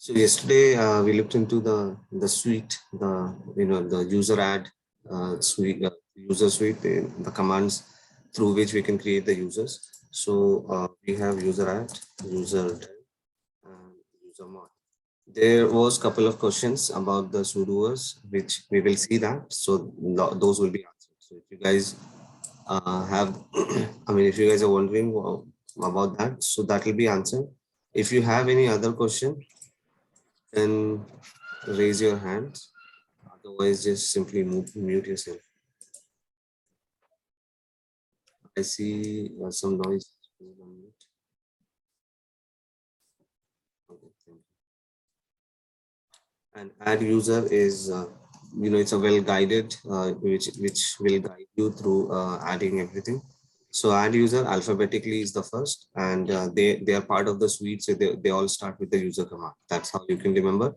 So yesterday we looked into the suite, the user ad suite, user suite, the commands through which we can create the users. So we have user ad, user del, and user mod. There was a couple of questions about the sudoers, which we will see that. So those will be answered. So if you guys have, I mean, if you guys are wondering about that, so that will be answered. If you have any other question, then raise your hand. Otherwise, just simply mute yourself. I see some noise. Okay, thank you. And add user is, it's a well guided, which will guide you through adding everything. So add user alphabetically is the first, and they are part of the suite. So they all start with the user command. That's how you can remember.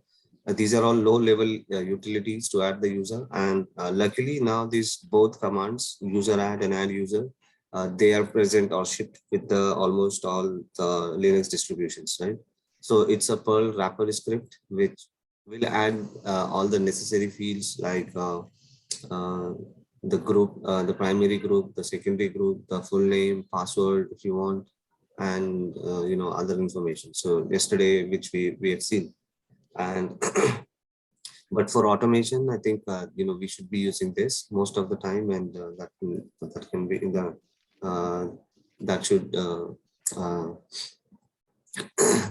These are all low level utilities to add the user, and luckily now these both commands, user add and add user, they are present or shipped with the almost all the Linux distributions, right? So it's a Perl wrapper script which will add all the necessary fields like uh, the group, the primary group, the secondary group, the full name, password if you want, and other information. So yesterday, which we have seen, and but for automation, I think we should be using this most of the time, and that can be in the that should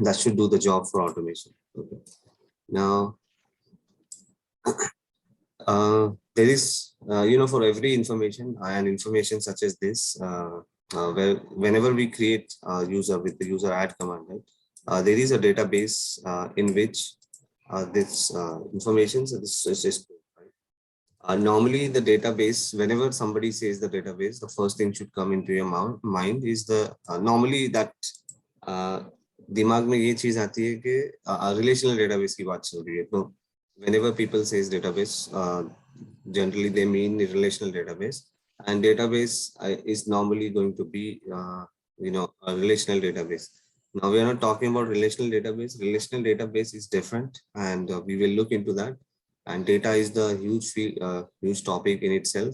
that should do the job for automation. Okay. Now there is, for every information and information such as this, where whenever we create a user with the user add command, right, there is a database in which this information, so this is stored, right? Normally the database, whenever somebody says the database, the first thing should come into your mind is the normally that दिमाग में ये चीज आती है कि relational database की बात चल रही है. तो whenever people says database, generally they mean the relational database, and database is normally going to be a relational database. Now we are not talking about relational database. Relational database is different, and we will look into that. And data is the huge topic in itself.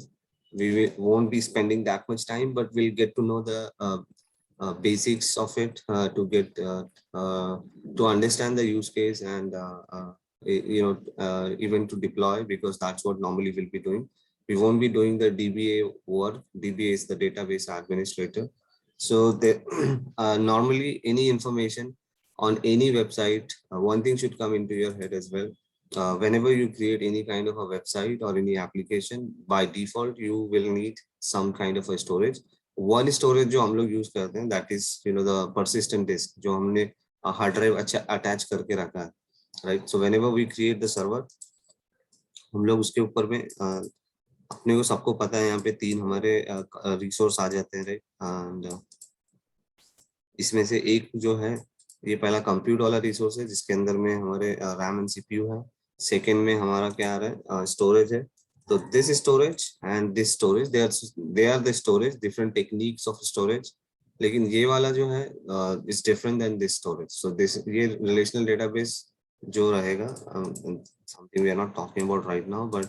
Won't be spending that much time, but we'll get to know the basics of it to understand the use case, and even to deploy, because that's what normally we'll be doing. We won't be doing the DBA work. DBA is the database administrator. So normally any information on any website, one thing should come into your head as well. Whenever you create any kind of a website or any application, by default you will need some kind of a storage. One storage जो हम लोग use करते हैं, that is the persistent disk जो हमने hard drive attach करके रखा है, right? So whenever we create the server, हम लोग उसके ऊपर में अपने को सबको पता है यहाँ पे 3 हमारे रिसोर्स आ जाते हैं, राइट? इसमें से एक जो है ये पहला कंप्यूट वाला रिसोर्स है, जिसके अंदर में हमारे रैम एंड सीपीयू है. सेकंड में हमारा क्या आ रहा है, स्टोरेज है. तो this storage and this storage, they are the storage, different techniques of storage. लेकिन ये वाला जो है is different than this storage. So this ये रिलेशनल डेटाबेस जो रहेगा, something we are not talking about right now, but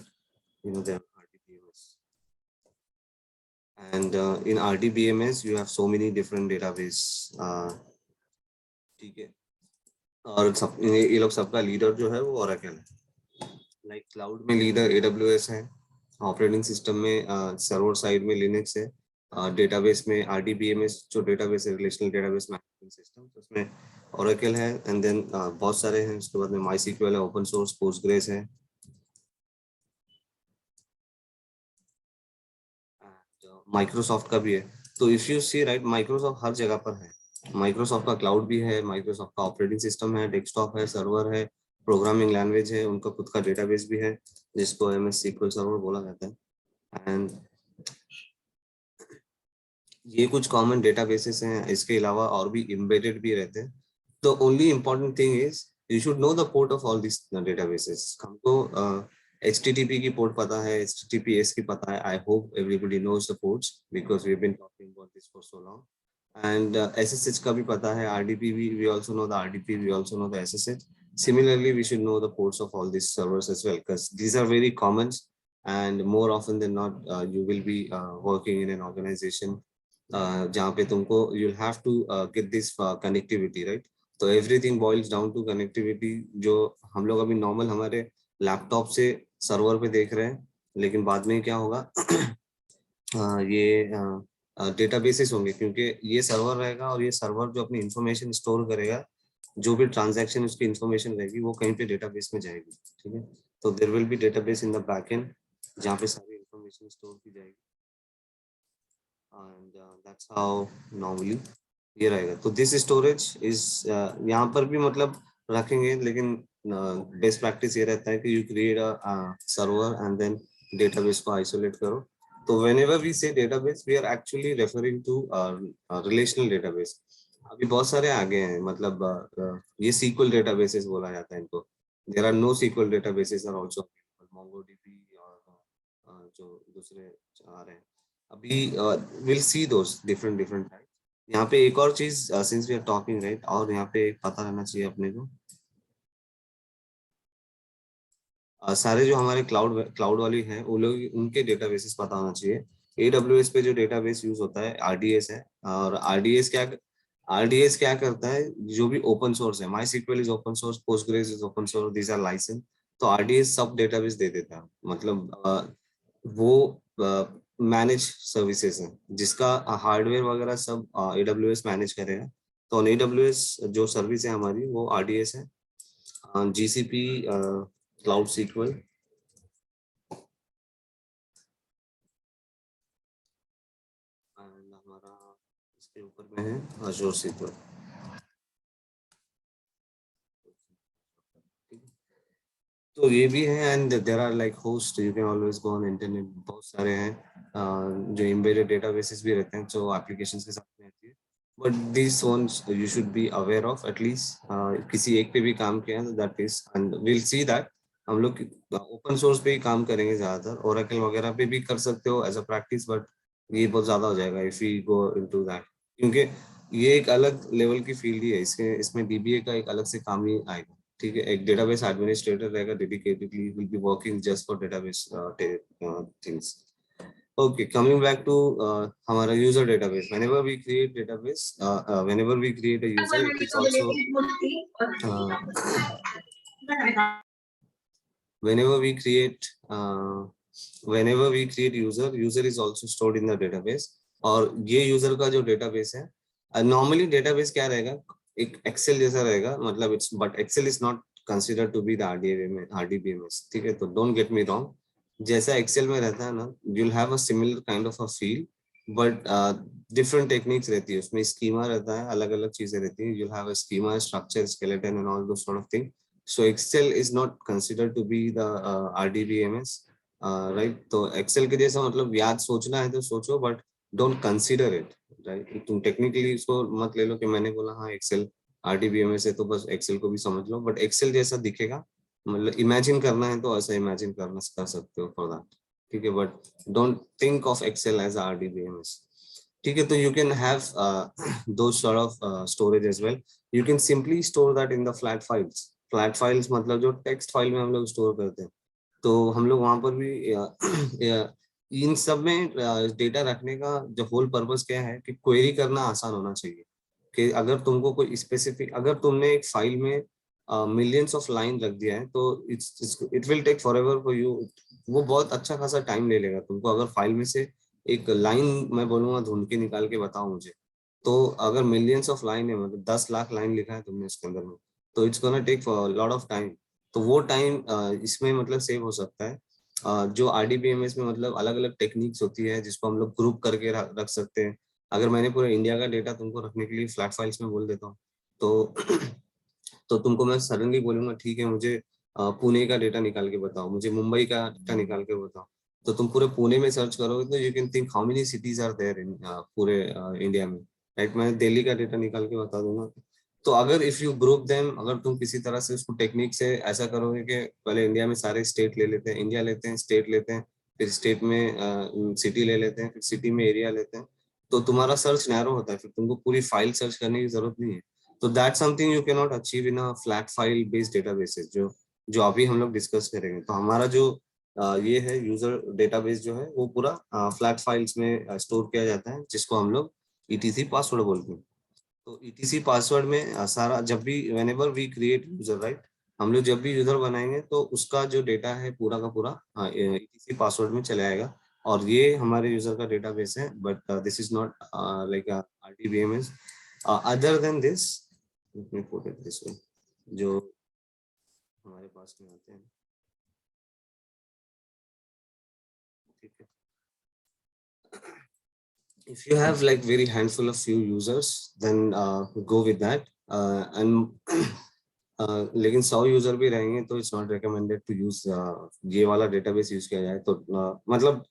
they are RDBMS. And in RDBMS you have so many different database. ठीक है. और सब ये लोग सबका लीडर जो है वो ओरेकल है. लाइक क्लाउड में लीडर AWS है, ऑपरेटिंग सिस्टम में सर्वर साइड में लिनक्स है, डेटाबेस में RDBMS जो डेटाबेस है, रिलेशनल डेटाबेस मैनेजमेंट सिस्टम, तो उसमें ओरेकल है. एंड देन बहुत सारे हैं. उसके बाद में MySQL है, ओपन सोर्स पोस्टग्रेस है, माइक्रोसॉफ्ट का भी है. तो if you see right, Microsoft हर जगह पर है. माइक्रोसॉफ्ट का क्लाउड भी है, माइक्रोसॉफ्ट का ऑपरेटिंग सिस्टम है, डेस्कटॉप है, सर्वर है, प्रोग्रामिंग लैंग्वेज है, उनका खुद का डेटाबेस भी है जिसको MS SQL सर्वर बोला जाता है. एंड ये कुछ कॉमन डेटाबेसेस हैं. इसके अलावा और भी एम्बेडेड भी रहते हैं. तो only important thing is you should know the port of all this databases. हमको HTTP की पोर्ट पता है, HTTPS की पता है. I hope everybody knows the ports because we have been talking about this for so long. And SSH का भी पता है, RDP भी, we also know the RDP, we also know the SSH. Similarly, we should know the ports of all these servers as well, because these are very common, and more often than not, you will be working in an organization जहाँ पे तुमको you'll have to get this connectivity, right? तो everything boils down to connectivity, जो हम लोग अभी normal हमारे laptop से सर्वर पे देख रहे हैं, लेकिन बाद में क्या होगा ये डेटाबेसेस होंगे, क्योंकि ये सर्वर रहेगा और ये सर्वर जो अपनी इंफॉर्मेशन स्टोर करेगा, जो भी ट्रांजैक्शन उसकी इंफॉर्मेशन रहेगी वो कहीं पे डेटाबेस में जाएगी, ठीक है? तो there will be database in the backend जहाँ पे सारी इंफॉर्मेशन स्टोर की जाएगी, एंड दैट्स हाउ नॉर्मली ये रहेगा। तो दिस स्टोरेज इज यहाँ पर भी मतलब रखेंगे, लेकिन बेस्ट प्रैक्टिस ये रहता है कि you create a server and then database को आइसोलेट करो। तो whenever we say database, we are actually referring to relational database। अभी बहुत सारे आगे हैं, मतलब ये SQL databases बोला जाता है इनको। There are no SQL databases are also MongoDB और जो दूसरे आ रहे हैं अभी, we'll see those different types। यहाँ पे एक और चीज, since we are talking right, और यहाँ पे पता रहना चाहिए अपने को, सारे जो हमारे क्लाउड वाली हैं वो लोग उनके डेटाबेसेस पता होना चाहिए। AWS पे जो डेटाबेस यूज होता है RDS है, और RDS क्या करता है, जो भी ओपन सोर्स है, MySQL is open source, Postgres is open source, these are license. तो RDS सब डेटाबेस दे देता है, मतलब वो मैनेज सर्विसेज है, जिसका हार्डवेयर वगैरह सब AWS मैनेज करेगा। तो AWS जो सर्विस है हमारी वो RDS है, GCP क्लाउड SQL, हमारा इसके ऊपर में है Azure SQL। तो ये भी है, and there are like host, you can always go on internet, बहुत सारे हैं जो एम्बेडेड डेटाबेसेस भी रहते हैं जो एप्लीकेशंस के साथ में आती है। But this ones you should be aware of, at least किसी एक पे भी काम किया है तो that is, and will see that हम लोग ओपन सोर्स पे ही काम करेंगे ज्यादातर, ओरेकल वगैरह पे भी कर सकते हो एज अ प्रैक्टिस, बट ये बहुत ज्यादा हो जाएगा if you go into that, क्योंकि ये एक अलग लेवल की फील्ड ही है, इसमें DBA का एक अलग से काम ही आएगा। ठीक है, एक डेटाबेस एडमिनिस्ट्रेटर रहेगा, dedicatedly will be working just for database things. Okay, coming back to हमारा user database, whenever we create database, whenever we create a user, it is also whenever we create uh, whenever we create user is also stored in the database। और ये user का जो database है, normally database क्या रहेगा, एक Excel जैसा रहेगा, मतलब it's, but Excel is not consider to be the RDBMS, ठीक है? तो डोंट गेट मी रॉन्ग, जैसा एक्सेल में रहता है ना, you'll have a similar kind of a feel, but different techniques रहती है उसमें, स्कीमा रहता है, अलग अलग चीजें रहती है, you'll have a schema, structure, skeleton and all those sort of things। So Excel is not considered to be the RDBMS, right? तो Excel के जैसा मतलब याद सोचना है तो सोचो, but don't consider it, right? तुम टेक्निकली इसको मत ले लो कि मैंने बोला हाँ Excel RDBMS है तो बस Excel को भी समझ लो, but Excel जैसा दिखेगा, मतलब इमेजिन करना है तो ऐसा इमेजिन करना कर सकते हो फॉर दैट, ठीक है? But don't think of Excel as RDBMS, ठीक है? तो यू कैन हैव दो sort of storage as well. You can simply store that in the flat files. Flat files मतलब जो टेक्स्ट फाइल में हम लोग स्टोर करते हैं, तो हम लोग वहां पर भी इन सब में डेटा रखने का जो होल पर्पस क्या है कि क्वेरी करना आसान होना चाहिए, कि अगर तुमको कोई स्पेसिफिक, अगर तुमने एक फाइल में मिलियंस ऑफ लाइन रख दिया है तो it will take forever for you, वो बहुत अच्छा खासा टाइम ले लेगा तुमको। अगर फाइल में से एक लाइन मैं बोलूंगा ढूंढ के निकाल के बताओ मुझे, तो अगर मिलियंस ऑफ लाइन है, मतलब 10 लाख लाइन लिखा है तुमने उसके अंदर में, तो it's gonna take lot of time. तो वो टाइम इसमें मतलब सेव हो सकता है। जो RDBMS में मतलब अलग अलग टेक्निक्स होती है जिसको हम लोग ग्रुप करके रख सकते हैं। अगर मैंने पूरे इंडिया का डेटा तुमको रखने के लिए फ्लैट फाइल्स में बोल देता हूँ, तो तो तुमको मैं सडनली बोलूंगा ठीक है मुझे पुणे का डेटा निकाल के बताओ, मुझे मुंबई का डेटा निकाल के बताओ, तो तुम पूरे पुणे में सर्च करोगे तो you can think how many cities are there in पूरे इंडिया में, राइट? मैं दिल्ली का डेटा निकाल के बता दूंगा। तो अगर इफ यू ग्रुप देम, अगर तुम किसी तरह से उसको टेक्निक से ऐसा करोगे कि पहले इंडिया में सारे स्टेट ले लेते हैं, इंडिया लेते हैं, स्टेट लेते हैं, फिर स्टेट में सिटी ले लेते हैं, फिर सिटी में एरिया लेते हैं, तो तुम्हारा सर्च नैरो होता है, फिर तुमको पूरी फाइल सर्च करने की जरूरत नहीं है। तो that something you can not achieve in a flat file based databases, जो जो अभी हम लोग डिस्कस करेंगे। तो हमारा जो ये है यूजर डेटाबेस जो है वो पूरा फ्लैट फाइल्स में स्टोर किया जाता है, जिसको हम लोग ईटीसी पासवर्ड बोलते हैं। तो ईटीसी पासवर्ड में सारा, जब भी whenever we create user, right, हम लोग जब भी यूजर बनाएंगे तो उसका जो डेटा है पूरा का पूरा ईटीसी पासवर्ड में चले आएगा। और ये हमारे यूजर का डेटाबेस है, but this is not like RDBMS. Other than this, let me put it this way, जो हमारे पास में आते हैं, ठीक है। If you have like very handful of few users, then go with that. And लेकिन 100 यूजर भी रहेंगे तो it's not recommended to use ये वाला डेटाबेस यूज किया जाए। तो मतलब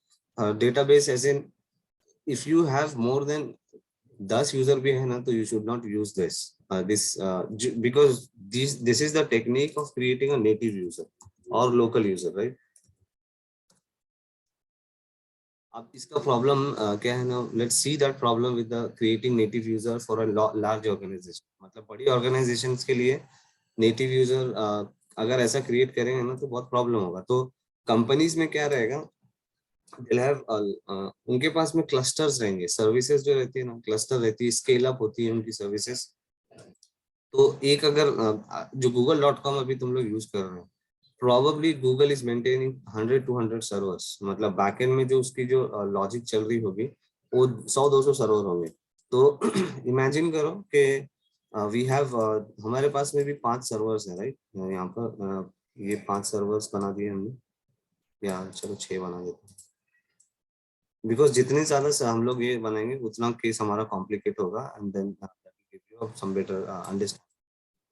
database as in, if you have more than 10 user भी है ना, तो you should not use this because this is the technique of creating a native user और लोकल यूजर, राइट। अब इसका प्रॉब्लम क्या है ना, let's see that problem with the creating native user for a large organization. मतलब बड़ी organisations के लिए नेटिव यूजर अगर ऐसा क्रिएट करेंगे ना तो बहुत प्रॉब्लम होगा। तो कंपनीज में क्या रहेगा, they'll have उनके पास में क्लस्टर्स रहेंगे, सर्विसेज जो रहती है ना, क्लस्टर रहती है, स्केल अप होती है उनकी सर्विसेज। तो एक अगर जो google.com अभी तुम लोग यूज कर रहे हो, probably Google is maintaining 100 to 100 servers, मतलब बैकएंड में जो उसकी जो लॉजिक चल रही होगी वो 100-200 सर्वर होंगे। तो इमेजिन करो कि वी हैव, हमारे पास में भी 5 सर्वर्स है, राइट। यहाँ पर ये 5 सर्वर्स बना दिए हमने, या चलो 6 बना देते हैं, बिकॉज जितने ज्यादा से हम लोग ये बनाएंगे उतना केस हमारा कॉम्प्लिकेट होगा, and then some better understand.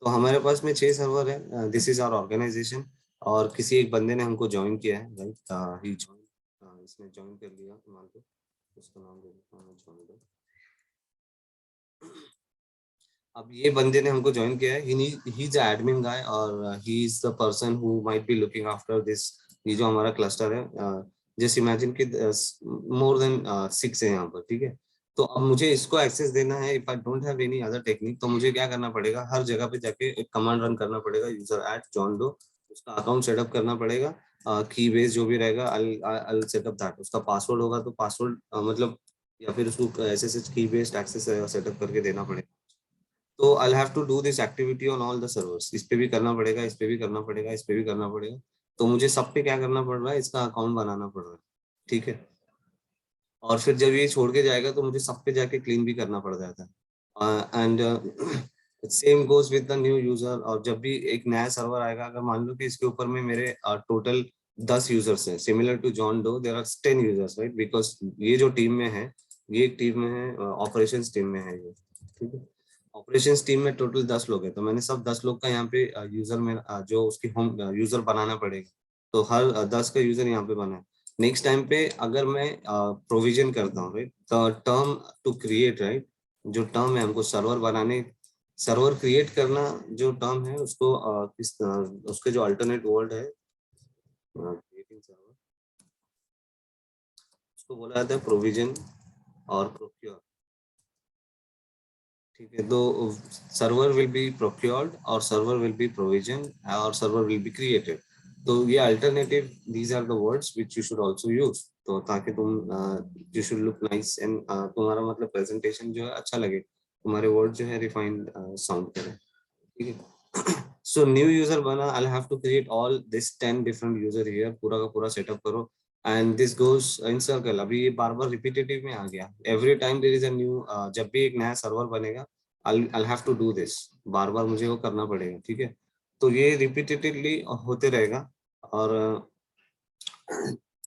तो हमारे पास में 6 सर्वर है, दिस इज आवर ऑर्गेनाइजेशन। और किसी एक बंदे ने हमको ज्वाइन किया है, राइट, ही ज्वाइन, इसने ज्वाइन कर लिया, मान लो उसका नाम दे देता हूँ, ज्वाइन दो। अब ये बंदे ने हमको ज्वाइन किया है, ही इज एडमिन गाय, और he is the person who might be looking after this. ये जो हमारा क्लस्टर है, जस्ट इमेजिन कि मोर देन 6 है यहाँ पर, ठीक है। तो अब मुझे इसको एक्सेस देना है, if I don't have any other technique, तो मुझे क्या करना पड़ेगा, हर जगह पे जाके एक कमांड रन करना पड़ेगा, यूजर एट जॉन डो, उसका अकाउंट सेटअप करना पड़ेगा। की बेस जो भी रहेगा, आई सेटअप दैट, उसका पासवर्ड होगा तो पासवर्ड मतलब, या फिर उसको एसएसएच की बेस्ड एक्सेस सेटअप करके देना पड़ेगा। तो I have to do this activity on all the servers, इस पे भी करना पड़ेगा, इस पे भी करना पड़ेगा, इस पे भी करना पड़ेगा। तो मुझे सब पे क्या करना पड़ रहा है, इसका अकाउंट बनाना पड़ रहा है, ठीक है। और फिर जब ये छोड़ के जाएगा तो मुझे सब पे जाके क्लीन भी करना पड़ जाता है। And same goes with the new user. और जब भी एक नया सर्वर आएगा, अगर मान लो कि इसके ऊपर में मेरे टोटल 10 यूजर्स हैं, similar to John Doe there are 10 users, right, because ये जो टीम में है, ये एक टीम में है, ऑपरेशंस टीम में है ये, ठीक है। ऑपरेशंस टीम में टोटल 10 लोग हैं, तो मैंने सब 10 लोग का यहाँ पे यूजर में जो उसकी होम यूजर बनाना पड़ेगा। तो हर 10 का यूजर यहाँ पे बना है। नेक्स्ट टाइम पे अगर मैं प्रोविजन करता हूँ, राइट, तो टर्म टू क्रिएट, राइट, जो टर्म है हमको सर्वर बनाने, सर्वर क्रिएट करना, जो टर्म है उसको उसके जो अल्टरनेट वर्ड है क्रिएटिंग सर्वर, उसको बोला जाता है प्रोविजन और प्रोक्योर, ठीक है। तो सर्वर विल बी प्रोक्योर्ड, और सर्वर विल बी प्रोविजन, और सर्वर विल बी क्रिएटेड। तो ये alternative, these are the words which you should also use, तो ताकि तुम you should look nice, and तुम्हारा मतलब प्रेजेंटेशन जो है अच्छा लगे, तुम्हारे वर्ड जो है रिफाइंड साउंड करें, ठीक है। सो न्यू यूजर बना, I have to create all this 10 different user here, पूरा का पूरा सेटअप करो, and this goes in circle. अभी ये बार बार रिपीटेटिव में आ गया, every time there is a new, जब भी एक नया सर्वर बनेगा, I have to do this, बार बार मुझे वो करना पड़ेगा, ठीक है। तो ये रिपीटेटिवली होते रहेगा। और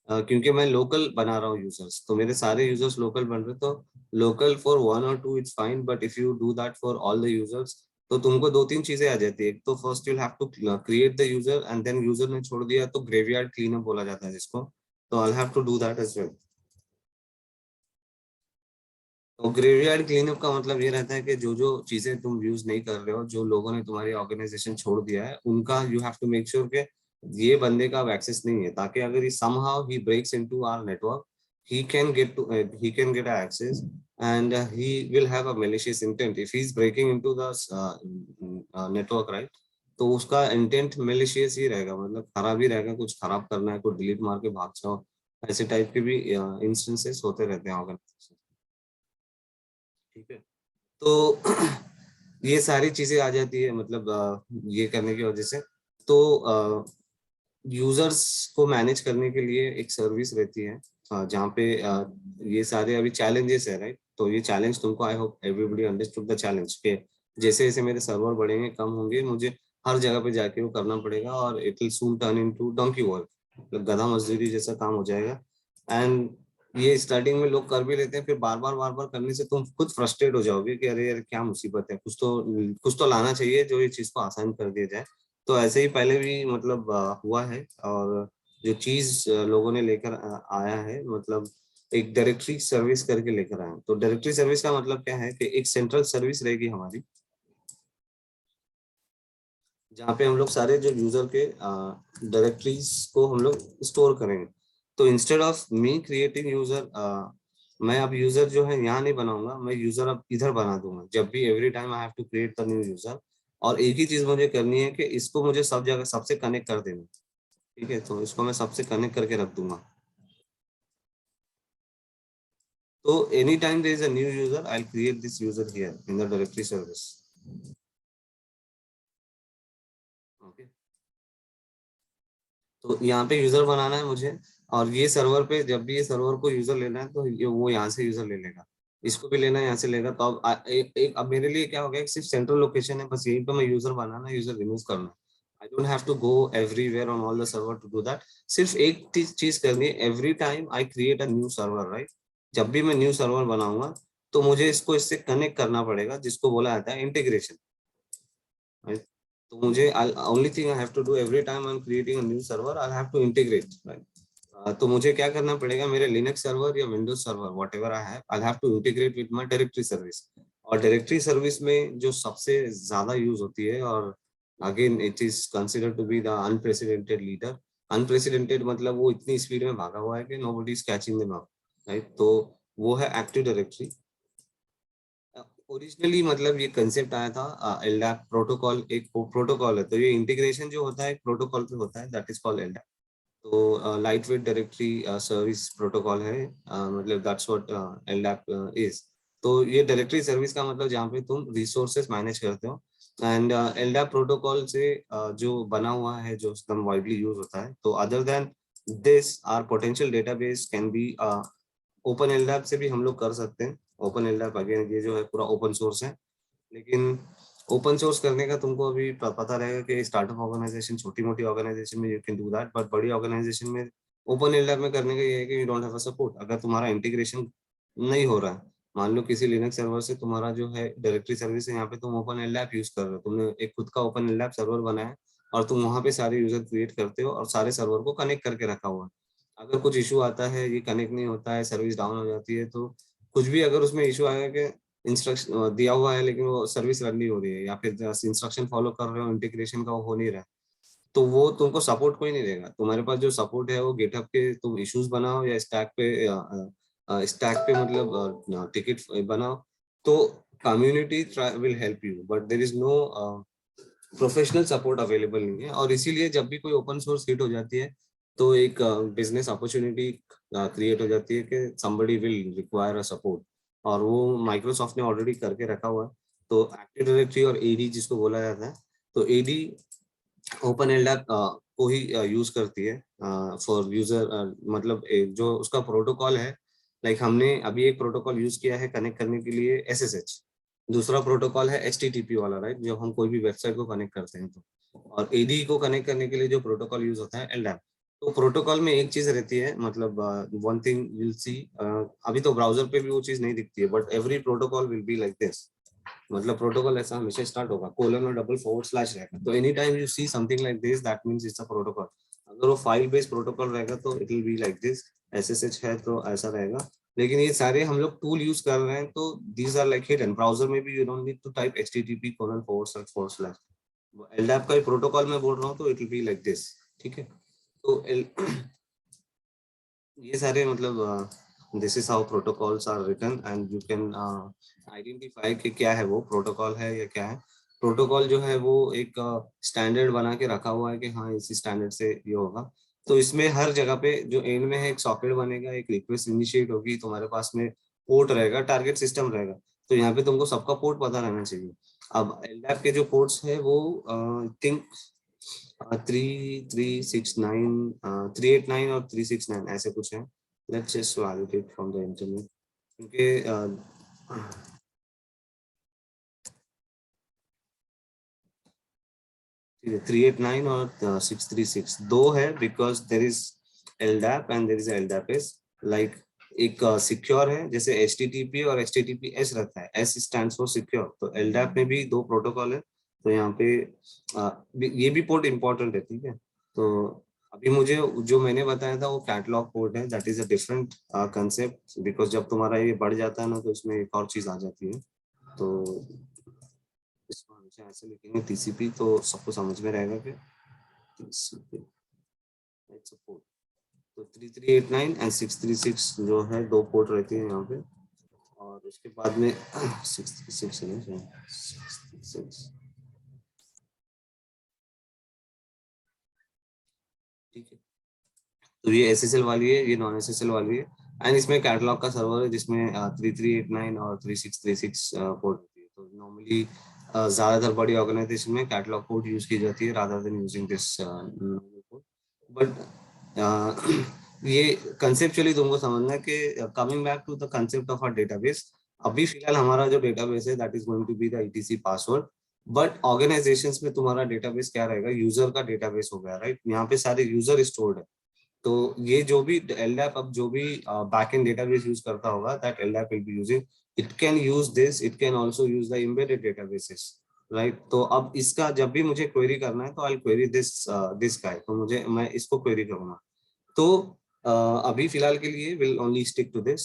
क्योंकि मैं लोकल बना रहा हूँ यूजर्स, तो मेरे सारे यूजर्स लोकल बन रहे, तो local for 1 or 2 it's fine, but if you do that for all the users, तो तुमको 2-3 चीजें आ जाती है। एक तो first you have to create the user, and then user ने छोड़ दिया तो ग्रेवयार्ड क्लीनअप बोला जाता है जिसको, तो I have to do that as well. तो ग्रेवयार्ड क्लीनअप का मतलब ये रहता है कि जो जो चीजें तुम यूज नहीं कर रहे हो, जो लोगों ने तुम्हारी ऑर्गेनाइजेशन छोड़ दिया है, उनका you have to make sure कि ये बंदे का अब एक्सेस नहीं है, ताकि अगर ये समहाउ ही breaks into our network, he can get to he can get access, and he will have a malicious intent if he is breaking into the network, right? तो उसका इंटेंट malicious ही रहेगा, मतलब खराब ही रहेगा, कुछ खराब करना है, कुछ डिलीट मार के भाग जाओ, ऐसे टाइप के भी इंस्टेंसेस होते रहते हैं ऑर्गेनाइजेशन। ठीक है, तो ये सारी चीजें आ जाती है, मतलब ये करने की वजह से। तो यूजर्स को मैनेज करने के लिए एक सर्विस रहती है, जहाँ पे ये सारे अभी चैलेंजेस है, राइट? तो ये चैलेंज तुमको, आई hope everybody understood the challenge के जैसे जैसे मेरे सर्वर बढ़ेंगे, कम होंगे, मुझे हर जगह पे जाके वो करना पड़ेगा, और it will soon turn into donkey work, मतलब गधा मजदूरी जैसा काम हो जाएगा। एंड ये स्टार्टिंग में लोग कर भी लेते हैं, फिर बार बार करने से तुम खुद फ्रस्ट्रेट हो जाओगे कि अरे यार क्या मुसीबत है, कुछ तो लाना चाहिए जो ये चीज को आसान कर दिया जाए। तो ऐसे ही पहले भी मतलब हुआ है, और जो चीज लोगों ने लेकर आया है, मतलब एक डायरेक्टरी सर्विस करके लेकर आए हैं। तो डायरेक्टरी सर्विस का मतलब क्या है कि एक सेंट्रल सर्विस रहेगी हमारी, जहाँ पे हम लोग सारे जो यूजर के डायरेक्टरीज को हम लोग स्टोर करेंगे। तो instead of me creating user, मैं अब यूजर जो है यहाँ नहीं बनाऊंगा, मैं यूजर अब इधर बना दूंगा, जब भी every time I have to create the new user. और एक ही चीज मुझे करनी है कि इसको मुझे सब जगह सबसे कनेक्ट कर देना। ठीक है, तो इसको मैं सबसे कनेक्ट करके रख दूंगा। तो any time there is a new user, I will create this user here in the directory service. Okay, तो यहाँ पे यूजर बनाना है मुझे, और ये सर्वर पे जब भी ये सर्वर को यूजर लेना है, तो ये वो यहाँ से यूजर ले लेगा, इसको भी लेना है यहाँ से लेगा। तो अब अब मेरे लिए क्या हो गया, सिर्फ सेंट्रल लोकेशन है, बस यहीं पे मैं यूजर बनाना, यूजर रिमूव करना। I don't have to go everywhere on all the server to do that. सिर्फ एक चीज करनी है, every time I create a new server, right? जब भी मैं न्यू सर्वर बनाऊंगा, तो मुझे इसको इससे कनेक्ट करना पड़ेगा, जिसको बोला जाता है इंटीग्रेशन, right? तो मुझे only thing I have to do every time I'm creating a new server, I'll have to integrate, right? तो मुझे क्या करना पड़ेगा, मेरे लिनक्स सर्वर या Windows server whatever I have, I have to integrate with my directory service. और directory service में जो सबसे ज्यादा यूज होती है, और again it is consider to be the unprecedented leader. Unprecedented मतलब वो इतनी स्पीड में भागा हुआ है कि nobody is catching them up, right? तो वो है एक्टिव डायरेक्टरी। ओरिजिनली मतलब ये कंसेप्ट आया था, एलडैप प्रोटोकॉल एक प्रोटोकॉल है, तो ये इंटीग्रेशन जो होता है एक प्रोटोकॉल पे होता है, दैट इज कॉल्ड एलडैप। तो light weight directory service protocol है, मतलब दैट्स व्हाट एलडैप इज। तो ये डायरेक्टरी सर्विस का मतलब जहाँ पे तुम रिसोर्सेस मैनेज करते हो। एंड एलडैप प्रोटोकॉल से जो बना हुआ है, जो एकदम वाइडली यूज होता है, तो other than this are potential database can be open LDAP से भी हम लोग कर सकते हैं। ओपन एलडैप अगेन ये जो है पूरा ओपन सोर्स है, लेकिन ओपन सोर्स करने का तुमको अभी पता रहेगा कि स्टार्टअप ऑर्गेनाइजेशन, छोटी मोटी ऑर्गेनाइजेशन में you can do that, but बड़ी ऑर्गेनाइजेशन में ओपन एलडैप में करने का ये है कि you don't have a support. अगर तुम्हारा इंटीग्रेशन नहीं हो रहा है, मान लो किसी लिनक्स सर्वर से तुम्हारा जो है डायरेक्टरी सर्विस है, यहाँ पे तुम ओपन एलडैप यूज कर रहे हो, तुमने एक खुद का ओपन एलडैप सर्वर बनाया है, और तुम वहां पे सारे यूजर क्रिएट करते हो और सारे सर्वर को कनेक्ट करके रखा हुआ है। अगर कुछ इशू आता है, ये कनेक्ट नहीं होता है, सर्विस डाउन हो जाती है, तो कुछ भी अगर उसमें इशू आएगा कि इंस्ट्रक्शन दिया हुआ है लेकिन वो सर्विस रन नहीं हो रही है, या फिर इंस्ट्रक्शन फॉलो कर रहे हो इंटीग्रेशन का, वो हो नहीं रहा है, तो वो तुमको सपोर्ट कोई नहीं देगा। तुम्हारे पास जो सपोर्ट है वो गिटहब के तुम इश्यूज बनाओ, या स्टैक पे मतलब टिकट बनाओ, तो community will help you, but there is no professional support available नहीं है। और इसीलिए जब भी कोई ओपन सोर्स हिट हो जाती है, तो एक बिजनेस अपॉर्चुनिटी क्रिएट हो जाती है कि somebody will require a support, और वो माइक्रोसॉफ्ट ने ऑलरेडी करके रखा हुआ है। तो एक्टिव डायरेक्टरी और एडी जिसको बोला जाता है, तो एडी ओपन एलडैप को ही यूज करती है फॉर यूजर, मतलब जो उसका प्रोटोकॉल है, लाइक हमने अभी एक प्रोटोकॉल यूज किया है कनेक्ट करने के लिए एसएसएच, दूसरा प्रोटोकॉल है एचटीटीपी वाला, राइट? जो हम कोई भी वेबसाइट को कनेक्ट करते हैं, तो और एडी को कनेक्ट करने के लिए जो प्रोटोकॉल यूज होता है एलडैप। तो प्रोटोकॉल में एक चीज रहती है, मतलब वन थिंग विल सी, अभी तो ब्राउजर पे भी वो चीज नहीं दिखती है, but every protocol will be like this. मतलब प्रोटोकॉल ऐसा हमेशा स्टार्ट होगा, कोलन और डबल फॉरवर्ड स्लैश रहेगा, तो any time you see something like this, that means it's a protocol. अगर वो फाइल बेस्ड प्रोटोकॉल रहेगा तो it will be like this, SSH है तो ऐसा रहेगा। लेकिन ये सारे हम लोग टूल यूज कर रहे हैं, तो these are like hidden, browser में भी you don't need to type http colon forward slash. LDAP का प्रोटोकॉल में बोल रहा हूँ, तो it will be like this. ठीक है, तो ये सारे मतलब this is how protocols are written and you can identify कि क्या है वो प्रोटोकॉल है या क्या है। प्रोटोकॉल जो है वो एक स्टैंडर्ड बना के रखा हुआ है कि हाँ इसी स्टैंडर्ड से ये होगा। तो इसमें हर जगह पे जो एंड में है एक सॉकेट बनेगा, एक रिक्वेस्ट इनिशिएट होगी, तुम्हारे पास में पोर्ट रहेगा, टारगेट सिस्टम रहेगा। तो यहाँ पे तुमको सबका पोर्ट पता रहना चाहिए। अब एलडैप के जो पोर्ट्स है वो थिंक 3369 389 और 369 ऐसे कुछ है। Let's just validate from the internet क्योंकि ठीक है 389 और 636 दो है because there is LDAP and there is LDAP is like एक सिक्योर है, जैसे एच टी टी पी और H T T P S रहता है, एस स्टैंड फॉर सिक्योर, तो एलडैप में भी दो प्रोटोकॉल है। तो यहाँ पे ये भी पोर्ट इम्पोर्टेंट है, ठीक है। तो अभी मुझे जो मैंने बताया था वो कैटलॉग पोर्ट है, that is a different concept because जब तुम्हारा ये बढ़ जाता है ना तो इसमें एक और चीज आ जाती है। तो इसको हमेशा ऐसे लिखेंगे टीसीपी तो सबको समझ में रहेगा कि टीसीपी सपोर्ट। तो 3389 एंड 636 जो है दो पोर्ट रहती है यहाँ पे। और उसके बाद में 636 है ना, 636 ठीक है। तो ये एसएसएल वाली है, ये नॉन एसएसएल वाली है। एंड इसमें कैटलॉग का सर्वर है जिसमें 3389 और 3636 पोर्ट होती है। तो नॉर्मली ज्यादातर बड़ी ऑर्गेनाइजेशन में कैटलॉग पोर्ट यूज की जाती है rather than using this port. But ये कंसेप्चुअली तुमको समझना है कि coming back to the concept of a database, अभी फिलहाल हमारा जो डेटाबेस है that is going to be the ETC password. But organizations में तुम्हारा डेटाबेस क्या रहेगा, यूजर का डेटाबेस हो गया, राइट। यहाँ पे सारे यूजर स्टोर्ड है। तो ये जो भी एलडैप अब जो भी बैकएंड डेटाबेस यूज करता होगा that LDAP will be using, it can use this, it can also use the embedded databases, right. तो अब इसका जब भी मुझे क्वेरी करना है तो आई क्वेरी दिस दिस गाय, तो मुझे मैं इसको क्वेरी करूंगा। तो अभी फिलहाल के लिए will only stick to this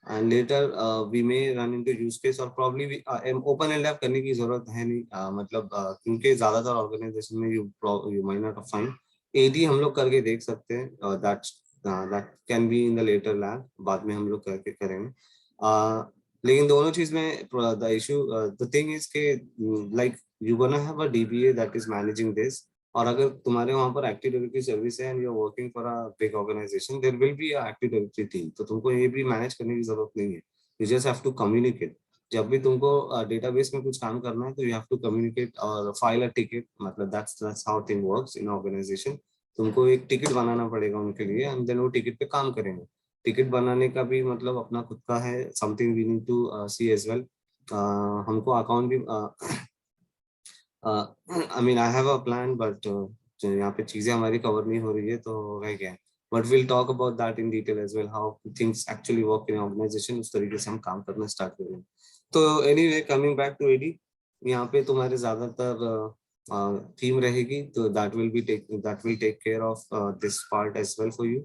and later we may run into use case और प्रॉब्ली ओपन एलडैप करने की जरूरत है नहीं, मतलब क्योंकि ज्यादातर ऑर्गेनाइजेशन में you might not find AD हम लोग करके देख सकते हैं, that can be in the later lab, बाद में हम लोग करके करेंगे। लेकिन दोनों चीज में the issue the thing is के like you gonna have a DBA that is managing this. और अगर तुम्हारे वहां पर एक्टिव डायरेक्टरी सर्विस है and you are working for a big organization there will be a active directory team, तो तुमको ये भी मैनेज करने की जरूरत नहीं है। You just have to communicate. जब भी तुमको डेटाबेस में कुछ काम करना है तो यू हैव टू कम्युनिकेट और फाइल अ टिकट, मतलब that's how thing works in organization. तुमको एक टिकट बनाना पड़ेगा उनके लिए एंड देन वो टिकट पे काम करेंगे। टिकट बनाने का भी मतलब अपना खुद का है, something we need to see as well. हमको अकाउंट भी I mean I have a plan but यहाँ पे चीजें हमारी कवर नहीं हो रही है तो रह गया है। But will talk about that in detail as well, how things actually work in organization, उस तरीके से हम काम करना स्टार्ट करेंगे। तो anyway coming back to AD, यहाँ पे तुम्हारे ज्यादातर थीम रहेगी, तो that will take care of this part as well for you.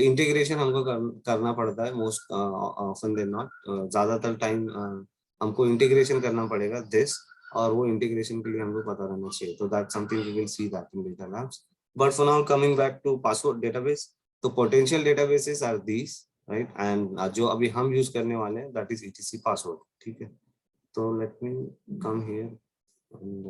Integration हमको करना पड़ता है मोस्ट ऑफन देन नॉट, ज्यादातर टाइम हमको इंटीग्रेशन करना पड़ेगा दिस, और वो इंटीग्रेशन के लिए हमको पता रहना चाहिए। तो that something we will see that in data labs. But for now coming back to password database, तो potential databases are these, right. And जो अभी हम यूज करने वाले हैं दैट इज ईटीसी पासवर्ड, ठीक है। तो let me come here and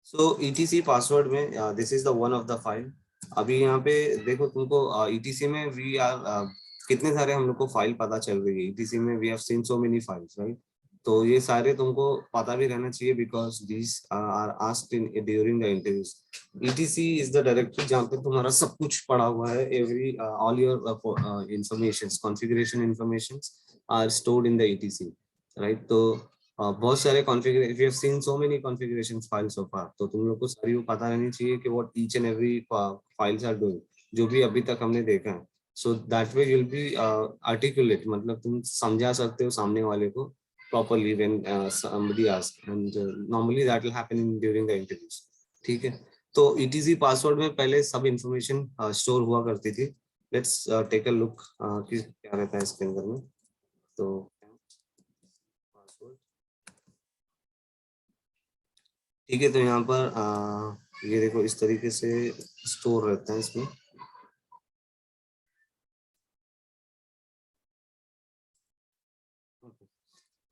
so etc password में this is the one of the file. अभी यहाँ पे देखो तुमको ईटीसी में वी आर कितने सारे हम लोग को फाइल पता चल रही है ईटीसी में, we have seen so many files, right. तो ये सारे तुमको पता भी रहना चाहिए because these are asked in during the interviews. Etc is the directory जहाँ पे तुम्हारा सब कुछ पड़ा हुआ है, every all your information, configuration information are stored in the etc, right. तो बहुत सारे configuration, we have seen so many configuration files so far, तो तुम लोग को सारी वो पता रहनी चाहिए कि what each and every files are doing, जो भी अभी तक हमने देखा है। So that way you'll be articulate, मतलब तुम समझा सकते हो सामने वाले को properly when somebody asks, and normally that will happen during the interviews, ठीक है। तो ETC पासवर्ड में पहले सब इंफॉर्मेशन स्टोर हुआ करती थी। लेट्स टेक अ लुक कि क्या रहता है इसके अंदर में। तो पासवर्ड, ठीक है। तो यहाँ पर ये देखो इस तरीके से स्टोर रहता है इसमें।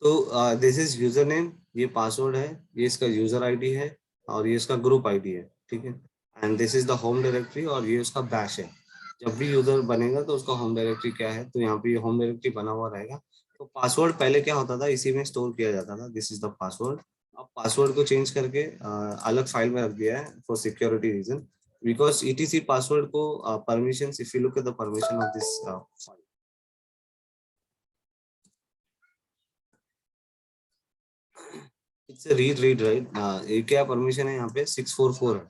तो दिस इज यूजर नेम, ये पासवर्ड है, ये इसका यूजर आईडी है, और ये इसका ग्रुप आईडी है, ठीक है। And this is the home directory, और ये उसका बैश है। जब भी यूजर बनेगा तो उसका होम डायरेक्टरी क्या है, तो यहाँ पे होम डायरेक्टरी बना हुआ रहेगा। तो पासवर्ड पहले क्या होता था, इसी में स्टोर किया जाता था, दिस इज द पासवर्ड। अब पासवर्ड को चेंज करके अलग फाइल में रख दिया है for security reason, because etc password को permission, if you look at the permission of this file, it's a read read right, ये क्या परमिशन है यहाँ पे 644 है,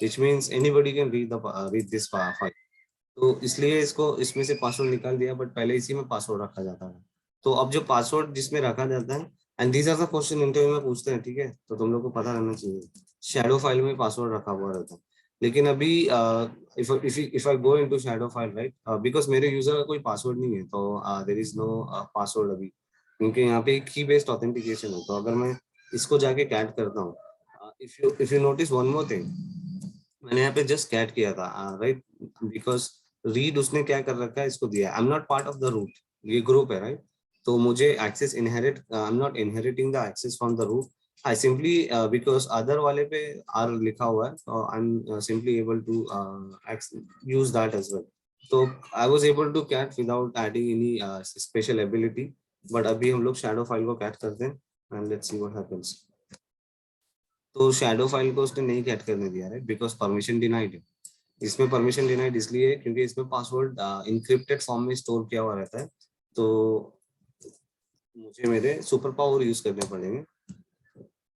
which means anybody can read this file। तो इसलिए इसको इसमें से पासवर्ड निकाल दिया, बट पहले इसी में पासवर्ड रखा जाता है। तो अब जो पासवर्ड जिसमें रखा जाता है, and these are the question interview में पूछते हैं, ठीक है, तो तुम लोग को पता रहना चाहिए। शैडो फाइल में पासवर्ड रखा हुआ रहता है, लेकिन अभी if I go into shadow file write, because मेरे यूजर का कोई पासवर्ड नहीं है, तो देयर इज नो पासवर्ड अभी, क्योंकि यहाँ पे की बेस्ड ऑथेंटिकेशन है। तो अगर मैं इसको जाके कैट करता हूँ, if you notice one more thing, मैंने यहाँ पे जस्ट कैट किया था राइट, बिकॉज रीड उसने क्या कर रखा है, इसको दिया, I am not part of the root, ये ग्रुप है राइट। तो मुझे access inherit, I am not inheriting the access from the root, I simply because other वाले पे आर लिखा हुआ है, तो I am simply able to use that as well. तो I was able to cat without adding any special ability. But अभी हम लोग शैडो फाइल को कैट करते हैं, and let's see what happens. तो शैडो फाइल को उसने नहीं कैट करने दिया राइट, बिकॉज परमिशन डिनाइड है। इसमें परमिशन डिनाइड इसलिए है क्योंकि इसमें पासवर्ड इनक्रिप्टेड फॉर्म में स्टोर किया हुआ रहता है, तो मुझे मेरे सुपर पावर यूज करने पड़ेंगे,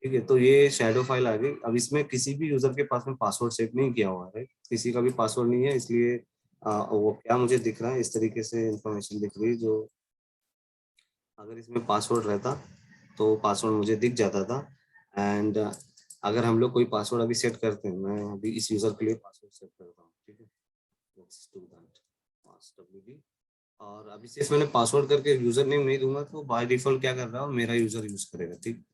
ठीक है। तो ये शैडो फाइल आ गई। अब इसमें किसी भी यूजर के पास में पासवर्ड सेट नहीं किया हुआ है, किसी का भी पासवर्ड नहीं है, इसलिए वो क्या मुझे दिख रहा है, इस तरीके से इंफॉर्मेशन दिख रही है, जो अगर इसमें पासवर्ड रहता तो पासवर्ड मुझे दिख जाता था। एंड अगर हम लोग कोई पासवर्ड अभी सेट करते हैं, मैं अभी इस यूजर के लिए पासवर्ड सेट करता हूँ, ठीक है, let's do that, pass wd। और अभी सिर्फ मैंने पासवर्ड करके यूजर नेम नहीं दूंगा, तो बाय डिफॉल्ट क्या कर रहा है, मेरा यूजर यूज करेगा, ठीक।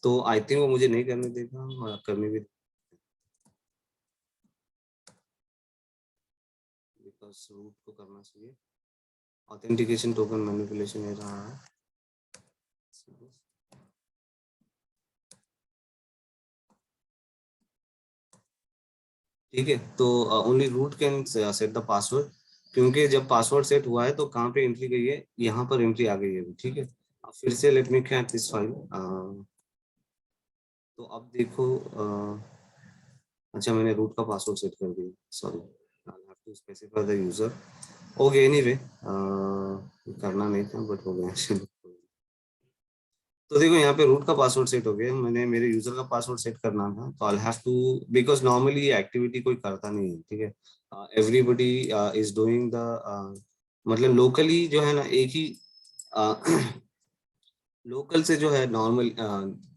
तो आई थिंक वो मुझे नहीं करने देगा, और करने भी, बिकॉज रूट को करना चाहिए। ऑथेंटिकेशन टोकन मैनिपुलेशन ये रहा है, ठीक है। तो only root can set the password, क्योंकि जब पासवर्ड सेट हुआ है तो कहाँ पे एंट्री गई है, यहाँ पर एंट्री आ गई है, ठीक है। अब फिर से let me cat this file. तो अब देखो, अच्छा मैंने रूट का पासवर्ड सेट कर दिया, sorry, I have to specify the user. Okay anyway, करना नहीं था बट हो गया। तो देखो यहाँ पे रूट का पासवर्ड सेट हो गया, मैंने मेरे यूजर का पासवर्ड सेट करना था, तो I have to, because normally ये एक्टिविटी कोई करता नहीं है, ठीक है। एवरीबडी इज डूइंग द, मतलब लोकली जो है ना, एक ही लोकल से जो है normal,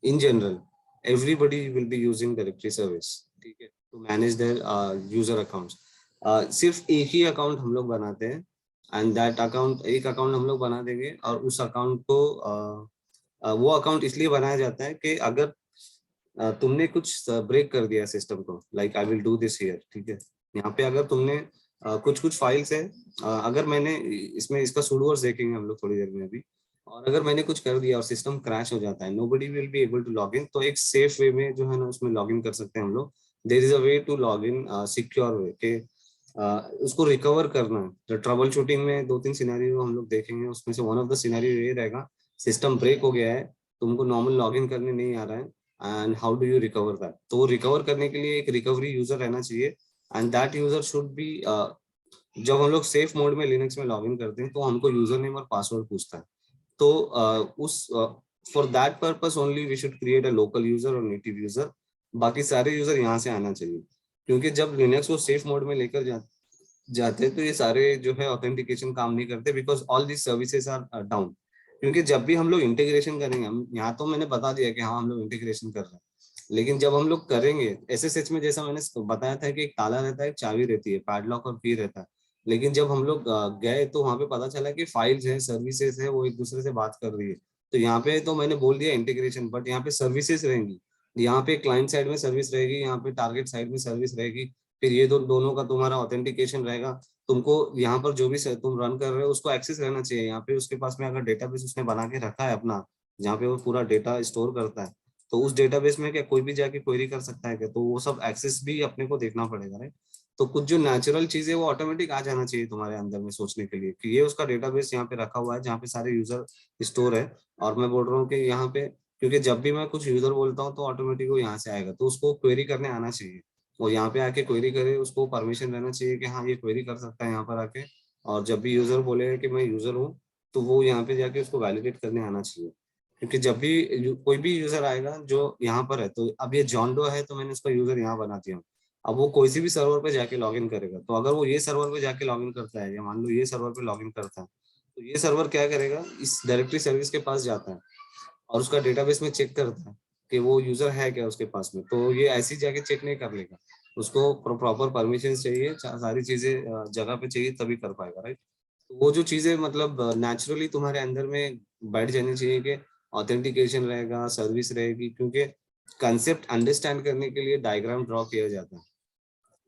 in general everybody will be using directory service, ठीक है, to manage their user accounts. सिर्फ एक ही अकाउंट हम लोग बनाते हैं, एंड दैट अकाउंट, एक अकाउंट हम लोग बना देंगे, और उस अकाउंट को वो अकाउंट इसलिए बनाया जाता है कि अगर तुमने कुछ ब्रेक कर दिया सिस्टम को, like I will do this here, ठीक है। यहाँ पे अगर तुमने कुछ कुछ फाइल्स है, अगर मैंने इसमें इसका सुडोर्स देखेंगे हम लोग थोड़ी देर में अभी, और अगर मैंने कुछ कर दिया और सिस्टम क्रैश हो जाता है, nobody will be able to log in, तो एक सेफ वे में जो है ना उसमें लॉग इन कर सकते हैं हम लोग। There is a way to log in, secure way के उसको रिकवर करना है। तो ट्रबल शूटिंग में दो तीन सिनेरियो हम लोग देखेंगे, उसमें से वन ऑफ द सिनेरियो ये रहेगा, सिस्टम ब्रेक हो गया है, तुमको नॉर्मल लॉगिन करने नहीं आ रहा है, and how do you recover that. तो रिकवर करने के लिए एक रिकवरी यूजर रहना चाहिए, and that user should be, जब हम लोग सेफ मोड में लिनक्स में लॉगिन करते हैं तो हमको यूजर नेम और पासवर्ड पूछता है। तो उस for that purpose only we should create a local user और नेटिव यूजर, बाकी सारे यूजर यहाँ से आना चाहिए, क्योंकि जब लिनक्स को सेफ मोड में लेकर जाते हैं तो ये सारे जो है ऑथेंटिकेशन काम नहीं करते, because all this services are down. क्योंकि जब भी हम लोग इंटीग्रेशन करेंगे, हम यहाँ तो मैंने बता दिया कि हाँ हम लोग इंटीग्रेशन कर रहे हैं, लेकिन जब हम लोग करेंगे एसएसएच में, जैसा मैंने बताया था कि एक ताला रहता है, एक चाबी रहती है, पैडलॉक और की रहता है, लेकिन जब हम लोग गए तो वहां पे पता चला कि फाइल्स है, सर्विसेज है, वो एक दूसरे से बात कर रही है। तो यहाँ पे तो मैंने बोल दिया इंटीग्रेशन, बट यहाँ पे सर्विसेज रहेंगी, यहाँ पे क्लाइंट साइड में सर्विस रहेगी, यहाँ पे टारगेट साइड में सर्विस रहेगी। फिर ये दोनों का तुम्हारा ऑथेंटिकेशन रहेगा। तुमको यहाँ पर जो भी तुम रन कर रहे हो उसको एक्सेस रहना चाहिए यहाँ पे, उसके पास में अगर डेटाबेस उसने बना के रखा है अपना, जहाँ पे वो पूरा डेटा स्टोर करता है, तो उस डेटाबेस में क्या कोई भी जाके क्वेरी कर सकता है क्या? तो वो सब एक्सेस भी अपने को देखना पड़ेगा, राइट? तो कुछ जो नेचुरल चीजें वो ऑटोमेटिक आ जाना चाहिए तुम्हारे अंदर में सोचने के लिए कि ये उसका डेटाबेस यहाँ पे रखा हुआ है जहाँ पे सारे यूजर स्टोर है। और मैं बोल रहा हूँ कि यहाँ पे, क्योंकि जब भी मैं कुछ यूजर बोलता हूँ तो ऑटोमेटिक वो यहाँ से आएगा, तो उसको क्वेरी करने आना चाहिए। वो यहाँ पे आके क्वेरी करे, उसको परमिशन रहना चाहिए कि हाँ ये क्वेरी कर सकता है यहाँ पर आके। और जब भी यूजर बोलेगा कि मैं यूजर हूँ, तो वो यहाँ पे जाके उसको वैलिडेट करने आना चाहिए। क्योंकि जब भी कोई भी यूजर आएगा जो यहाँ पर है, तो अब ये जॉन्डो है तो मैंने उसका यूजर यहाँ बना दिया। अब वो कोई सी भी सर्वर पे जाके लॉग इन करेगा, तो अगर वो ये सर्वर पे जाके लॉग इन करता है, या मान लो ये सर्वर पे लॉग इन करता है, तो ये सर्वर क्या करेगा, इस डायरेक्टरी सर्विस के पास जाता है और उसका डेटाबेस में चेक करता है कि वो यूजर है क्या उसके पास में। तो ये ऐसी जाके चेक नहीं कर लेगा, उसको प्रॉपर परमिशन चाहिए, सारी चीजें जगह पे चाहिए, तभी कर पाएगा, राइट? तो वो जो चीजें मतलब नेचुरली तुम्हारे अंदर में बैठ जानी चाहिए कि ऑथेंटिकेशन रहेगा, सर्विस रहेगी, क्योंकि कंसेप्ट अंडरस्टैंड करने के लिए डायग्राम ड्रॉ किया जाता है,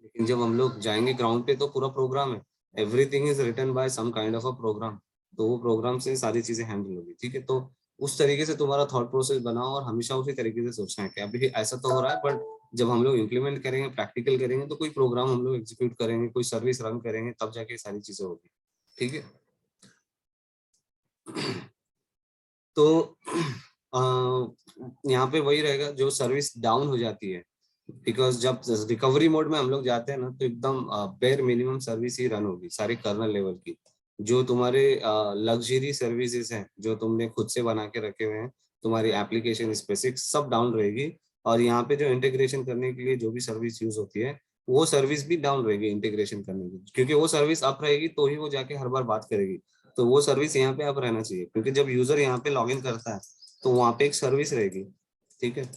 लेकिन जब हम लोग जाएंगे ग्राउंड पे तो पूरा प्रोग्राम है, everything is written by some kind of a program. तो वो प्रोग्राम से सारी चीजें हैंडल होगी, ठीक है? तो उस तरीके से तुम्हारा थॉट प्रोसेस बनाओ और हमेशा उसी तरीके से सोचना है कि अभी ऐसा तो हो रहा है, बट जब हम लोग इम्प्लीमेंट करेंगे, प्रैक्टिकल करेंगे, तो कोई प्रोग्राम हम लोग एग्जीक्यूट करेंगे, कोई सर्विस रन करेंगे, तब जाके सारी चीजें होगी, ठीक है? तो यहाँ पे वही रहेगा, जो सर्विस डाउन हो जाती है, बिकॉज जब रिकवरी मोड में हम लोग जाते हैं ना, तो एकदम बेयर मिनिमम सर्विस ही रन होगी सारी कर्नल लेवल की। जो तुम्हारे लग्जरी सर्विसेज हैं जो तुमने खुद से बना के रखे हुए हैं, तुम्हारी एप्लीकेशन स्पेसिफिक सब डाउन रहेगी। और यहाँ पे जो इंटीग्रेशन करने के लिए जो भी सर्विस यूज होती है, वो सर्विस भी डाउन रहेगी इंटीग्रेशन करने की, क्योंकि वो सर्विस अप रहेगी तो ही वो जाके हर बार बात करेगी। तो वो सर्विस यहाँ पे अप रहना चाहिए, क्योंकि जब यूजर यहाँ पे लॉग इन करता है तो वहाँ पे एक सर्विस रहेगी, ठीक है?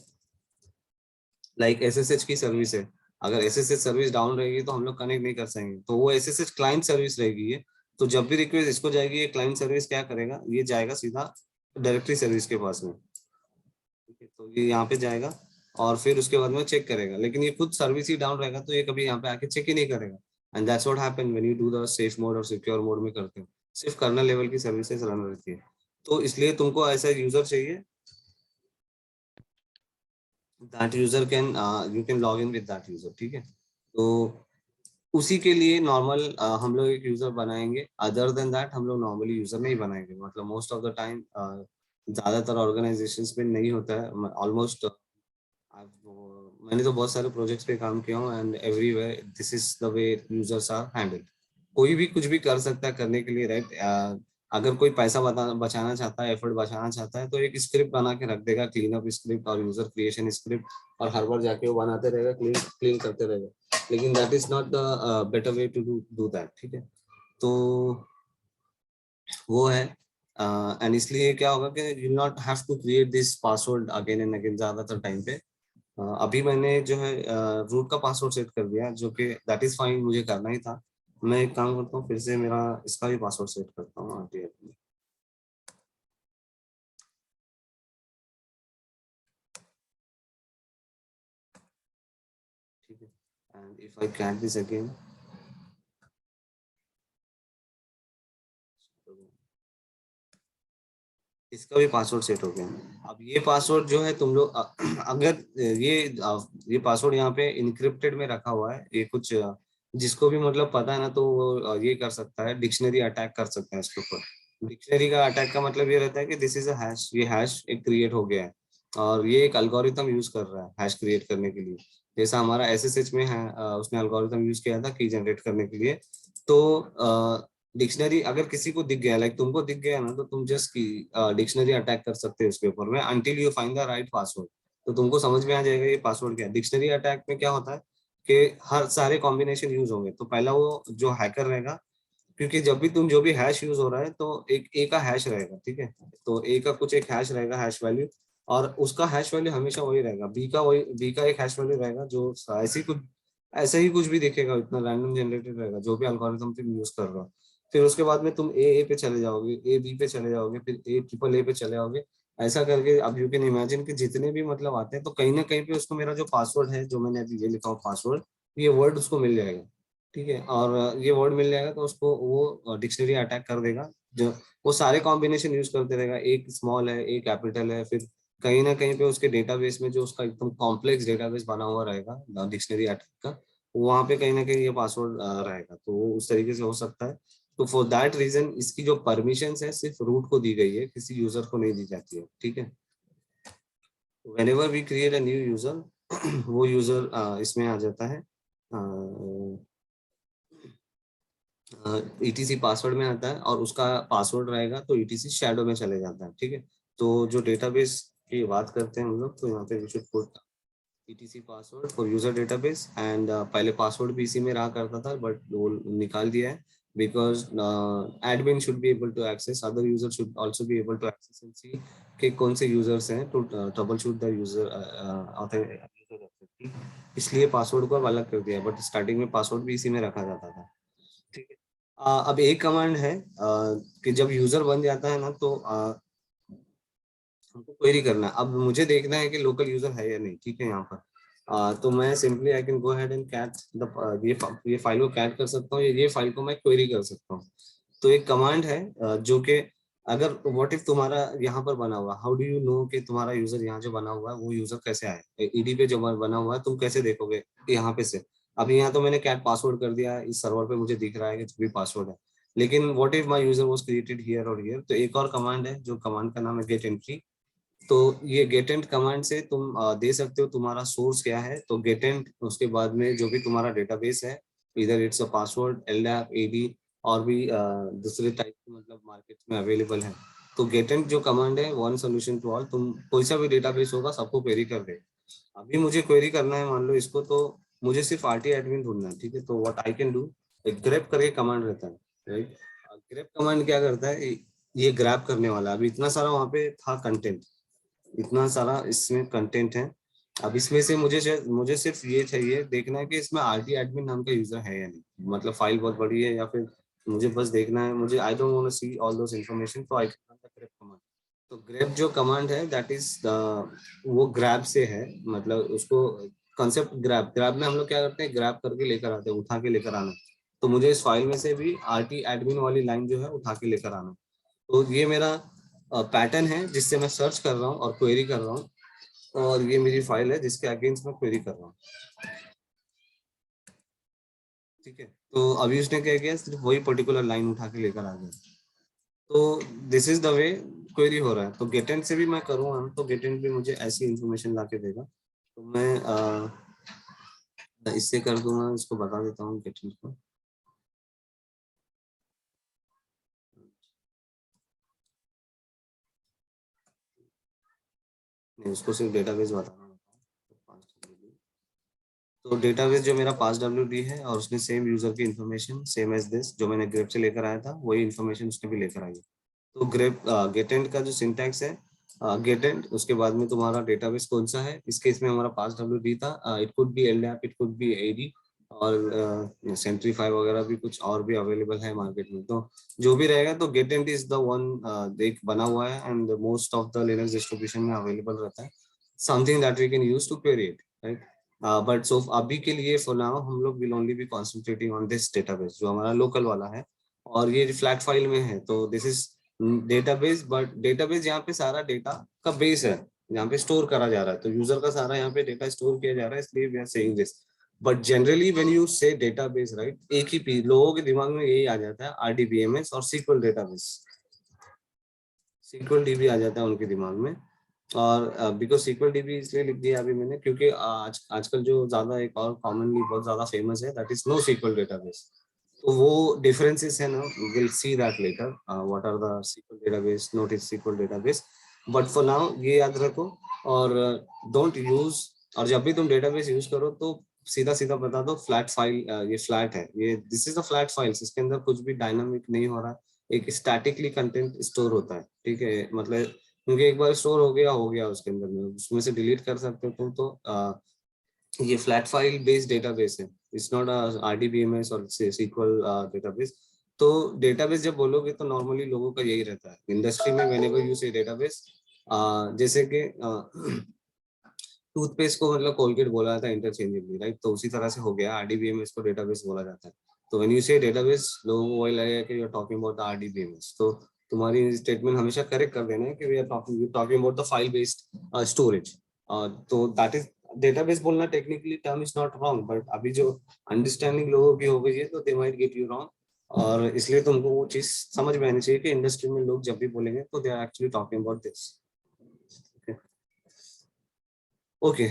लाइक एसएसएच की सर्विस है, अगर एसएसएच सर्विस डाउन रहेगी तो हम लोग कनेक्ट नहीं कर सकेंगे, तो वो एसएसएच क्लाइंट सर्विस रहेगी ये। तो जब भी रिक्वेस्ट इसको जाएगी, ये क्लाइंट सर्विस क्या करेगा, ये जाएगा सीधा डायरेक्टरी सर्विस के पास में, ठीक है? तो ये यहाँ पे जाएगा और फिर उसके बाद में चेक करेगा, लेकिन ये खुद सर्विस ही डाउन रहेगा तो ये कभी यहाँ पे आके चेक ही नहीं करेगा। And that's what happen when you do the safe mode और सिक्योर मोड में करते हो, सिर्फ कर्नल लेवल की सर्विसेज रन रहती है। तो इसलिए तुमको ऐसा यूजर चाहिए, that user can, you can log in with that user, ठीक है? तो उसी के लिए नॉर्मल हम लोग एक यूजर बनाएंगे, अदर देन दैट हम लोग नॉर्मली यूजर नहीं बनाएंगे, मतलब मोस्ट ऑफ द टाइम ज्यादातर ऑर्गेनाइजेशंस में नहीं होता है ऑलमोस्ट। मैंने तो बहुत सारे प्रोजेक्ट्स पे काम किया हूँ and everywhere this is the way users are handled. कोई भी कुछ भी कर सकता है करने के लिए, राइट? अगर कोई पैसा बचाना चाहता है, एफर्ट बचाना चाहता है, तो एक स्क्रिप्ट बना के रख देगा, क्लीन अप स्क्रिप्ट और यूजर क्रिएशन स्क्रिप्ट, और हर बार जाके वो बनाते रहेगा, क्लीन क्लीन करते रहेगा। लेकिन that is not the better way to do do that, ठीक है? तो वो है। एंड इसलिए क्या होगा कि you not have to create this password again and again ज्यादातर टाइम पे। अभी मैंने जो है रूट का पासवर्ड सेट कर दिया, जो कि दैट इज फाइन, मुझे करना ही था। मैं एक काम करता हूँ, फिर से मेरा इसका भी पासवर्ड सेट करता हूँ RTF में, ठीक है? And if I crack this again, इसका भी पासवर्ड सेट हो गया। अब ये पासवर्ड जो है तुम लोग अगर ये पासवर्ड यहाँ पे इनक्रिप्टेड में रखा हुआ है, ये कुछ जिसको भी मतलब पता है ना, तो वो ये कर सकता है, डिक्शनरी अटैक कर सकता है इसके ऊपर। डिक्शनरी का अटैक का मतलब ये रहता है कि दिस इज अ हैश, ये हैश एक क्रिएट हो गया है और ये एक अल्गोरिथम यूज कर रहा है हैश क्रिएट करने के लिए। जैसा हमारा एसएसएच में है, उसने अल्गोरिथम यूज किया था की जनरेट करने के लिए। तो डिक्शनरी अगर किसी को दिख गया, लाइक तुमको दिख गया ना, तो तुम जस्ट की डिक्शनरी अटैक कर सकते हो उसके ऊपर में until you find the right password. तो तुमको समझ में आ जाएगा ये पासवर्ड क्या है। डिक्शनरी अटैक में क्या होता है कि हर सारे कॉम्बिनेशन यूज होंगे, तो पहला वो जो हैकर रहेगा, क्योंकि जब भी तुम जो भी हैश यूज हो रहा है तो एक ए का हैश रहेगा, ठीक है? तो ए का कुछ एक हैश रहेगा, हैश वैल्यू, और उसका हैश वैल्यू हमेशा वही रहेगा। बी का एक हैश वैल्यू रहेगा जो ऐसी कुछ ऐसा ही कुछ भी दिखेगा, इतना रैंडम जनरेटेड रहेगा जो भी एल्गोरिथम तुम यूज कर रहे हो। फिर उसके बाद में तुम ए पे चले जाओगे, ए बी पे चले जाओगे, फिर ए ट्रिपल ए पे चले जाओगे, ऐसा करके अब यू कैन इमेजिन कि जितने भी मतलब आते हैं तो कहीं ना कहीं पे उसको मेरा जो पासवर्ड है, जो मैंने अभी ये लिखा हुआ पासवर्ड, ये वर्ड उसको मिल जाएगा। ठीक है, और ये वर्ड मिल जाएगा तो उसको वो डिक्शनरी अटैक कर देगा, जो वो सारे कॉम्बिनेशन यूज करते रहेगा, एक स्मॉल है एक कैपिटल है, फिर कहीं ना कहीं पे उसके डेटाबेस में जो उसका एकदम कॉम्प्लेक्स डेटाबेस बना हुआ रहेगा डिक्शनरी अटैक का, वहां पे कहीं ना कहीं ये पासवर्ड रहेगा, तो वो उस तरीके से हो सकता है। तो फॉर दैट रीजन इसकी जो परमिशंस है सिर्फ रूट को दी गई है, किसी यूजर को नहीं दी जाती है। ठीक है, whenever we create a new user वो यूजर इसमें आ जाता है, ईटीसी पासवर्ड में आता है, और उसका पासवर्ड रहेगा तो ईटीसी शैडो में चले जाता है। ठीक है, तो जो डेटाबेस की बात करते हैं हम लोग, तो यहाँ पे we should put ETC password for user database, and पहले पासवर्ड भी इसी में रहा करता था, बट वो निकाल दिया है, because admin should be able to access, other user should also be able to access and see कि कौन से यूजर्स हैं, to troubleshoot the user, इसलिए पासवर्ड को अब अलग कर दिया, बट स्टार्टिंग में पासवर्ड भी इसी में रखा जाता था। ठीक है, अब एक कमांड है कि जब यूजर बन जाता है ना, तो हमको क्वेरी करना है। अब मुझे देखना है कि लोकल यूजर है या नहीं। ठीक है, यहाँ पर तो मैं simply I can go ahead and cat the ये फाइल को कैट कर सकता हूँ, ये फाइल को मैं क्वेरी कर सकता हूँ। तो एक कमांड है जो कि अगर व्हाट इफ तुम्हारा यहाँ पर बना हुआ, हाउ डू यू नो कि तुम्हारा यूजर यहाँ जो बना हुआ है वो यूजर कैसे आए, ईडी पे जो बना हुआ है तुम कैसे देखोगे यहाँ पे से। अब यहाँ तो मैंने कैट पासवर्ड कर दिया, इस सर्वर पे मुझे दिख रहा है कि जो भी पासवर्ड है, लेकिन what if my user was created here और हियर, तो एक और कमांड है, जो कमांड का नाम है गेट एंट्री। तो ये गेट एंड कमांड से तुम दे सकते हो तुम्हारा सोर्स क्या है, तो गेट एंड उसके बाद में जो भी तुम्हारा डेटाबेस है, इधर it's a password, LDAP, AD, और भी दूसरे टाइप के मतलब मार्केट में अवेलेबल है। तो गेट एंड जो कमांड है, वन सोल्यूशन टू ऑल, तुम कोई सा भी डेटाबेस होगा सबको क्वेरी कर दे। अभी मुझे क्वेरी करना है मान लो इसको, तो मुझे सिर्फ आरटी एडमिन ढूंढना है। ठीक है, तो व्हाट आई कैन डू, एक ग्रेप करके कमांड रहता है, राइट। ग्रेप कमांड क्या करता है, ये ग्रैब करने वाला, अभी इतना सारा वहां पे था कंटेंट, इतना सारा इसमें कंटेंट है। अब इसमें से मुझे सिर्फ ये चाहिए देखना है कि इसमें आरटी एडमिन नाम का यूजर है या नहीं, मतलब फाइल बहुत बड़ी है या फिर मुझे बस देखना है, मुझे I don't want to see all those information, तो I can run the grep command. तो ग्रेप जो कमांड है दैट इज वो ग्रैब से है, मतलब उसको कॉन्सेप्ट ग्रैब, ग्रैब में हम लोग क्या करते हैं, ग्रैब करके लेकर आते हैं, उठा के लेकर आना। तो मुझे इस फाइल में से भी आरटी एडमिन वाली लाइन जो है उठा के लेकर आना। तो ये मेरा पैटर्न है जिससे मैं सर्च कर रहा हूँ और क्वेरी कर रहा हूँ, और ये मेरी फाइल है जिसके अगेंस्ट मैं क्वेरी कर रहा हूँ। ठीक है, तो अभी उसने क्या किया, सिर्फ वही पर्टिकुलर लाइन उठा के लेकर आ गया। तो this is the way query हो रहा है। तो गेटेंट से भी मैं करूँगा तो गेटेंट भी मुझे ऐसी इंफॉर्मेशन ला के देगा, तो मैं इससे कर दूंगा, इसको बता देता हूँ गेटेंट को। नहीं, उसको सिर्फ डेटाबेस बताना होता है। तो डेटाबेस जो मेरा पास डब्ल्यू है, और उसने सेम यूजर की इन्फॉर्मेशन सेम एज दिस जो मैंने ग्रेप से लेकर आया था, वही इन्फॉर्मेशन उसने भी लेकर आई है। तो ग्रेप गेट एंड का जो सिंटैक्स है, गेट एंड उसके बाद में तुम्हारा डेटाबेस कौन सा है, इस केस में हमारा पास डब्ल्यू था, it could be LDAP, it could be AD, और सेंट्रीफाई वगैरह भी कुछ और भी अवेलेबल है मार्केट में। तो जो भी रहेगा, तो getent is the one एक बना हुआ है, and most of the Linux distribution में अवेलेबल रहता है, something that we can use to query it, right. But so अभी के लिए फॉर नाउ हम लोग will only be concentrating on this database जो हमारा लोकल वाला है, और ये फ्लैट फाइल में है। तो this is database, but database यहाँ पे सारा डेटा का बेस है, यहाँ पे स्टोर करा जा रहा है, तो यूजर का सारा यहाँ पे डेटा स्टोर किया जा रहा है, इसलिए we are saying this. But generally when you say database, right, एक ही लोगों के दिमाग में यही आ जाता है, आरडीबीएमएस और सीक्वल डेटाबेस, सीक्वल डीबी आ जाता है उनके दिमाग में। और बिकॉज सीक्वल डीबी इसलिए लिख दिया अभी मैंने, क्योंकि आजकल जो ज्यादा एक और कॉमनली बहुत ज्यादा फेमस है, that is no SQL database. तो वो डिफरेंसेस है ना, will see that later, what are the SQL database, not is SQL database. But for now ये याद रखो, और डोंट यूज, और जब भी तुम डेटाबेस यूज करो तो सीधा सीधा बता दो फ्लैट फाइल, ये फ्लैट है, ये this is the flat files, इसके अंदर कुछ भी डायनामिक नहीं हो रहा, एक स्टैटिकली कंटेंट स्टोर होता है। ठीक है, मतलब क्योंकि एक बार स्टोर हो गया उसके अंदर में, उसमें से डिलीट कर सकते हो तुम, तो ये फ्लैट फाइल बेस्ड डेटाबेस है, इट्स नॉट आरडीबीएमएस और सीक्वल डेटाबेस। तो डेटाबेस जब बोलोगे तो नॉर्मली लोगों का यही रहता है इंडस्ट्री में, व्हेनेवर यू से डेटाबेस, जैसे कि टूथपेस्ट को मतलब कोलगेट बोला जाता है इंटरचेंजेबली, राइट? तो उसी तरह से हो गया आरडीबीएमएस को डेटाबेस बोला जाता है। तो व्हेन यू से डेटाबेस, लोगों को वही लगेगा कि you are talking about the RDBMS. तो तुम्हारी स्टेटमेंट हमेशा करेक्ट कर देना है कि we are talking about the file based storage. तो दैट इज डेटाबेस बोलना technically term is not wrong, but अभी जो अंडरस्टैंडिंग लोगों की हो गई है तो they might get you wrong. और इसलिए तुमको वो चीज समझ में आनी चाहिए कि इंडस्ट्री में लोग जब भी बोलेंगे तो they are actually talking about this. Okay,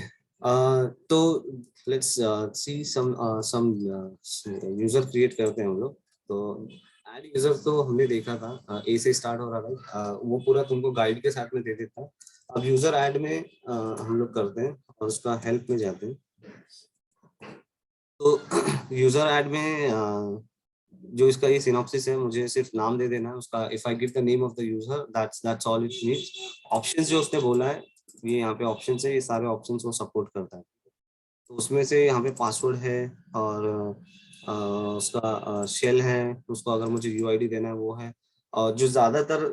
तो let's see some user create करते हैं हम लोग। तो ऐड यूजर तो हमने देखा था, ए से स्टार्ट हो रहा था, वो पूरा तुमको गाइड के साथ में दे देता है। अब यूजर ऐड में हम लोग करते हैं और उसका हेल्प में जाते हैं। तो यूजर ऐड में जो इसका ये सिनॉप्सिस है, मुझे सिर्फ नाम दे देना है उसका। If I give the name of the user, that's all it needs. Options जो उसने बोला है, ये यहाँ पे ऑप्शंस है, ये सारे ऑप्शंस वो सपोर्ट करता है। तो उसमें से यहाँ पे पासवर्ड है और उसका शेल है, उसको अगर मुझे यूआईडी देना है वो है। और जो ज्यादातर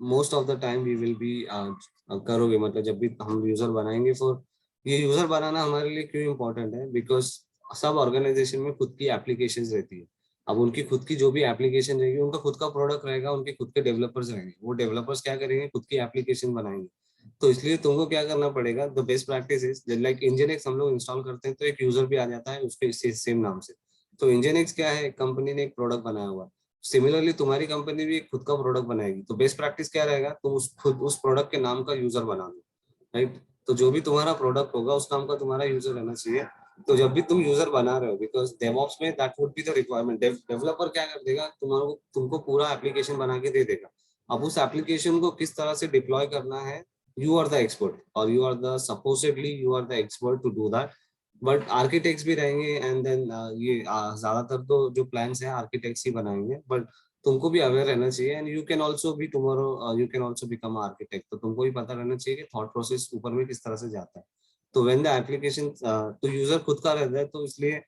most of the time we will be करोगे, मतलब जब भी हम यूजर बनाएंगे, फॉर ये यूजर बनाना हमारे लिए क्यों इम्पोर्टेंट है, बिकॉज सब ऑर्गेनाइजेशन में खुद की एप्लीकेशन रहती है। अब उनकी खुद की जो भी एप्लीकेशन रहेगी, उनका खुद का प्रोडक्ट रहेगा, उनके खुद के डेवलपर्स रहेंगे, वो डेवलपर्स क्या करेंगे, खुद की एप्लीकेशन बनाएंगे। तो इसलिए तुमको क्या करना पड़ेगा, the best practice is like engineers हम लोग इंस्टॉल करते हैं तो एक यूजर भी आ जाता है उसके सेम नाम से। तो इंजीनियर्स क्या है, कंपनी ने एक प्रोडक्ट बनाया हुआ है, सिमिलरली तुम्हारी कंपनी भी एक खुद का प्रोडक्ट बनाएगी। तो बेस्ट प्रैक्टिस क्या रहेगा, तुम उस खुद उस प्रोडक्ट के नाम का यूजर बना दो, राइट? तो जो भी तुम्हारा प्रोडक्ट होगा उस नाम का तुम्हारा यूजर रहना चाहिए। तो जब भी तुम यूजर बना रहे हो, बिकॉज डेवऑप्स में that would be the requirement, developer क्या कर देगा, तुम्हारा तुमको पूरा एप्लीकेशन बना के दे देगा। अब उस एप्लीकेशन को किस तरह से डिप्लॉय करना है, you are the expert or you are the supposedly you are the expert to do that। But architects भी रहेंगे एंड देन ये ज्यादातर तो जो प्लान्स हैं आर्किटेक्ट्स ही बनाएंगे, बट तुमको भी अवेयर रहना चाहिए and you can also be tomorrow, you can also become architect. तो तुमको भी पता रहना चाहिए कि थॉट प्रोसेस ऊपर में किस तरह से जाता है। तो व्हेन द एप्लीकेशन, तो यूजर खुद का रहता है, तो इसलिए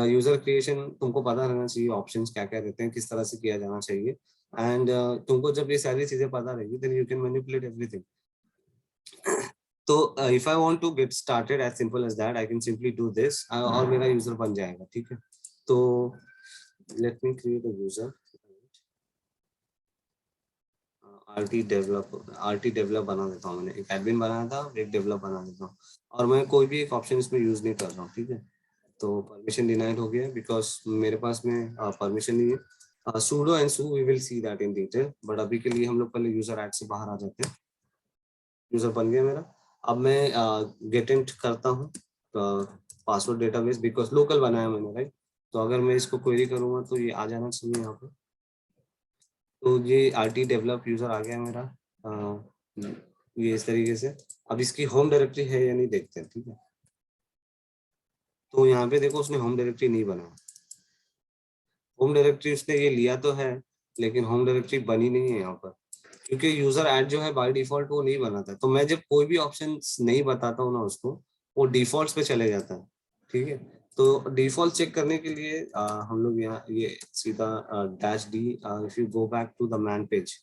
यूजर क्रिएशन तुमको पता रहना चाहिए, ऑप्शंस क्या क्या रहते हैं, किस तरह से किया जाना चाहिए। एंड तुमको जब ये सारी चीजें पता रहेगी, then you can manipulate everything. तो if I want to get started as simple as that, I can simply do this और मेरा यूजर बन जाएगा, ठीक है? तो let me create a user, RT develop बना देता हूँ। मैंने एक एडमिन बनाया था, एक डेवलप बना देता हूँ, और मैं कोई भी एक ऑप्शन इसमें यूज नहीं कर रहा हूँ, ठीक है? तो परमिशन डिनाइड हो गया बिकॉज मेरे पास में परमिशन नहीं है। sudo and su we will see that in detail, but अभी के लिए हम लोग पहले यूजर ऐड से बाहर आ जाते हैं। यूजर बन गया मेरा। अब मैं गेट इंट करता हूँ पासवर्ड डेटाबेस, बिकॉज लोकल बनाया मैंने, राइट? तो अगर मैं इसको क्वेरी करूंगा तो ये आ जाना चाहिए यहाँ पे। तो ये आरटी डेवलप यूजर आ गया मेरा, ये इस तरीके से। अब इसकी होम डायरेक्टरी है या नहीं देखते हैं, ठीक है? तो यहाँ पे देखो, उसने होम डायरेक्टरी नहीं बनाया। होम डायरेक्टरी उसने ये लिया तो है, लेकिन होम डायरेक्टरी बनी नहीं है यहाँ पर, क्योंकि यूजर ऐड जो है बाय डिफॉल्ट वो नहीं बनाता। तो मैं जब कोई भी ऑप्शन नहीं बताता हूँ ना उसको, वो डिफॉल्ट पे चले जाता है, ठीक है? तो डिफॉल्ट चेक करने के लिए हम लोग यहाँ ये सीधा dash D, if you go back to the man page,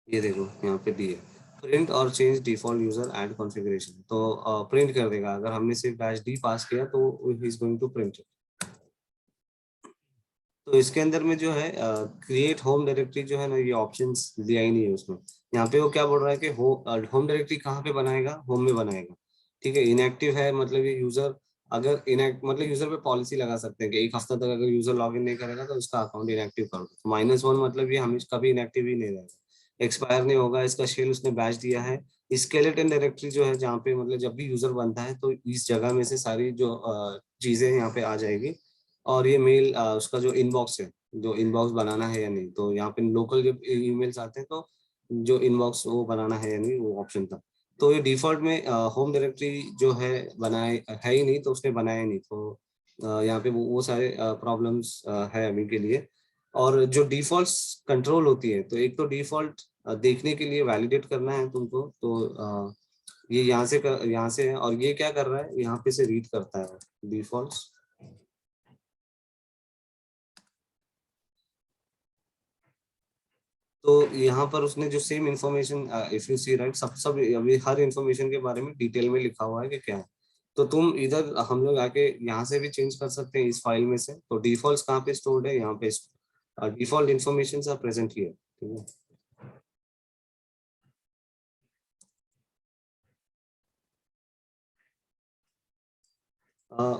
ये देखो यहाँ पे दी है प्रिंट और change default useradd configuration. तो प्रिंट कर देगा, अगर हमने सिर्फ डैश डी पास किया तो he is going to print. तो इसके अंदर में जो है क्रिएट होम डायरेक्टरी जो है ना, ये ऑप्शंस दिया ही नहीं है उसमें। यहाँ पे वो क्या बोल रहा है कि होम डायरेक्टरी कहाँ पे बनाएगा, होम में बनाएगा, ठीक है? इनएक्टिव है, मतलब ये यूजर अगर इनएक्ट, मतलब यूजर पे पॉलिसी लगा सकते हैं कि एक हफ्ता तक अगर यूजर लॉग इन नहीं करेगा तो उसका अकाउंट इनएक्टिव कर दो। तो -1 मतलब ये हमेशा कभी इनएक्टिव ही नहीं रहेगा, एक्सपायर नहीं होगा। इसका शेल उसने बैच दिया है। स्केलेटन डायरेक्टरी जो है, जहाँ पे मतलब जब भी यूजर बनता है तो इस जगह में से सारी जो चीजें यहाँ पे आ जाएगी। और ये मेल उसका जो इनबॉक्स है, जो इनबॉक्स बनाना है या नहीं, तो यहाँ पे लोकल जब ईमेल्स आते हैं तो जो इनबॉक्स वो बनाना है या नहीं, वो ऑप्शन था। तो ये डिफॉल्ट में होम डायरेक्टरी जो है बनाए है ही नहीं, तो उसने बनाया ही नहीं। तो यहाँ पे वो सारे प्रॉब्लम्स है अभी के लिए। और जो डिफॉल्ट कंट्रोल होती है, तो एक तो डिफॉल्ट देखने के लिए वैलिडेट करना है तुमको। तो ये यहाँ से है, और ये क्या कर रहा है, यहाँ पे से रीड करता है डिफॉल्ट्स। तो यहाँ पर उसने जो same information, if you see right, सब अभी हर इंफॉर्मेशन के बारे में डिटेल में लिखा हुआ है कि क्या है। तो तुम इधर हम लोग आके यहाँ से भी चेंज कर सकते हैं इस फाइल में से। तो डिफॉल्ट्स कहाँ पे स्टोर्ड है, यहाँ पे default information are present here, ठीक है।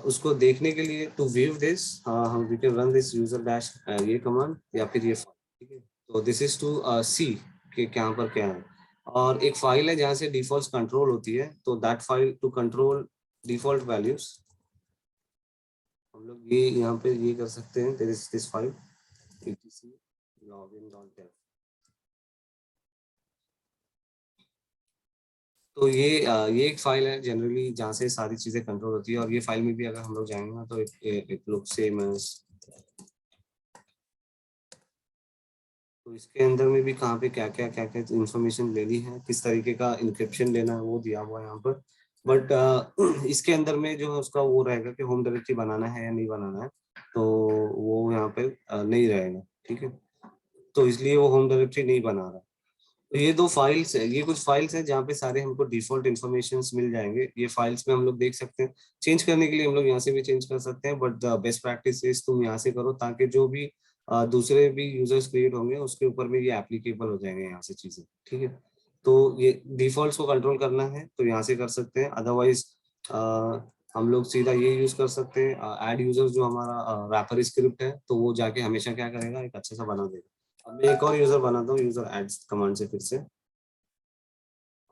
उसको देखने के लिए टू व्यू दिस हम we can run this user dash ये कमांड या फिर ये फाइल, ठीक है। तो दिस इज टू सी कि यहाँ पर क्या है। और एक फाइल है जहाँ से डिफॉल्ट कंट्रोल होती है, तो that file to control default values हम लोग ये यहाँ पे ये कर सकते हैं। There is this file etc login.dev। तो ये एक फाइल है जनरली जहाँ से सारी चीजें कंट्रोल होती है। और ये फाइल में भी अगर हम लोग जाएंगे ना तो एक लोग सेम है। तो इसके अंदर में भी कहाँ पे क्या क्या इंफॉर्मेशन लेनी है, किस तरीके का इंक्रिप्शन लेना है, वो दिया हुआ है यहाँ पर। बट इसके अंदर में जो है उसका वो रहेगा कि होम डायरेक्टरी बनाना है या नहीं बनाना है, तो वो यहाँ पे नहीं रहेगा, ठीक है। तो इसलिए वो होम डायरेक्टरी नहीं बना रहा। तो ये दो फाइल्स है, ये कुछ फाइल्स हैं जहाँ पे सारे हमको डिफॉल्ट इन्फॉर्मेशन मिल जाएंगे। ये फाइल्स में हम लोग देख सकते हैं। चेंज करने के लिए हम लोग यहाँ से भी चेंज कर सकते हैं, बट बेस्ट प्रैक्टिस इज तुम यहाँ से करो, ताकि जो भी दूसरे भी यूजर्स क्रिएट होंगे उसके ऊपर में ये एप्लीकेबल हो जाएंगे यहाँ से चीजें, ठीक है। तो ये डिफॉल्ट्स को कंट्रोल करना है तो यहाँ से कर सकते हैं। अदरवाइज हम लोग सीधा ये यूज कर सकते हैं ऐड यूजर, जो हमारा रैपर स्क्रिप्ट है, तो वो जाके हमेशा क्या करेगा, एक अच्छा सा बना देगा। अब मैं एक और यूजर बनाता हूँ यूजर एड्स कमांड से फिर से।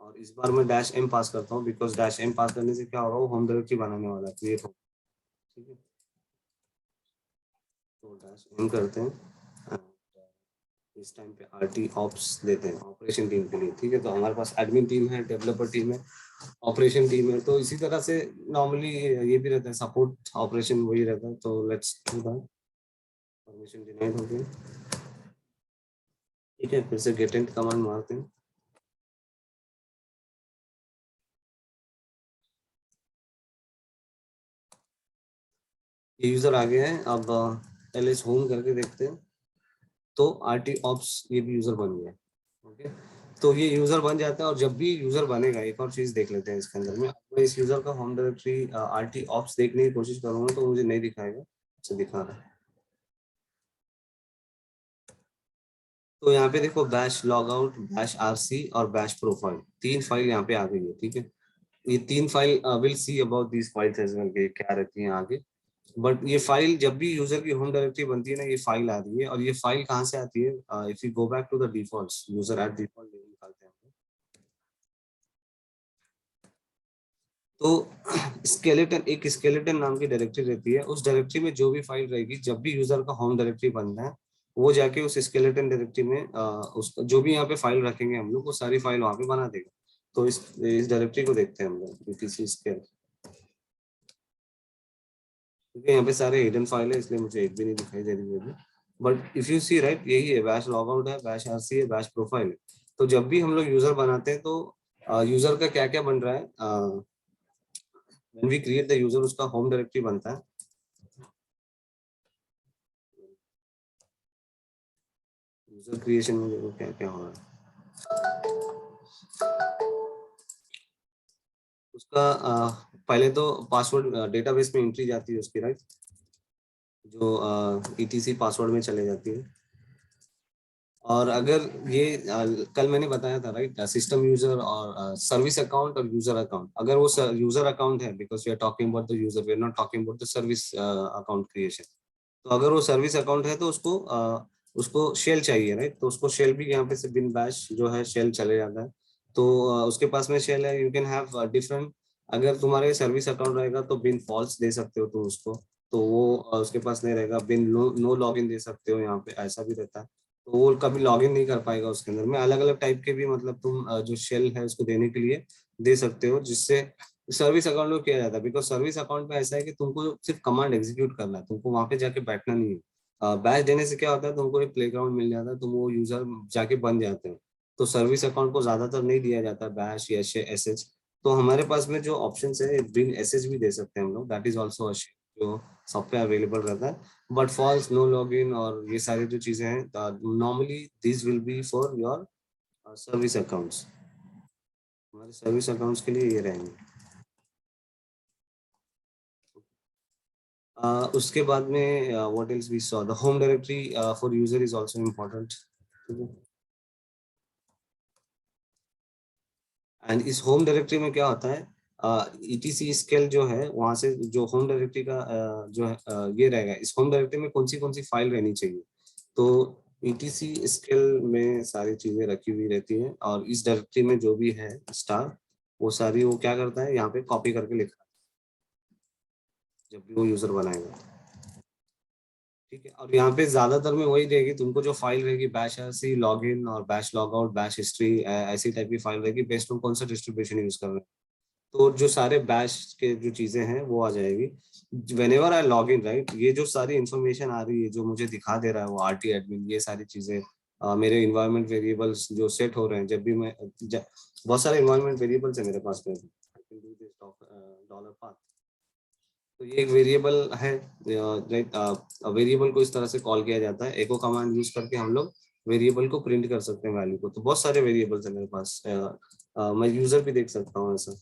और इस बार मैं डैश एम पास करता हूँ, बिकॉज डैश एम पास करने से क्या होगा, वो होम डायरेक्टरी बनाने वाला है, क्रिएट हो, ठीक है। तो डैश एम करते हैं। इस टाइम पे आरटी ऑप्स देते हैं ऑपरेशन टीम के लिए, ठीक है। तो हमारे पास एडमिन टीम है, डेवलपर टीम है, ऑपरेशन टीम है। तो इसी तरह से नॉर्मली ये भी रहता है, सपोर्ट ऑपरेशन वही रहता है। तो let's do that. Permission denied हो गई, ठीक है। फिर से गेट एंड कमांड मारते हैं। ये यूजर आ गया है। अब एलएस होम करके देखते हैं, तो आरटी ऑप्स ये भी यूजर बन गया, ओके। तो ये यूजर बन जाता है। और जब भी यूजर बनेगा, एक और चीज देख लेते हैं इसके अंदर में। मैं इस यूजर का होम डायरेक्टरी आरटी ऑप्स देखने की कोशिश करूंगा तो मुझे नहीं दिखाएगा, अच्छा दिखा रहा है। तो यहाँ पे देखो, bash log out, bash RC और बैश प्रोफाइल, तीन फाइल यहाँ पे आ गई है, ठीक है। ये तीन file will see about these files as well, क्या रहती हैं आगे। बट ये फाइल जब भी यूजर की होम डायरेक्टरी बनती है ना, ये फाइल आती है। और ये फाइल कहाँ से आती है, if you go back to the defaults, user at default निकालते हैं। तो स्केलेटन, एक स्केलेटन नाम की डायरेक्टरी रहती है। उस डायरेक्टरी में जो भी फाइल रहेगी, जब भी यूजर का होम डायरेक्टरी बनना है, वो जाके उस स्केलेटन डायरेक्टरी में उस जो भी यहाँ पे फाइल रखेंगे हम लोग, वो सारी फाइल वहाँ पे बना देगा। तो इस डायरेक्टरी को देखते हैं हम लोग, यूटीसी स्केल, क्योंकि यहाँ पे सारे हिडन फाइल है, इसलिए मुझे एक भी नहीं दिखाई दे रही है। But if you see right, यही है, बैश लॉग आउट है, बैश आरसी है, बैश प्रोफाइल है। तो जब भी हम लोग यूजर बनाते हैं, तो यूजर का क्या क्या बन रहा है, when we create the user, उसका होम डायरेक्टरी बनता है। यूजर क्रिएशन में देखो क्या क्या हो रहा है उसका। पहले तो पासवर्ड डेटाबेस में एंट्री जाती है उसकी, राइट, जो ईटीसी पासवर्ड में चले जाती है। और अगर ये कल मैंने बताया था, राइट, सिस्टम यूजर और सर्विस अकाउंट और यूजर अकाउंट। अगर वो यूजर अकाउंट है, because we are talking about the user, we are not talking about the service account creation. तो अगर वो सर्विस अकाउंट है तो उसको शेल चाहिए, राइट। तो उसको शेल भी यहाँ पे से बिन बैश जो है शेल चले जाता है। तो उसके पास में शेल है, यू कैन हैव डिफरेंट। अगर तुम्हारे सर्विस अकाउंट रहेगा तो बिन फॉल्स दे सकते हो तुम उसको, तो वो उसके पास नहीं रहेगा। बिन नो लॉगिन दे सकते हो, यहाँ पे ऐसा भी रहता है। तो वो कभी लॉगिन नहीं कर पाएगा उसके अंदर में। अलग अलग टाइप के भी मतलब तुम जो शेल है उसको देने के लिए दे सकते हो, जिससे सर्विस अकाउंट में किया जाता है। बिकॉज सर्विस अकाउंट में ऐसा है कि तुमको सिर्फ कमांड एग्जीक्यूट करना है, तुमको वहां पे जाके बैठना नहीं है। बैच देने से क्या होता है, तुमको एक प्लेग्राउंड मिल जाता है, तुम वो यूजर जाके बन जाते हैं। तो सर्विस अकाउंट को ज्यादातर नहीं दिया जाता बैश या एस एच। तो हमारे पास में जो ऑप्शन है, बिन एस एच भी दे सकते हैं हम लोग, that is also a shell. जो सब पे अवेलेबल रहता है, बट फॉल्स नो लॉगिन और ये सारी जो चीजें हैं, normally this will be for your service accounts, हमारे सर्विस अकाउंट्स के लिए ये रहेंगे। उसके बाद में what else we saw, the home directory for user is also important, ठीक है। एंड इस होम डायरेक्टरी में क्या होता है, ईटीसी स्केल जो है वहां से जो होम डायरेक्टरी का जो है ये रहेगा, इस होम डायरेक्टरी में कौन सी फाइल रहनी चाहिए, तो ईटीसी स्केल में सारी चीजें रखी हुई रहती हैं, और इस डायरेक्टरी में जो भी है स्टार, वो सारी वो क्या करता है यहाँ पे कॉपी करके लिखता है जब भी वो यूजर बनाएगा, ठीक है। और यहाँ पे ज्यादातर में वही रहेगी, तुमको जो फाइल रहेगी बैश ऐसी लॉग इन और bash log out bash history ऐसी टाइप की फाइल रहेगी, बेस्ड ऑन कौन सा डिस्ट्रीब्यूशन यूज कर रहे हैं, तो जो सारे बैश के जो चीजें हैं वो आ जाएगी। Whenever I log in right, ये जो सारी इंफॉर्मेशन आ रही है जो मुझे दिखा दे रहा है वो आरटी एडमिन, ये सारी चीजें मेरे इन्वायरमेंट वेरिएबल्स जो सेट हो रहे हैं, जब भी मैं बहुत सारे इन्वायरमेंट वेरिएबल्स है मेरे पास में, डॉलर पाथ, तो ये एक वेरिएबल है राइट, वेरिएबल को इस तरह से कॉल किया जाता है, एको कमांड यूज करके हम लोग वेरिएबल को प्रिंट कर सकते हैं वैल्यू को, तो बहुत सारे वेरिएबल्स है मेरे पास, मैं यूजर भी देख सकता हूँ ऐसा,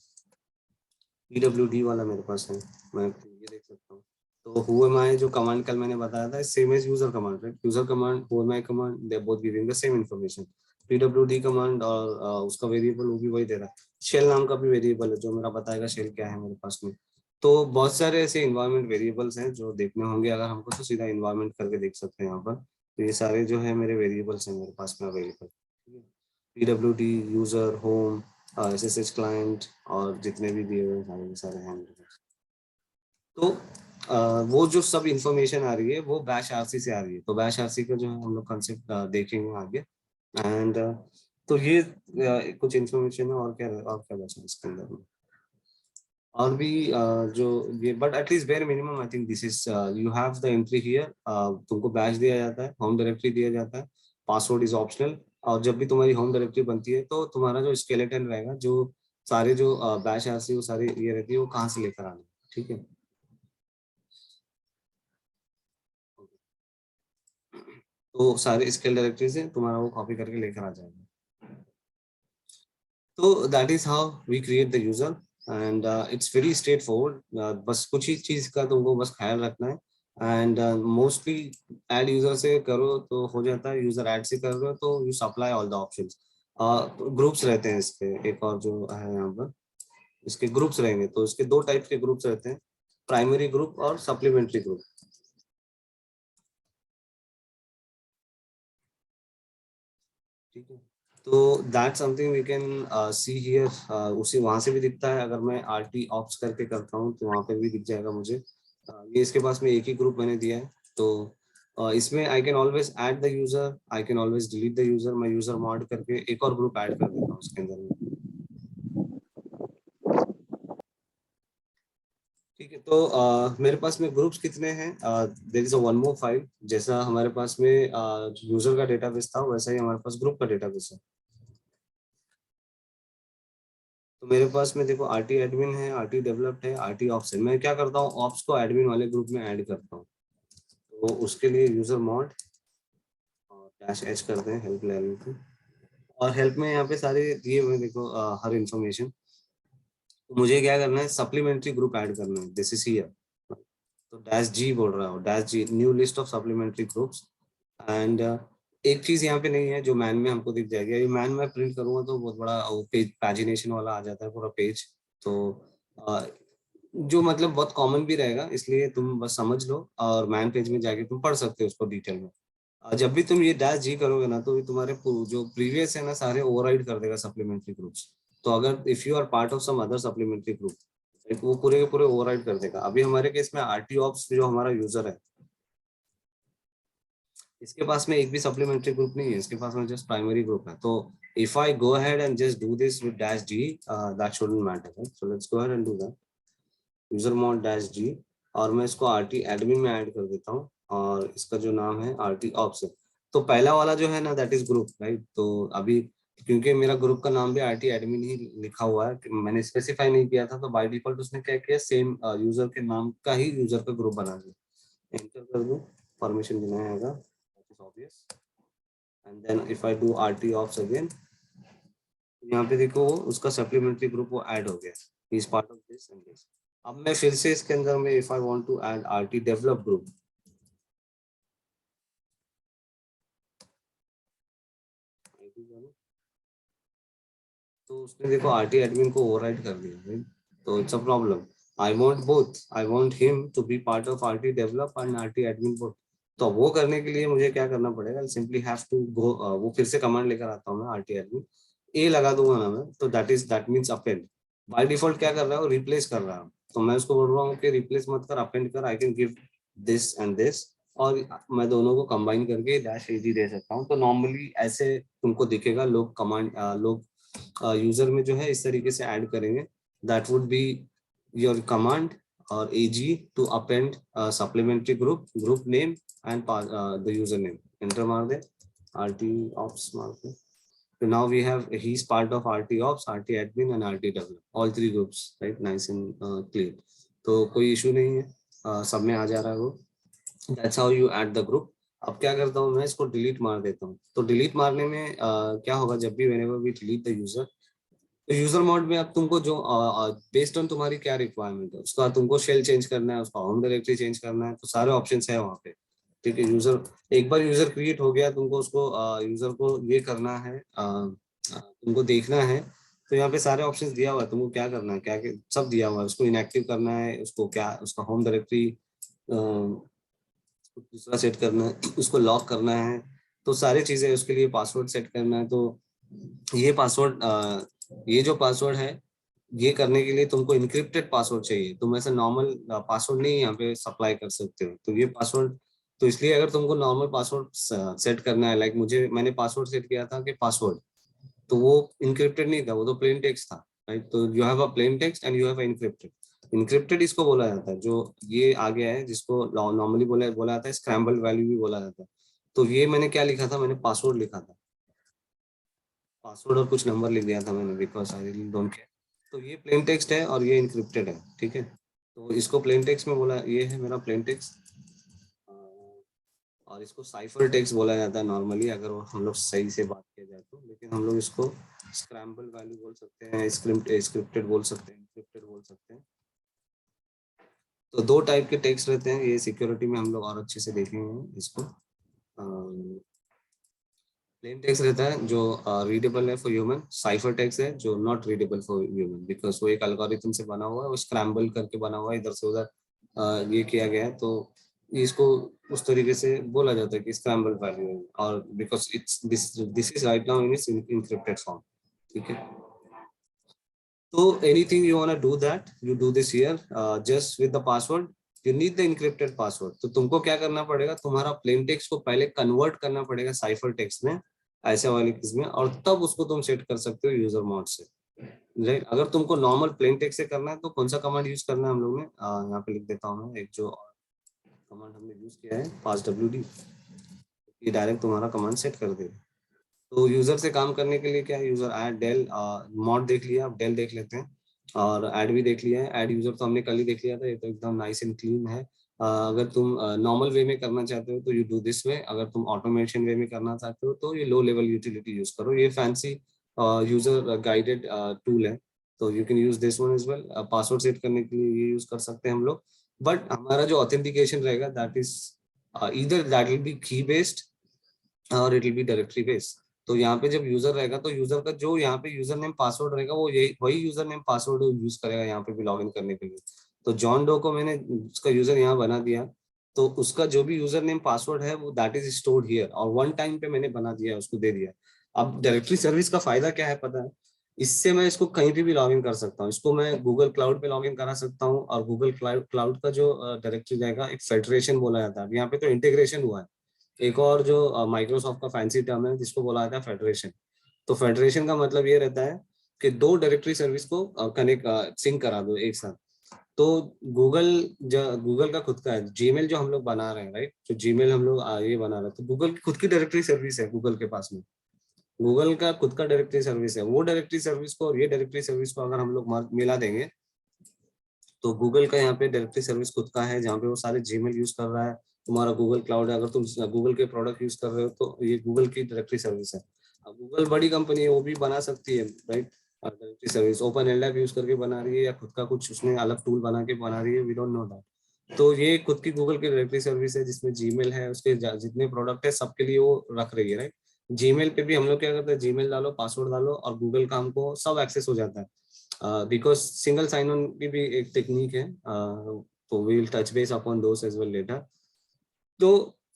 PWD वाला मेरे पास है, मैं ये देख सकता हूँ। तो who am I जो कमांड कल मैंने बताया था, same as user command, right, user command who am I command, they both giving the same information, PWD command और उसका वेरिएबल वो भी वही दे रहा है, शेल नाम का भी वेरिएबल है जो मेरा बताएगा शेल क्या है मेरे पास में। तो बहुत सारे ऐसे इन्वायरमेंट वेरिएबल्स हैं जो देखने होंगे अगर हमको, तो सीधा इन्वायरमेंट करके देख सकते हैं यहाँ पर, तो ये सारे जो है मेरे वेरिएबल्स हैं मेरे पास में available, PWD user home SSH client और जितने भी दिए हुए सारे के सारे हैं मेरे पास। तो वो जो सब इंफॉर्मेशन आ रही है वो बैश आरसी से आ रही है, तो बैश आरसी का जो है हम लोग कंसेप्ट देखेंगे आगे। एंड तो ये कुछ इंफॉर्मेशन है, और क्या बचा इसके अंदर में, और भी जो ये, but at least bare minimum I think this is, you have the entry here, तुमको बैच दिया जाता है, होम डायरेक्टरी दिया जाता है, पासवर्ड इज ऑप्शनल, और जब भी तुम्हारी होम डायरेक्टरी बनती है तो तुम्हारा जो स्केलेटन रहेगा, जो सारे जो बैच आरसी वो सारी ये रहती है, वो कहाँ से लेकर आना है, ठीक है। तो सारे स्केल डायरेक्टरी से तुम्हारा वो कॉपी करके लेकर आ जाएगा। तो that is how we create the user, and it's very straightforward, बस कुछ ही चीज का तुमको बस ख्याल रखना है, एंड मोस्टली ऐड यूजर से करो तो हो जाता है, यूजर ऐड से कर रहे हो तो you supply all the options, groups रहते हैं इसके, एक और जो है यहाँ पर इसके ग्रुप्स रहेंगे, तो इसके दो टाइप के ग्रुप्स रहते हैं, प्राइमरी ग्रुप और सप्लीमेंट्री ग्रुप, ठीक है। तो that something we can see here, उसी वहां से भी दिखता है, अगर मैं RT ऑप्स करके करता हूँ तो वहां पे भी दिख जाएगा मुझे, ये इसके पास में एक ही ग्रुप मैंने दिया है, तो इसमें I can always add the user, I can always delete the user, मैं यूजर मॉड करके एक और ग्रुप ऐड कर देता हूँ उसके अंदर में, ठीक है। तो मेरे पास में ग्रुप्स कितने हैं, there is a one more file, जैसा हमारे पास में यूजर का डेटाबेस था वैसा ही हमारे पास ग्रुप का डेटाबेस है, तो मेरे पास में देखो RT एडमिन है, RT डेवलप्ड है, RT ऑप्स है, मैं क्या करता हूँ ऑप्स को एडमिन वाले ग्रुप में ऐड करता हूँ, तो उसके लिए यूजर मॉड और -h करते हैं हेल्प लेवल की, और हेल्प में यहाँ पे सारे दिए हुए देखो हर इंफॉर्मेशन, तो मुझे क्या करना है सप्लीमेंट्री ग्रुप ऐड करना है, दिस इज हियर, तो -g बोल रहा हूँ, -g new list of supplementary groups, and एक चीज यहाँ पे नहीं है जो मैन में हमको दिख जाएगी, ये मैन में प्रिंट करूंगा तो बहुत बड़ा पेज पैजिनेशन वाला आ जाता है पूरा पेज, तो अ, जो मतलब बहुत कॉमन भी रहेगा, इसलिए तुम बस समझ लो और मैन पेज में जाके तुम पढ़ सकते हो उसको डिटेल में, जब भी तुम ये -g करोगे ना तो ये तुम्हारे जो प्रीवियस है ना सारे ओवरराइड कर देगा सप्लीमेंट्री ग्रुप्स, तो अगर if you are part of some other supplementary group, वो पूरे के पूरे ओवरराइड कर देगा। अभी हमारे केस में RT ऑप्स जो हमारा यूजर है, इसके पास में एक भी सप्लीमेंट्री ग्रुप नहीं है, इसके पास में जस्ट प्राइमरी ग्रुप है, तो if I go ahead and just do this with -g, that shouldn't matter, right? So let's go ahead and do that, user mod -g, और मैं इसको RT admin में ऐड कर देता हूँ, और इसका जो नाम है RT ops है, तो पहला वाला जो है ना दैट इज ग्रुप, राइट, तो अभी क्योंकि मेरा ग्रुप का नाम भी आरटी एडमिन ही लिखा हुआ है, मैंने स्पेसिफाई नहीं किया था, तो बाय डिफॉल्ट उसने क्या किया, सेम यूजर के नाम का ही यूजर का ग्रुप बना दिया। एंटर कर दूं, परमिशन देना आएगा, obvious. And then if I do RT ops again, यहाँ पे देखो उसका सप्लीमेंट्री ग्रुप वो ऐड हो गया, he is part of this and this. अब मैं फिर से इसके अंदर में if I want to add RT develop group, तो उसने देखो आरटी एडमिन को ओवरराइड कर दिया, right? तो it's a problem. I want both, I want him to be part of RT develop and RT admin both. तो वो करने के लिए मुझे क्या करना पड़ेगा, सिंपली हैव टू गो, वो फिर से कमांड लेकर आता हूँ मैं, आरटी एडमिन ए लगा दूंगा ना मैं, तो that means append. By default क्या कर रहा है वो रिप्लेस कर रहा है, तो मैं उसको बोल रहा हूँ कि रिप्लेस मत कर, अपेंड कर, आई can give this and this, और मैं दोनों को कंबाइन करके डैश एडी दे सकता हूँ। तो नॉर्मली ऐसे तुमको दिखेगा, लोग कमांड लोग यूजर में जो है इस तरीके से ऐड करेंगे, that would be your command और AG to append supplementary group, group name and the user name. Enter मार दे, आरटी ऑप्स मार दे। So now we have, he's part of RT Ops, RT Admin and RT Develop, all three groups, right? Nice and clear. तो कोई issue नहीं है, सब में आ जा रहा है वो। That's how you add the group. अब क्या करता हूँ मैं, इसको डिलीट मार देता हूँ। तो डिलीट मारने में क्या होगा, जब भी whenever we delete the user, तो यूजर मोड में अब तुमको जो बेस्ड ऑन तुम्हारी क्या रिक्वायरमेंट है, उसका तुमको शेल चेंज करना है, उसका होम डायरेक्टरी चेंज करना है, तो सारे ऑप्शंस है वहाँ पे। ठीक है, यूजर एक बार यूजर क्रिएट हो गया, तुमको उसको यूजर को ये करना है, तुमको देखना है, तो यहाँ पे सारे ऑप्शंस दिया हुआ है, तुमको क्या करना है, क्या सब दिया हुआ है। उसको इनएक्टिव करना है, उसको क्या, उसका होम डायरेक्टरी दूसरा सेट करना है, उसको लॉक करना है, तो सारी चीजें, उसके लिए पासवर्ड सेट करना है। तो ये पासवर्ड, ये जो पासवर्ड है, ये करने के लिए तुमको इनक्रिप्टेड पासवर्ड चाहिए, तुम ऐसे नॉर्मल पासवर्ड नहीं यहाँ पे सप्लाई कर सकते हो। तो ये पासवर्ड, तो इसलिए अगर तुमको नॉर्मल पासवर्ड सेट करना है, लाइक मैंने पासवर्ड सेट किया था कि पासवर्ड, तो वो इनक्रिप्टेड नहीं था, वो तो प्लेन टेक्स्ट था, राइट? तो you have a plain text and you have encrypted. Encrypted इसको बोला जाता है, जो ये आ गया है, जिसको नॉर्मली बोला बोला जाता है स्क्रैम्बल वैल्यू भी बोला जाता है। तो ये मैंने क्या लिखा था, मैंने पासवर्ड लिखा था, पासवर्ड और कुछ नंबर लिख दिया था मैंने, because I really don't care. तो ये प्लेन टेक्स्ट है और ये इनक्रिप्टेड है, ठीक है। तो इसको प्लेन टेक्स्ट में बोला, ये है मेरा प्लेन टेक्स्ट, और इसको साइफर टेक्स्ट बोला जाता है नॉर्मली, अगर हम लोग सही से बात किया जाए तो। लेकिन हम लोग इसको स्क्रैम्बल वैल्यू बोल सकते हैं, स्क्रिप्टेड बोल सकते हैं, इनक्रिप्टेड बोल सकते हैं। तो दो टाइप के टेक्स्ट रहते हैं, ये सिक्योरिटी में हम लोग और अच्छे से देखेंगे इसको। प्लेन टेक्स्ट रहता है जो रीडेबल है फॉर ह्यूमन, साइफर टेक्स्ट है जो not readable for human, because वो एक एल्गोरिथम से बना हुआ है, वो स्क्रैम्बल करके बना हुआ है, इधर से उधर ये किया गया है, तो इसको उस तरीके से बोला जाता है कि स्क्रैम्बल वैल्यू है, और because it's this is right now in its encrypted form, ठीक है। तो anything you want to do that, you do this here, just with the password, you need the encrypted password। तो तुमको क्या करना पड़ेगा, तुम्हारा प्लेन टेक्स्ट को पहले कन्वर्ट करना पड़ेगा साइफर टेक्स्ट में, ऐसे वाले केस में, और तब उसको तुम सेट कर सकते हो यूजर मोड से, राइट? अगर तुमको नॉर्मल प्लेन टेक्स्ट से करना है तो कौन सा कमांड यूज करना है हम लोग ने, यहाँ पे लिख देता हूँ मैं, एक जो कमांड हमने यूज किया है, पास WD, ये डायरेक्ट तुम्हारा कमांड सेट कर देगा। तो यूजर से काम करने के लिए क्या है, यूजर ऐड डेल मॉड देख लिया, अब डेल देख लेते हैं, और ऐड भी देख लिया है। ऐड यूजर तो हमने कल ही देख लिया था, ये तो एकदम नाइस एंड क्लीन है। अगर तुम नॉर्मल वे में करना चाहते हो तो यू डू दिस वे, अगर तुम ऑटोमेशन वे में करना चाहते हो तो ये लो लेवल यूटिलिटी यूज करो, ये फैंसी यूजर गाइडेड टूल है, तो you can use this one as well. Password set करने के लिए ये यूज कर सकते हैं हम लोग, बट हमारा जो ऑथेंटिकेशन रहेगा that is either that will be की बेस्ड और it will B directory based. तो यहाँ पे जब यूजर रहेगा तो यूजर का जो यहाँ पे यूजर नेम पासवर्ड रहेगा, वो यही वही यूजर नेम पासवर्ड यूज करेगा यहाँ पे भी लॉग इन करने के लिए। तो जॉन डो को मैंने उसका यूजर यहाँ बना दिया, तो उसका जो भी यूजर नेम पासवर्ड है वो दैट इज स्टोर्ड हियर, और वन टाइम पे मैंने बना दिया, उसको दे दिया। अब डायरेक्टरी सर्विस का फायदा क्या है पता है, इससे मैं इसको कहीं पे भी लॉग इन कर सकता हूँ, इसको मैं गूगल क्लाउड पे लॉग इन करा सकता हूँ, और गूगल क्लाउड का जो डायरेक्टरी रहेगा, एक फेडरेशन बोला जाता है, यहाँ पे तो इंटीग्रेशन हुआ है। एक और जो माइक्रोसॉफ्ट का फैंसी टर्म है जिसको बोला जाता है फेडरेशन। तो फेडरेशन का मतलब ये रहता है कि दो डायरेक्टरी सर्विस को कनेक्ट सिंक करा दो एक साथ। तो गूगल गूगल का खुद का है, जीमेल जो हम लोग बना रहे हैं, राइट, जो जीमेल हम लोग ये बना रहे हैं, तो गूगल की खुद की डायरेक्टरी सर्विस है गूगल के पास में, गूगल का खुद का डायरेक्टरी सर्विस है, वो डायरेक्टरी सर्विस को और ये डायरेक्टरी सर्विस को अगर हम लोग मिला देंगे तो गूगल का यहाँ पे डायरेक्टरी सर्विस खुद का है, जहाँ पे वो सारे जीमेल यूज कर रहा है, तुम्हारा गूगल क्लाउड है, अगर तुम गूगल के प्रोडक्ट यूज कर रहे हो तो ये गूगल की डायरेक्टरी सर्विस है। अब गूगल बड़ी कंपनी है, वो भी बना सकती है right directory service, open LDAP use करके बना रही है या खुद का कुछ उसने अलग टूल बना के बना रही है, वी डोंट नो दैट। तो ये खुद की गूगल की डायरेक्टरी सर्विस है जिसमें जीमेल है, उसके जितने प्रोडक्ट है सबके लिए वो रख रही है राइट। जीमेल पे भी हम लोग क्या करते हैं, जीमेल डालो, पासवर्ड डालो और गूगल का हमको सब एक्सेस हो जाता है, बिकॉज सिंगल साइन ऑन की भी एक टेक्निक है, तो we will touch base upon those as well later. तो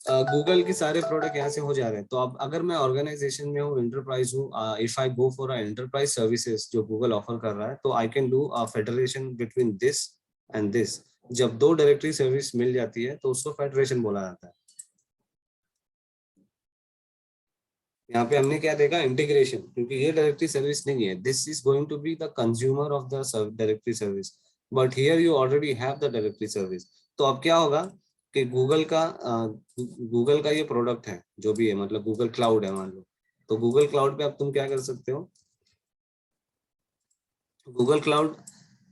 गूगल के सारे प्रोडक्ट यहाँ से हो जा रहे हैं। तो अब अगर मैं ऑर्गेनाइजेशन में हूँ, इंटरप्राइज हूँ, if I go for enterprise services जो गूगल ऑफर कर रहा है, तो I can do a federation between this and this. जब दो डायरेक्टरी सर्विस मिल जाती है तो उसको फेडरेशन बोला जाता है। यहाँ पे हमने क्या देखा, इंटीग्रेशन, क्योंकि ये डायरेक्टरी सर्विस नहीं है, this is going to be the consumer of the directory service, but here you already have the directory service. तो अब क्या होगा कि गूगल का ये प्रोडक्ट है जो भी है, मतलब गूगल क्लाउड है मान लो, तो गूगल क्लाउड पे अब तुम क्या कर सकते हो, गूगल क्लाउड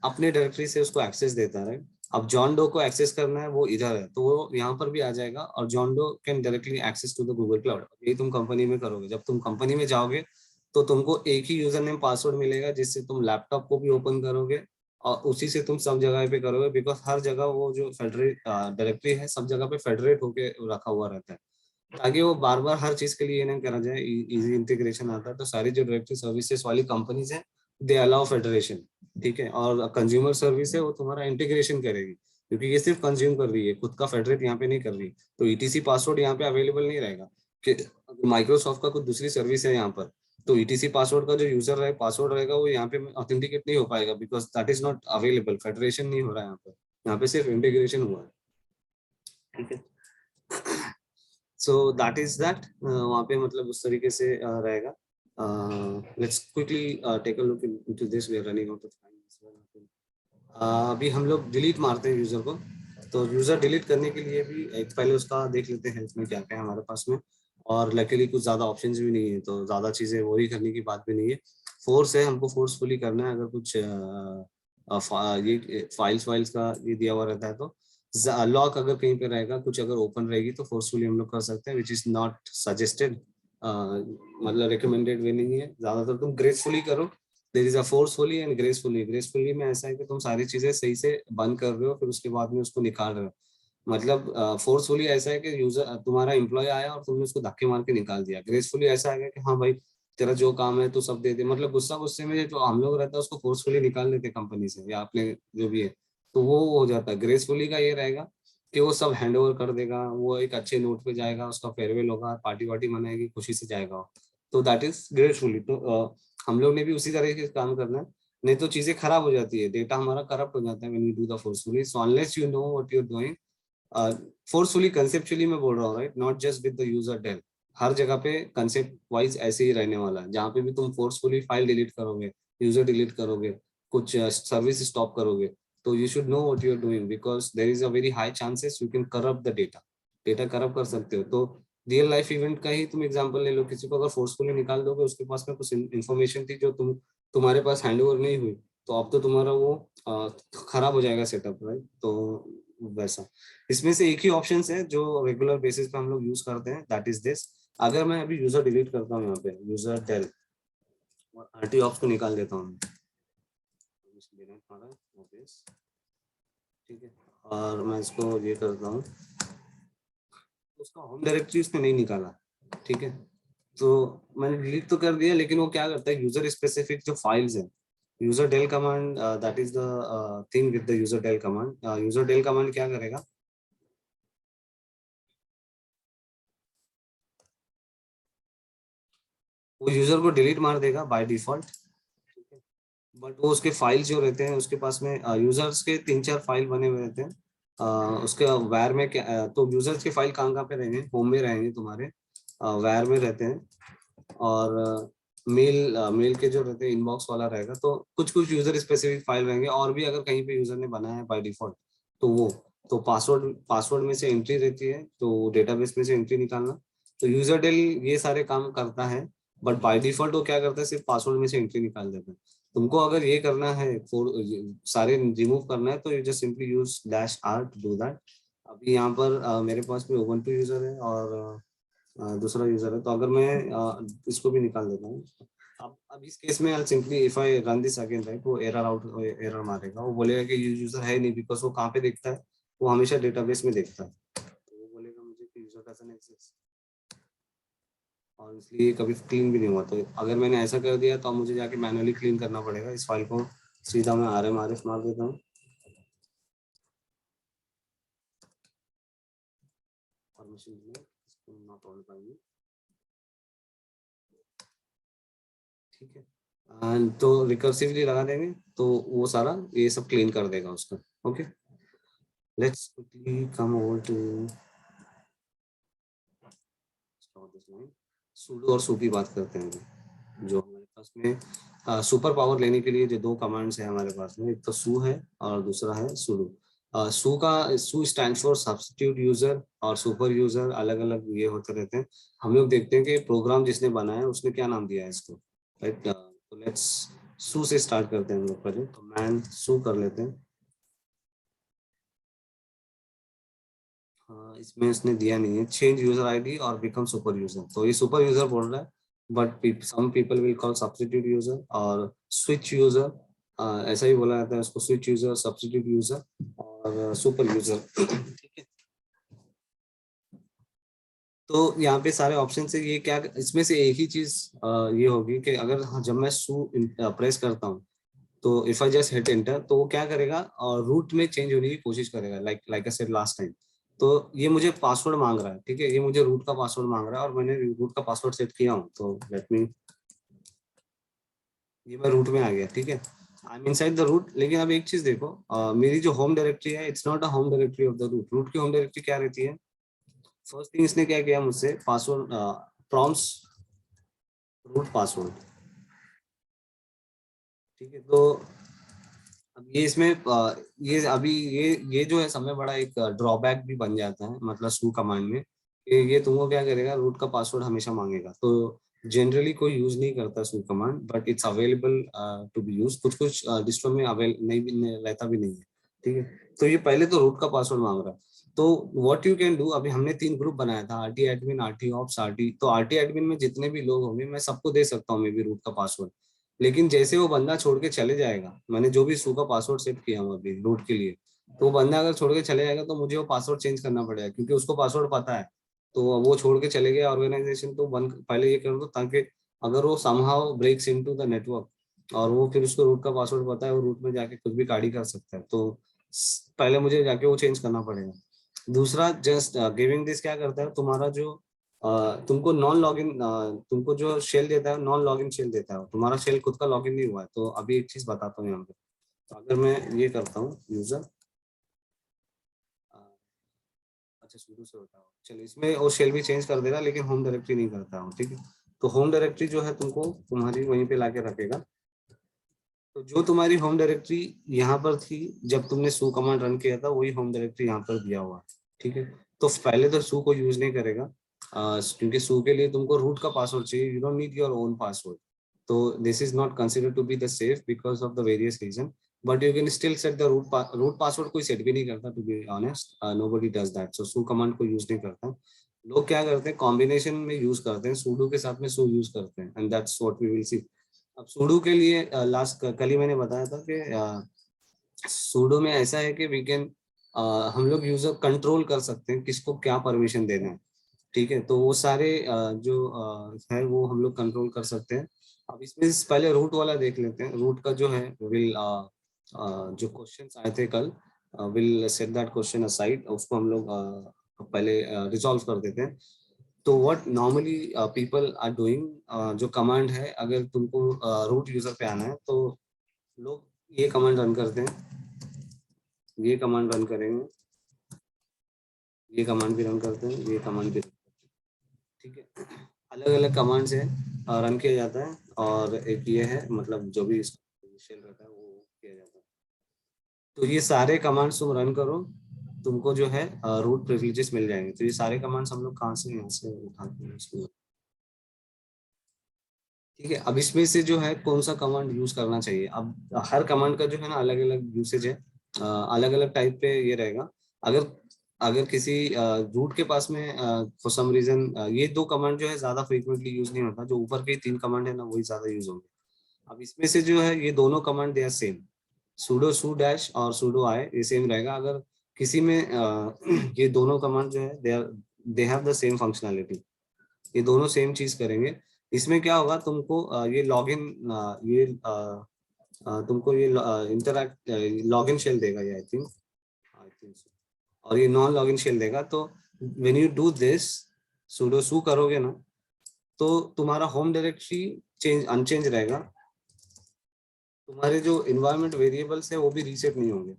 अपने डायरेक्टरी से उसको एक्सेस देता है। अब जॉन डो को एक्सेस करना है, वो इधर है तो वो यहाँ पर भी आ जाएगा और John Doe can directly access to the Google cloud. यही तुम कंपनी में करोगे, जब तुम कंपनी में जाओगे तो तुमको एक ही यूजर नेम पासवर्ड मिलेगा जिससे तुम लैपटॉप को भी ओपन करोगे और उसी से तुम सब जगह पे करोगे, बिकॉज हर जगह वो जो फेडरेट डायरेक्टरी है सब जगह पे फेडरेट होके रखा हुआ रहता है, ताकि वो बार बार हर चीज के लिए ये नहीं करा जाए, इजी इंटीग्रेशन आता है। तो सारी जो डायरेक्टरी सर्विसेज वाली कंपनीज है दे अलाउ फेडरेशन, ठीक है। और कंज्यूमर सर्विस है वो तुम्हारा इंटीग्रेशन करेगी, क्योंकि ये सिर्फ कंज्यूम कर रही है, खुद का फेडरेट यहाँ पे नहीं कर रही। तो ईटीसी पासवर्ड यहाँ पे अवेलेबल नहीं रहेगा कि माइक्रोसॉफ्ट का कुछ दूसरी सर्विस है यहाँ पर, तो ईटीसी पासवर्ड का जो यूजर रहे पासवर्ड रहेगा वो यहाँ पे ऑथेंटिकेट नहीं हो पाएगा, because that is not available, federation नहीं हो रहा है यहाँ पर, यहाँ पे सिर्फ इंटीग्रेशन हुआ है, ठीक है। सो दैट इज दैट, वहाँ पे मतलब उस तरीके से रहेगा। Let's quickly take a look into this, we are running out of time. अभी हम लोग डिलीट मारते हैं यूजर को, तो यूजर डिलीट करने के लिए भी एक पहले उसका देख लेते हैं हेल्थ में क्या क्या है हमारे पास में, और लकीली कुछ ज्यादा ऑप्शंस भी नहीं है तो ज्यादा चीजें वही करने की बात भी नहीं है। फोर्स है, हमको फोर्सफुली करना है, अगर कुछ ये फाइल्स वाइल्स का ये दिया हुआ रहता है तो लॉक अगर कहीं पे रहेगा, कुछ अगर ओपन रहेगी तो फोर्सफुली हम लोग कर सकते हैं, विच इज नॉट सजेस्टेड, मतलब रिकमेंडेड वे नहीं है। ज्यादातर तुम ग्रेसफुली करो, there is a forcefully and gracefully. Gracefully में ऐसा है कि तुम सारी चीजें सही से बंद कर रहे हो फिर उसके बाद में उसको निकाल रहे हो, मतलब फोर्सफुली ऐसा है कि यूजर तुम्हारा एम्प्लॉय आया और तुमने उसको धक्के मार के निकाल दिया। ग्रेसफुली ऐसा है कि हाँ भाई तेरा जो काम है तो सब दे दे, मतलब गुस्सा गुस्से में जो हम लोग रहता है उसको फोर्सफुली निकाल देते कंपनी से या अपने जो भी है, तो वो हो जाता है। ग्रेसफुली का ये रहेगा कि वो सब हैंड ओवर कर देगा, वो एक अच्छे नोट पे जाएगा, उसका फेयरवेल होगा, पार्टी वार्टी मनाएगी, खुशी से जाएगा वो। तो दैट इज ग्रेसफुली। तो हम लोग ने भी उसी तरीके से काम करना है, नहीं तो चीजें खराब हो जाती है, डेटा हमारा करप्ट हो जाता है when we do the forcefully. So unless you know what you are doing, forcefully conceptually मैं बोल रहा हूँ right, not just with the user del, हर जगह पे कंसेप्ट वाइज ऐसे ही रहने वाला है। जहाँ पे भी तुम फोर्सफुली फाइल डिलीट करोगे, यूजर डिलीट करोगे, कुछ सर्विस स्टॉप करोगे, तो you should know what you are doing, because there is a very high chances you can corrupt the data, data corrupt कर सकते हो। तो रियल लाइफ इवेंट का ही तुम एग्जांपल ले लो, किसी को अगर फोर्सफुली निकाल दोगे, उसके पास में कुछ इन्फॉर्मेशन थी जो तुम्हारे पास हैंड ओवर नहीं हुई, तो अब तो तुम्हारा वो खराब हो जाएगा सेटअप राइट। तो वैसा इसमें से एक ही ऑप्शन है जो रेगुलर बेसिस पे हम लोग यूज करते हैं, दैट इज दिस। अगर मैं अभी यूजर डिलीट करता हूँ यहाँ पे यूजर डेल और आरटी ऑफ को निकाल देता हूँ, ठीक है, और मैं इसको ये करता हूँ, उसका होम डायरेक्टरी उसने नहीं निकाला, ठीक है। तो मैंने डिलीट तो कर दिया, लेकिन वो क्या करता है, यूजर स्पेसिफिक जो फाइल्स है, user del command, that is the thing with the user del command. User del command क्या करेगा, वो यूजर को डिलीट मार देगा बाय डिफॉल्ट, बट वो उसके फाइल जो रहते हैं उसके पास में, यूजर्स के 3-4 फाइल बने हुए रहते हैं, उसके वैर में क्या, तो यूजर्स के फाइल कहाँ कहाँ पे रहेंगे, होम में रहेंगे तुम्हारे, वैर में रहते हैं, और मेल के जो रहते हैं इनबॉक्स वाला रहेगा, तो कुछ कुछ यूजर स्पेसिफिक फाइल रहेंगे, और भी अगर कहीं पे यूजर ने बनाया है बाय डिफॉल्ट तो वो, तो पासवर्ड में से एंट्री रहती है, तो डेटाबेस में से एंट्री निकालना, तो यूजर डेल ये सारे काम करता है। बट बाय डिफॉल्ट वो क्या करता है, सिर्फ पासवर्ड में से एंट्री निकाल देता है। तुमको अगर ये करना है, सारे रिमूव करना है, तो you just simply use -R to do that. अभी यहाँ पर मेरे पास में उबंटू यूजर है और दूसरा यूजर है, तो अगर मैं इसको भी निकाल देता हूँ। अब इस केस में simply if I run this again, right, वो एरर मारेगा, वो बोलेगा कि यूजर है नहीं, बिकॉज वो कहाँ पे देखता है, वो हमेशा डेटाबेस में देखता है, तो वो बोलेगा मुझे कि यूजर डजंट एग्जिस्ट, और इसलिए कभी क्लीन भी नहीं हुआ। तो अगर मैंने ऐसा कर दिया तो अब मुझे जाके मैनुअली क्लीन करना पड़ेगा इस फाइल को। सीधा मैं RMRF मार देता हूँ, परमिशन नॉट ऑल पाएंगे, ठीक है। एंड तो रिकर्सिवली लगा देंगे तो वो सारा ये सब क्लीन कर देगा उसका। Okay, let's quickly come over to sudo और सू की बात करते हैं। जो हमारे पास में सुपर पावर लेने के लिए जो दो कमांड्स है हमारे पास में, एक तो सू है और दूसरा है sudo. Su stand for substitute user और सुपर यूजर, अलग अलग ये होते रहते हैं। हम लोग देखते हैं कि प्रोग्राम जिसने बनाया है उसने क्या नाम दिया है इसको, राइट। तो लेट्स सू से स्टार्ट करते हैं हम लोग। पहले कमांड सू कर लेते हैं। हाँ, इसमें उसने दिया नहीं है चेंज यूजर आईडी और बिकम सुपर यूजर, तो ये सुपर यूजर बोल रहा है, but some people will call substitute user और स्विच यूजर। ऐसा ही बोला जाता है उसको, स्विच यूजर, सब्स्टिट्यूट यूजर और सुपर यूजर। ठीक है, तो यहाँ पे सारे ऑप्शन से ये क्या, इसमें से एक ही चीज ये होगी कि अगर जब मैं सू प्रेस करता हूँ, तो if I just hit enter, तो वो क्या करेगा और रूट में चेंज होने की कोशिश करेगा, like like I said last time. तो ये मुझे पासवर्ड मांग रहा है, ठीक है, ये मुझे रूट का पासवर्ड मांग रहा है और मैंने रूट का पासवर्ड सेट किया हूँ, तो लेट मी, ये मैं रूट में आ गया, ठीक है, I am inside the root. लेकिन अब एक चीज देखो, मेरी जो होम डायरेक्टरी है, it's not a home directory of the root. Root की होम डायरेक्टरी क्या रहती है? फर्स्ट थिंग इसने क्या किया मुझसे, पासवर्ड प्रॉम्प्ट्स रूट पासवर्ड, ठीक है। तो अब ये इसमें ये अभी ये जो है समय बड़ा एक ड्रॉबैक भी बन जाता है, मतलब सू कमांड में, कि ये तुमको क्या करेगा, रूट का पासवर्ड हमेशा मांगेगा। तो जनरली कोई यूज नहीं करता su command, but it's available to be use. कुछ कुछ डिस्ट्रो में अवेल नहीं रहता भी नहीं है, ठीक है। तो ये पहले तो रूट का पासवर्ड मांग रहा है। तो व्हाट यू कैन डू, अभी हमने 3 ग्रुप बनाया था, RT admin, RT ops, RT। तो RT एडमिन में जितने भी लोग होंगे मैं सबको दे सकता हूँ मे बी रूट का पासवर्ड। लेकिन जैसे वो बंदा छोड़ के चले जाएगा, मैंने जो भी सू का पासवर्ड सेट किया हूँ अभी रूट के लिए, तो वो बंदा अगर छोड़ के चले जाएगा तो मुझे वो पासवर्ड चेंज करना पड़ेगा, क्योंकि उसको पासवर्ड पता है। तो वो छोड़ के चले गया ऑर्गेनाइजेशन, तो बंद पहले ये कर दो, ताकि अगर वो somehow breaks into the network और वो फिर उसको रूट का पासवर्ड पता है, वो रूट में जाके कुछ भी गाड़ी कर सकता है, तो पहले मुझे जाके वो चेंज करना पड़ेगा। दूसरा, जस्ट गिविंग दिस क्या करता है, तुम्हारा जो तुमको नॉन लॉगिन, तुमको जो शेल देता है नॉन लॉगिन शेल देता है, तुम्हारा शेल खुद का लॉगिन नहीं हुआ है। तो अभी एक चीज बताता हूँ यहाँ पे, तो अगर मैं ये करता हूँ यूजर, अच्छा शुरू से होता है, चलो इसमें वो शेल भी चेंज कर देगा, लेकिन होम डायरेक्टरी नहीं करता हूँ, ठीक है। तो होम डायरेक्टरी जो है तुमको तुम्हारी वहीं पे लाके रखेगा। तो जो तुम्हारी होम डायरेक्टरी यहाँ पर थी जब तुमने सू कमांड रन किया था, वही होम डायरेक्टरी यहाँ पर दिया हुआ है, ठीक है। तो पहले तो सू को यूज नहीं करेगा, क्योंकि सू के लिए तुमको रूट का पासवर्ड चाहिए, you don't need your own password. तो this is not consider to be the safe because of the various reason, but you can still set the root password. कोई सेट भी नहीं करता, to be honest, nobody does that. So su command को use नहीं करता। लोग क्या करते हैं, कॉम्बिनेशन में यूज करते हैं, sudo के साथ में सू यूज करते हैं, and that's what we will see. अब सूडो के लिए लास्ट कल ही मैंने बताया था कि सूडो में ऐसा है कि वी कैन, हम लोग यूजर कंट्रोल कर सकते हैं किसको क्या परमिशन देना है, ठीक है। तो वो सारे जो है वो हम लोग कंट्रोल कर सकते हैं। अब इसमें से पहले रूट वाला देख लेते हैं। रूट का जो है विल, जो क्वेश्चंस आए थे कल, will set that question aside, उसको हम लोग पहले रिजॉल्व कर देते हैं। तो what normally people are doing, जो कमांड है, अगर तुमको रूट यूजर पे आना है तो लोग ये कमांड रन करते हैं, ये कमांड रन करेंगे, ये कमांड भी रन करते हैं, ये कमांड भी रन करते हैं, ठीक है। अलग अलग कमांड से रन किया जाता है, और एक ये है, मतलब जो भी शेल रहता है वो किया जाता है। तो ये सारे कमांड्स तुम रन करो, तुमको जो है रूट प्रिविलेजेस मिल जाएंगे। तो ये सारे कमांड्स हम लोग कहाँ से, यहाँ से उठाते हैं इसको। ठीक है, अब इसमें से जो है कौन सा कमांड यूज करना चाहिए, अब हर कमांड का जो है ना अलग अलग यूसेज है, अलग अलग टाइप पे ये रहेगा। अगर अगर किसी रूट के पास में फॉर सम रीजन ये दो कमांड जो है ज्यादा फ्रीक्वेंटली यूज नहीं होता, जो ऊपर के तीन कमांड है ना वही ज्यादा यूज होंगे। अब इसमें से जो है ये दोनों command they are same, sudo su dash और sudo i ये सेम रहेगा। अगर किसी में ये दोनों कमांड जो है they have the same functionality, ये दोनों सेम चीज करेंगे। इसमें क्या होगा, तुमको ये लॉगिन ये तुमको ये इंटरैक्ट लॉगिन शेल देगा ये, आई थिंक so। और ये नॉन लॉगिन शेल देगा। तो when you do this sudo su करोगे ना, तो तुम्हारा होम डायरेक्टरी चेंज अनचेंज रहेगा, तुम्हारे जो इन्वायरमेंट वेरिएबल्स है वो भी रीसेट नहीं होंगे।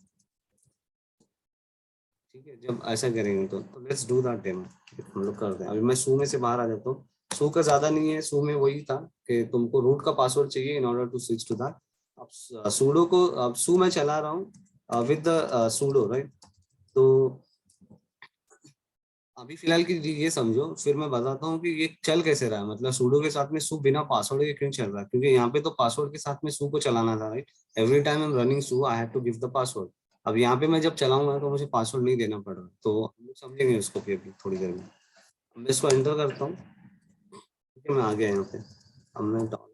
ठीक है, जब ऐसा करेंगे तो लेट्स डू दैट डेमो, हम लोग करते हैं। अभी मैं सू में से बाहर आ जाता हूँ। सू का ज्यादा नहीं है, सू में वही था कि तुमको रूट का पासवर्ड चाहिए in order to switch to that. अब सूडो को, अब सू में चला रहा हूँ विद द सूडो राइट। तो अभी फिलहाल की ये समझो, फिर मैं बताता हूँ कि ये चल कैसे रहा है, मतलब सूडो के साथ में सू बिना पासवर्ड के क्यों चल रहा है, क्योंकि यहाँ पे तो पासवर्ड के साथ में सू को चलाना था right. Every time I am running su I have to give the password. अब यहाँ पे मैं जब चलाऊंगा तो मुझे पासवर्ड नहीं देना पड़ रहा, तो हम लोग समझेंगे उसको फिर अभी थोड़ी देर में। मैं इसको एंटर करता हूँ। ठीक है, मैं आ गया यहाँ पे। अब मैं डॉलर,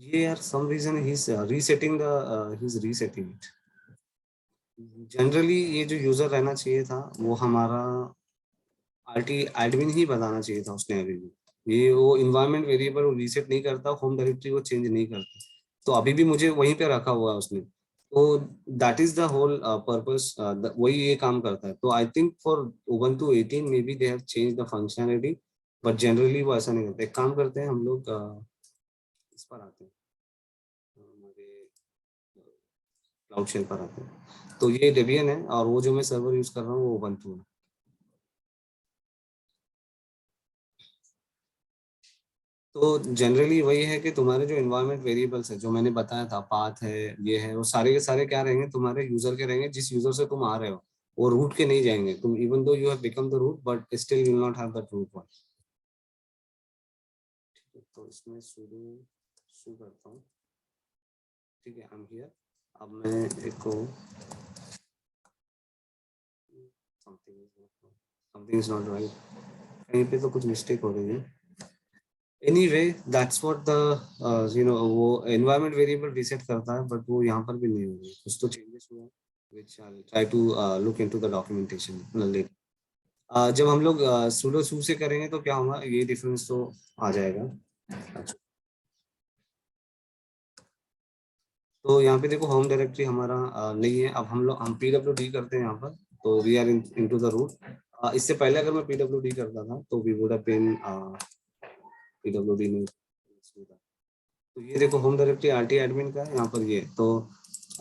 ये यार some reason he is resetting the he is resetting it. Generally ये जो यूजर रहना चाहिए था वो हमारा आरटी एडमिन ही बताना चाहिए था उसने अभी भी। ये वो इन्वायरमेंट वेरिएबल वो रीसेट नहीं करता, होम डायरेक्टरी वो चेंज नहीं करता। तो अभी भी मुझे वहीं पे रखा हुआ है उसने। तो that is the whole purpose, वही ये काम करता है। तो I think for Ubuntu 18 may be they have change the functionality, but generally वो ऐसा नहीं करता। एक काम करते हैं हम लोग, इस पर आते हैं, हमारे क्लाउड शेल पर आते हैं। तो ये डेबियन है और वो जो मैं सर्वर यूज कर रहा हूँ वो उबंटू है। तो जनरली वही है कि तुम्हारे जो इन्वायरमेंट वेरिएबल्स है जो मैंने बताया था, पाथ है, ये है, वो सारे के सारे क्या रहेंगे, तुम्हारे यूजर के रहेंगे, जिस यूजर से तुम आ रहे हो। वो रूट के नहीं जाएंगे, तुम even though you have become the root but still you will not have that root one. तो इसमें sudo su करता हूँ। ठीक है, आई एम हियर। अब मैं एक को समथिंग इज नॉट राइट, कहीं पे तो कुछ मिस्टेक हो रही है। एनीवे दैट्स व्हाट द वो एनवायरनमेंट वेरिएबल रीसेट करता है, बट वो यहाँ पर भी नहीं हो रही, कुछ तो चेंजेस हुआ है which I will try to look into the documentation later. जब हम लोग sudo su से करेंगे तो क्या होगा, ये डिफरेंस तो आ जाएगा। अच्छा, तो यहाँ पे देखो होम डायरेक्टरी हमारा नहीं है। अब हम pwd करते हैं यहाँ पर, तो we are into the root. इससे पहले अगर मैं pwd करता था तो we would have been pwd नहीं। तो ये देखो होम डायरेक्टरी आरटी एडमिन का है यहाँ पर ये। तो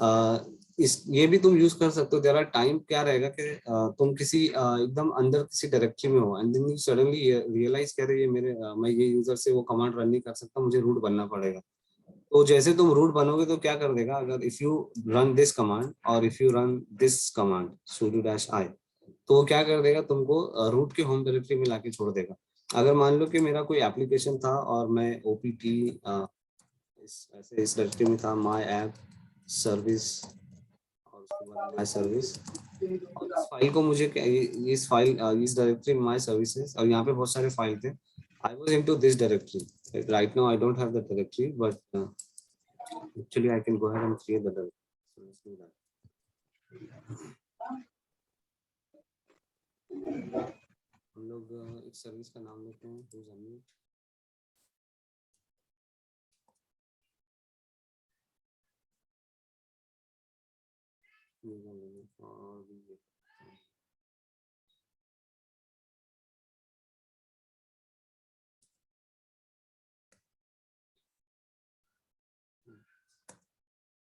आ, इस ये भी तुम यूज कर सकते हो। देयर आर टाइम क्या रहेगा कि तुम किसी एकदम अंदर किसी डायरेक्टरी में हो and then you suddenly realize कर रही है मैं ये यूजर से वो कमांड रन नहीं कर सकता, मुझे रूट बनना पड़ेगा। तो जैसे तुम रूट बनोगे तो क्या कर देगा, अगर if you run this command और if you run this command sudo dash i, तो वो क्या कर देगा, तुमको रूट के होम डायरेक्टरी में लाके छोड़ देगा। अगर मान लो कि मेरा कोई एप्लीकेशन था और मैं ओपीटी इस डायरेक्टरी में था, माई ऐप सर्विस और उसके बाद माई सर्विस। और इस फाइल को मुझे इस फाइल इस डायरेक्टरी में माई सर्विसेज, और यहाँ पे बहुत सारे फाइल थे। I was in to this directory right now, I don't have the directory but actually I can go ahead and create the directory. हम लोग एक सर्विस का नाम लेते हैं,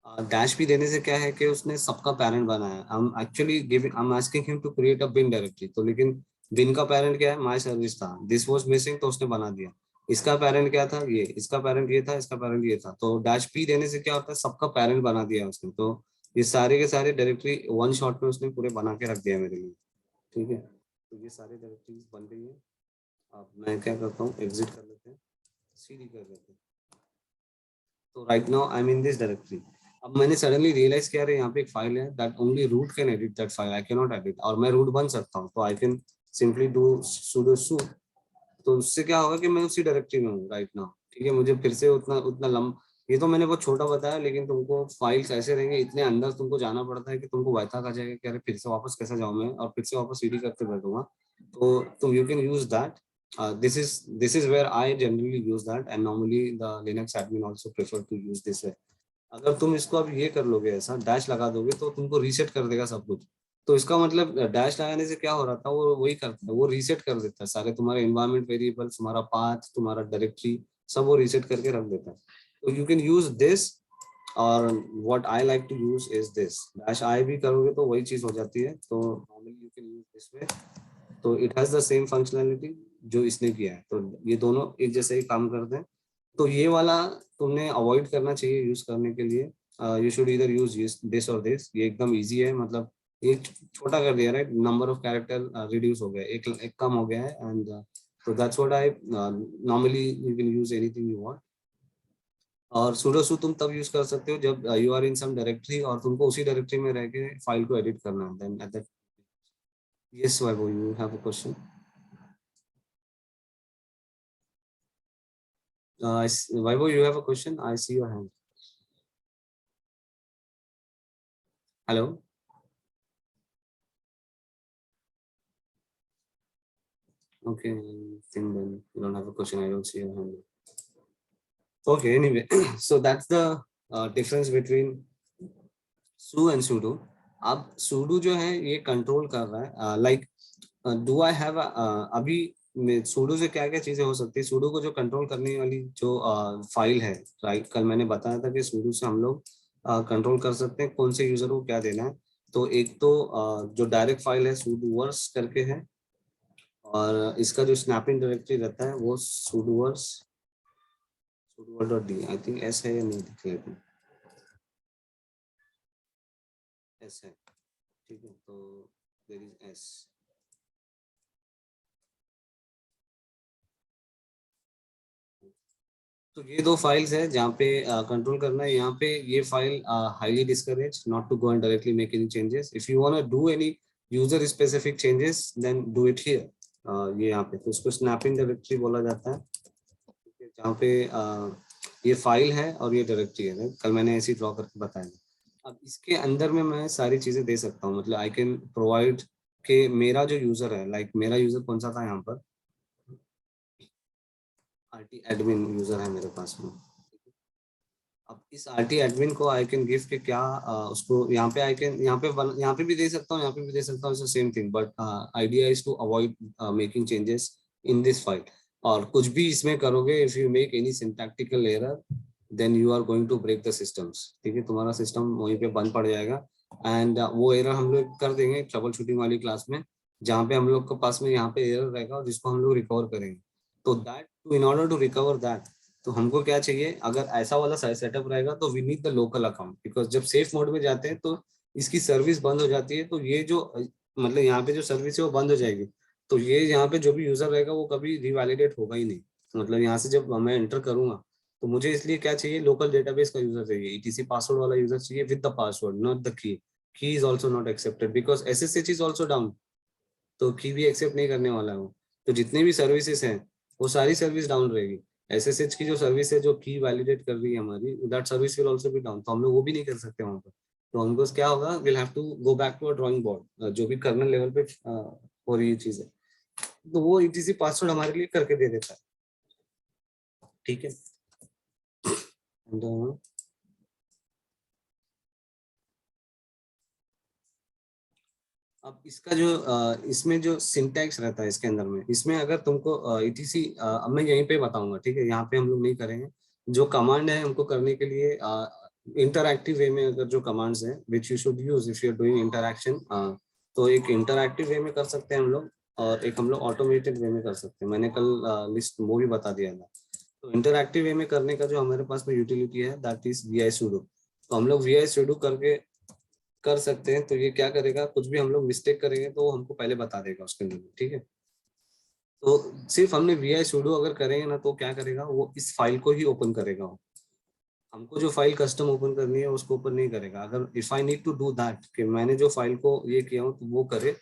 और डैश भी देने से क्या है कि उसने सबका पेरेंट बनाया। हम actually giving I am asking him to create a bin directory, तो लेकिन बिन का पेरेंट क्या है, माय सर्विस था, दिस वाज मिसिंग तो उसने बना दिया। इसका पेरेंट क्या था, ये, इसका पेरेंट ये था, इसका पेरेंट ये था। तो डैश पी देने से क्या होता है, सबका पेरेंट बना दिया उसने। तो ये सारे के सारे डायरेक्टरी वन शॉट में उसने पूरे बना के रख दिया मेरे लिए। ठीक है, तो ये सारी डायरेक्टरीज बन गई है। अब मैं क्या करता हूँ, एग्जिट कर लेते हैं। सीडी कर देते हैं। तो right now I M in this directory. अब मैंने सडनली रियलाइज किया यहाँ पे एक फाइल है that only root can edit that file, I can not edit, और मैं रूट बन सकता हूँ, तो I can simply do sudo su। तो उससे क्या होगा कि मैं उसी डायरेक्टरी में हूँ राइट नाउ, ठीक है। मुझे फिर से उतना उतना ये तो मैंने बहुत छोटा बताया, लेकिन तुमको फाइल्स ऐसे रहेंगे इतने अंदर तुमको जाना पड़ता है कि तुमको बैठा आ जाएगा कि अरे फिर से वापस कैसे जाऊँ मैं, और फिर से वापस सीडी करते बैठूंगा। तो तुम you can use that. This is where I generally use that, and normally the Linux admin also prefer to use this way। अगर तुम इसको अब ये कर लोगे, ऐसा डैश लगा दोगे तो तुमको रीसेट कर देगा सब कुछ। तो इसका मतलब डैश लगाने से क्या हो रहा था, वो वही करता है, वो रीसेट कर देता है सारे तुम्हारे एनवायरमेंट वेरिएबल्स, तुम्हारा पाथ, तुम्हारा डायरेक्टरी, सब वो रीसेट करके रख देता है। तो यू कैन यूज दिस, और what I like to use is this. Dash I भी करोगे तो वही चीज हो जाती है, तो normally you can use this way. तो it has the same functionality जो इसने किया है, तो ये दोनों एक जैसे ही काम करते हैं। तो ये वाला तुमने अवॉइड करना चाहिए यूज करने के लिए। यू शुड इधर यूज दिस और दिस, ये एकदम इजी है, मतलब एक छोटा कर दिया, right, number of character reduce हो गया, एक कम हो गया है, एंड तो that's what I normally you can use anything you want. और sudo su तुम तब यूज कर सकते हो जब you are in some directory और तुमको उसी डायरेक्टरी में रह के फाइल को एडिट करना है, then at that. Yes Vaibhav, you have a question. Vaibhav, you have a question? I see your hand. Hello. Okay, I think then you don't have a question. I don't see your hand. Okay, anyway, so that's the difference between su and sudo। अब sudo जो है ये control कर रहा है, like do I have अभी sudo से क्या क्या चीजें हो सकती है। sudo को जो कंट्रोल करने वाली जो फाइल है, राइट, कल मैंने बताया था कि sudo से हम लोग कंट्रोल कर सकते हैं कौन से यूजर को क्या देना है। तो एक तो जो डायरेक्ट फाइल है sudoers करके है, और इसका जो स्नैपिंग डायरेक्टरी रहता है वो sudoers sudoer.d, I think S है या नहीं दिख रहा है, एस है, ठीक है। तो देयर इज एस। तो ये दो फाइल्स है जहाँ पे कंट्रोल करना है। यहाँ पे ये file highly discourage not to go and directly make any changes. If you want to do any user specific changes then do it here. ये यहाँ पे तो उसको स्नैपिंग डायरेक्टरी बोला जाता है, जहाँ पे ये फाइल है और ये डायरेक्टरी है, कल मैंने ऐसे ड्रॉ करके बताया। अब इसके अंदर में मैं सारी चीजें दे सकता हूँ, मतलब आई कैन प्रोवाइड कि मेरा जो यूजर है, लाइक मेरा यूजर कौन सा था यहाँ पर, आरटी एडमिन यूजर है मेरे पास में। अब इस आरटी एडमिन को आई कैन गिव के क्या उसको यहाँ पे आई कैन यहाँ पे भी दे सकता हूँ, यहाँ पे भी दे सकता हूँ, same thing, but idea is to avoid making changes in this file. और कुछ भी इसमें करोगे, if you make any syntactical error then you are going to break the systems, ठीक है, तुम्हारा सिस्टम वहीं पे बंद पड़ जाएगा। एंड वो एरर हम लोग कर देंगे ट्रबल शूटिंग वाली क्लास में, जहाँ पे हम लोग के पास में यहाँ पे एरर रहेगा और जिसको हम लोग रिकवर करेंगे। तो that too in order to recover that, तो हमको क्या चाहिए, अगर ऐसा वाला सेटअप रहेगा तो we need the local account, because जब सेफ मोड में जाते हैं तो इसकी सर्विस बंद हो जाती है। तो ये जो मतलब यहाँ पे जो सर्विस है वो बंद हो जाएगी, तो ये यहाँ पे जो भी यूजर रहेगा वो कभी रिवैलिडेट होगा ही नहीं। मतलब यहाँ से जब मैं एंटर करूंगा तो मुझे इसलिए क्या चाहिए, लोकल डेटाबेस का यूजर चाहिए, ईटीसी पासवर्ड वाला यूजर चाहिए with the password, not the key is also not accepted because SSH is also down, तो की भी एक्सेप्ट नहीं करने वाला है वो। तो जितने भी सर्विसेज हैं वो सारी सर्विस डाउन रहेगी। एसएसएच की जो सर्विस है जो की वैलिडेट कर रही है हमारी, that service will also be down, तो हम लोग वो भी नहीं कर सकते वहां पर। तो हमको क्या होगा, will have to go back to a drawing board, जो भी कर्नल लेवल पे हो रही है चीजें, तो वो ईटीसी पासवर्ड हमारे लिए करके दे देता है, ठीक है। And, अब इसका जो इसमें जो सिंटैक्स रहता है इसके अंदर में, इसमें अगर तुमको ईटीसी, अब मैं यहीं पे बताऊंगा, ठीक है, यहाँ पे हम लोग नहीं करेंगे। जो कमांड है हमको करने के लिए इंटरएक्टिव वे में, अगर जो कमांड्स हैं which you should use if you are doing interaction, तो एक इंटरएक्टिव वे में कर सकते हैं हम लोग, और एक हम लोग ऑटोमेटेड वे में कर सकते हैं। मैंने कल लिस्ट वो भी बता दिया था। तो इंटरएक्टिव वे में करने का जो हमारे पास में यूटिलिटी है that is V I sudo। तो हम लोग वी आई sudo करके कर सकते हैं। तो ये क्या करेगा, कुछ भी हम लोग मिस्टेक करेंगे तो वो हमको पहले बता देगा उसके अंदर, ठीक है। तो सिर्फ हमने vi sudo अगर करेंगे ना तो क्या करेगा वो, इस फाइल को ही ओपन करेगा वो। हमको जो फाइल कस्टम ओपन करनी है उसको ओपन नहीं करेगा। अगर if I need to do that कि मैंने जो फाइल को ये किया हूँ तो वो करे,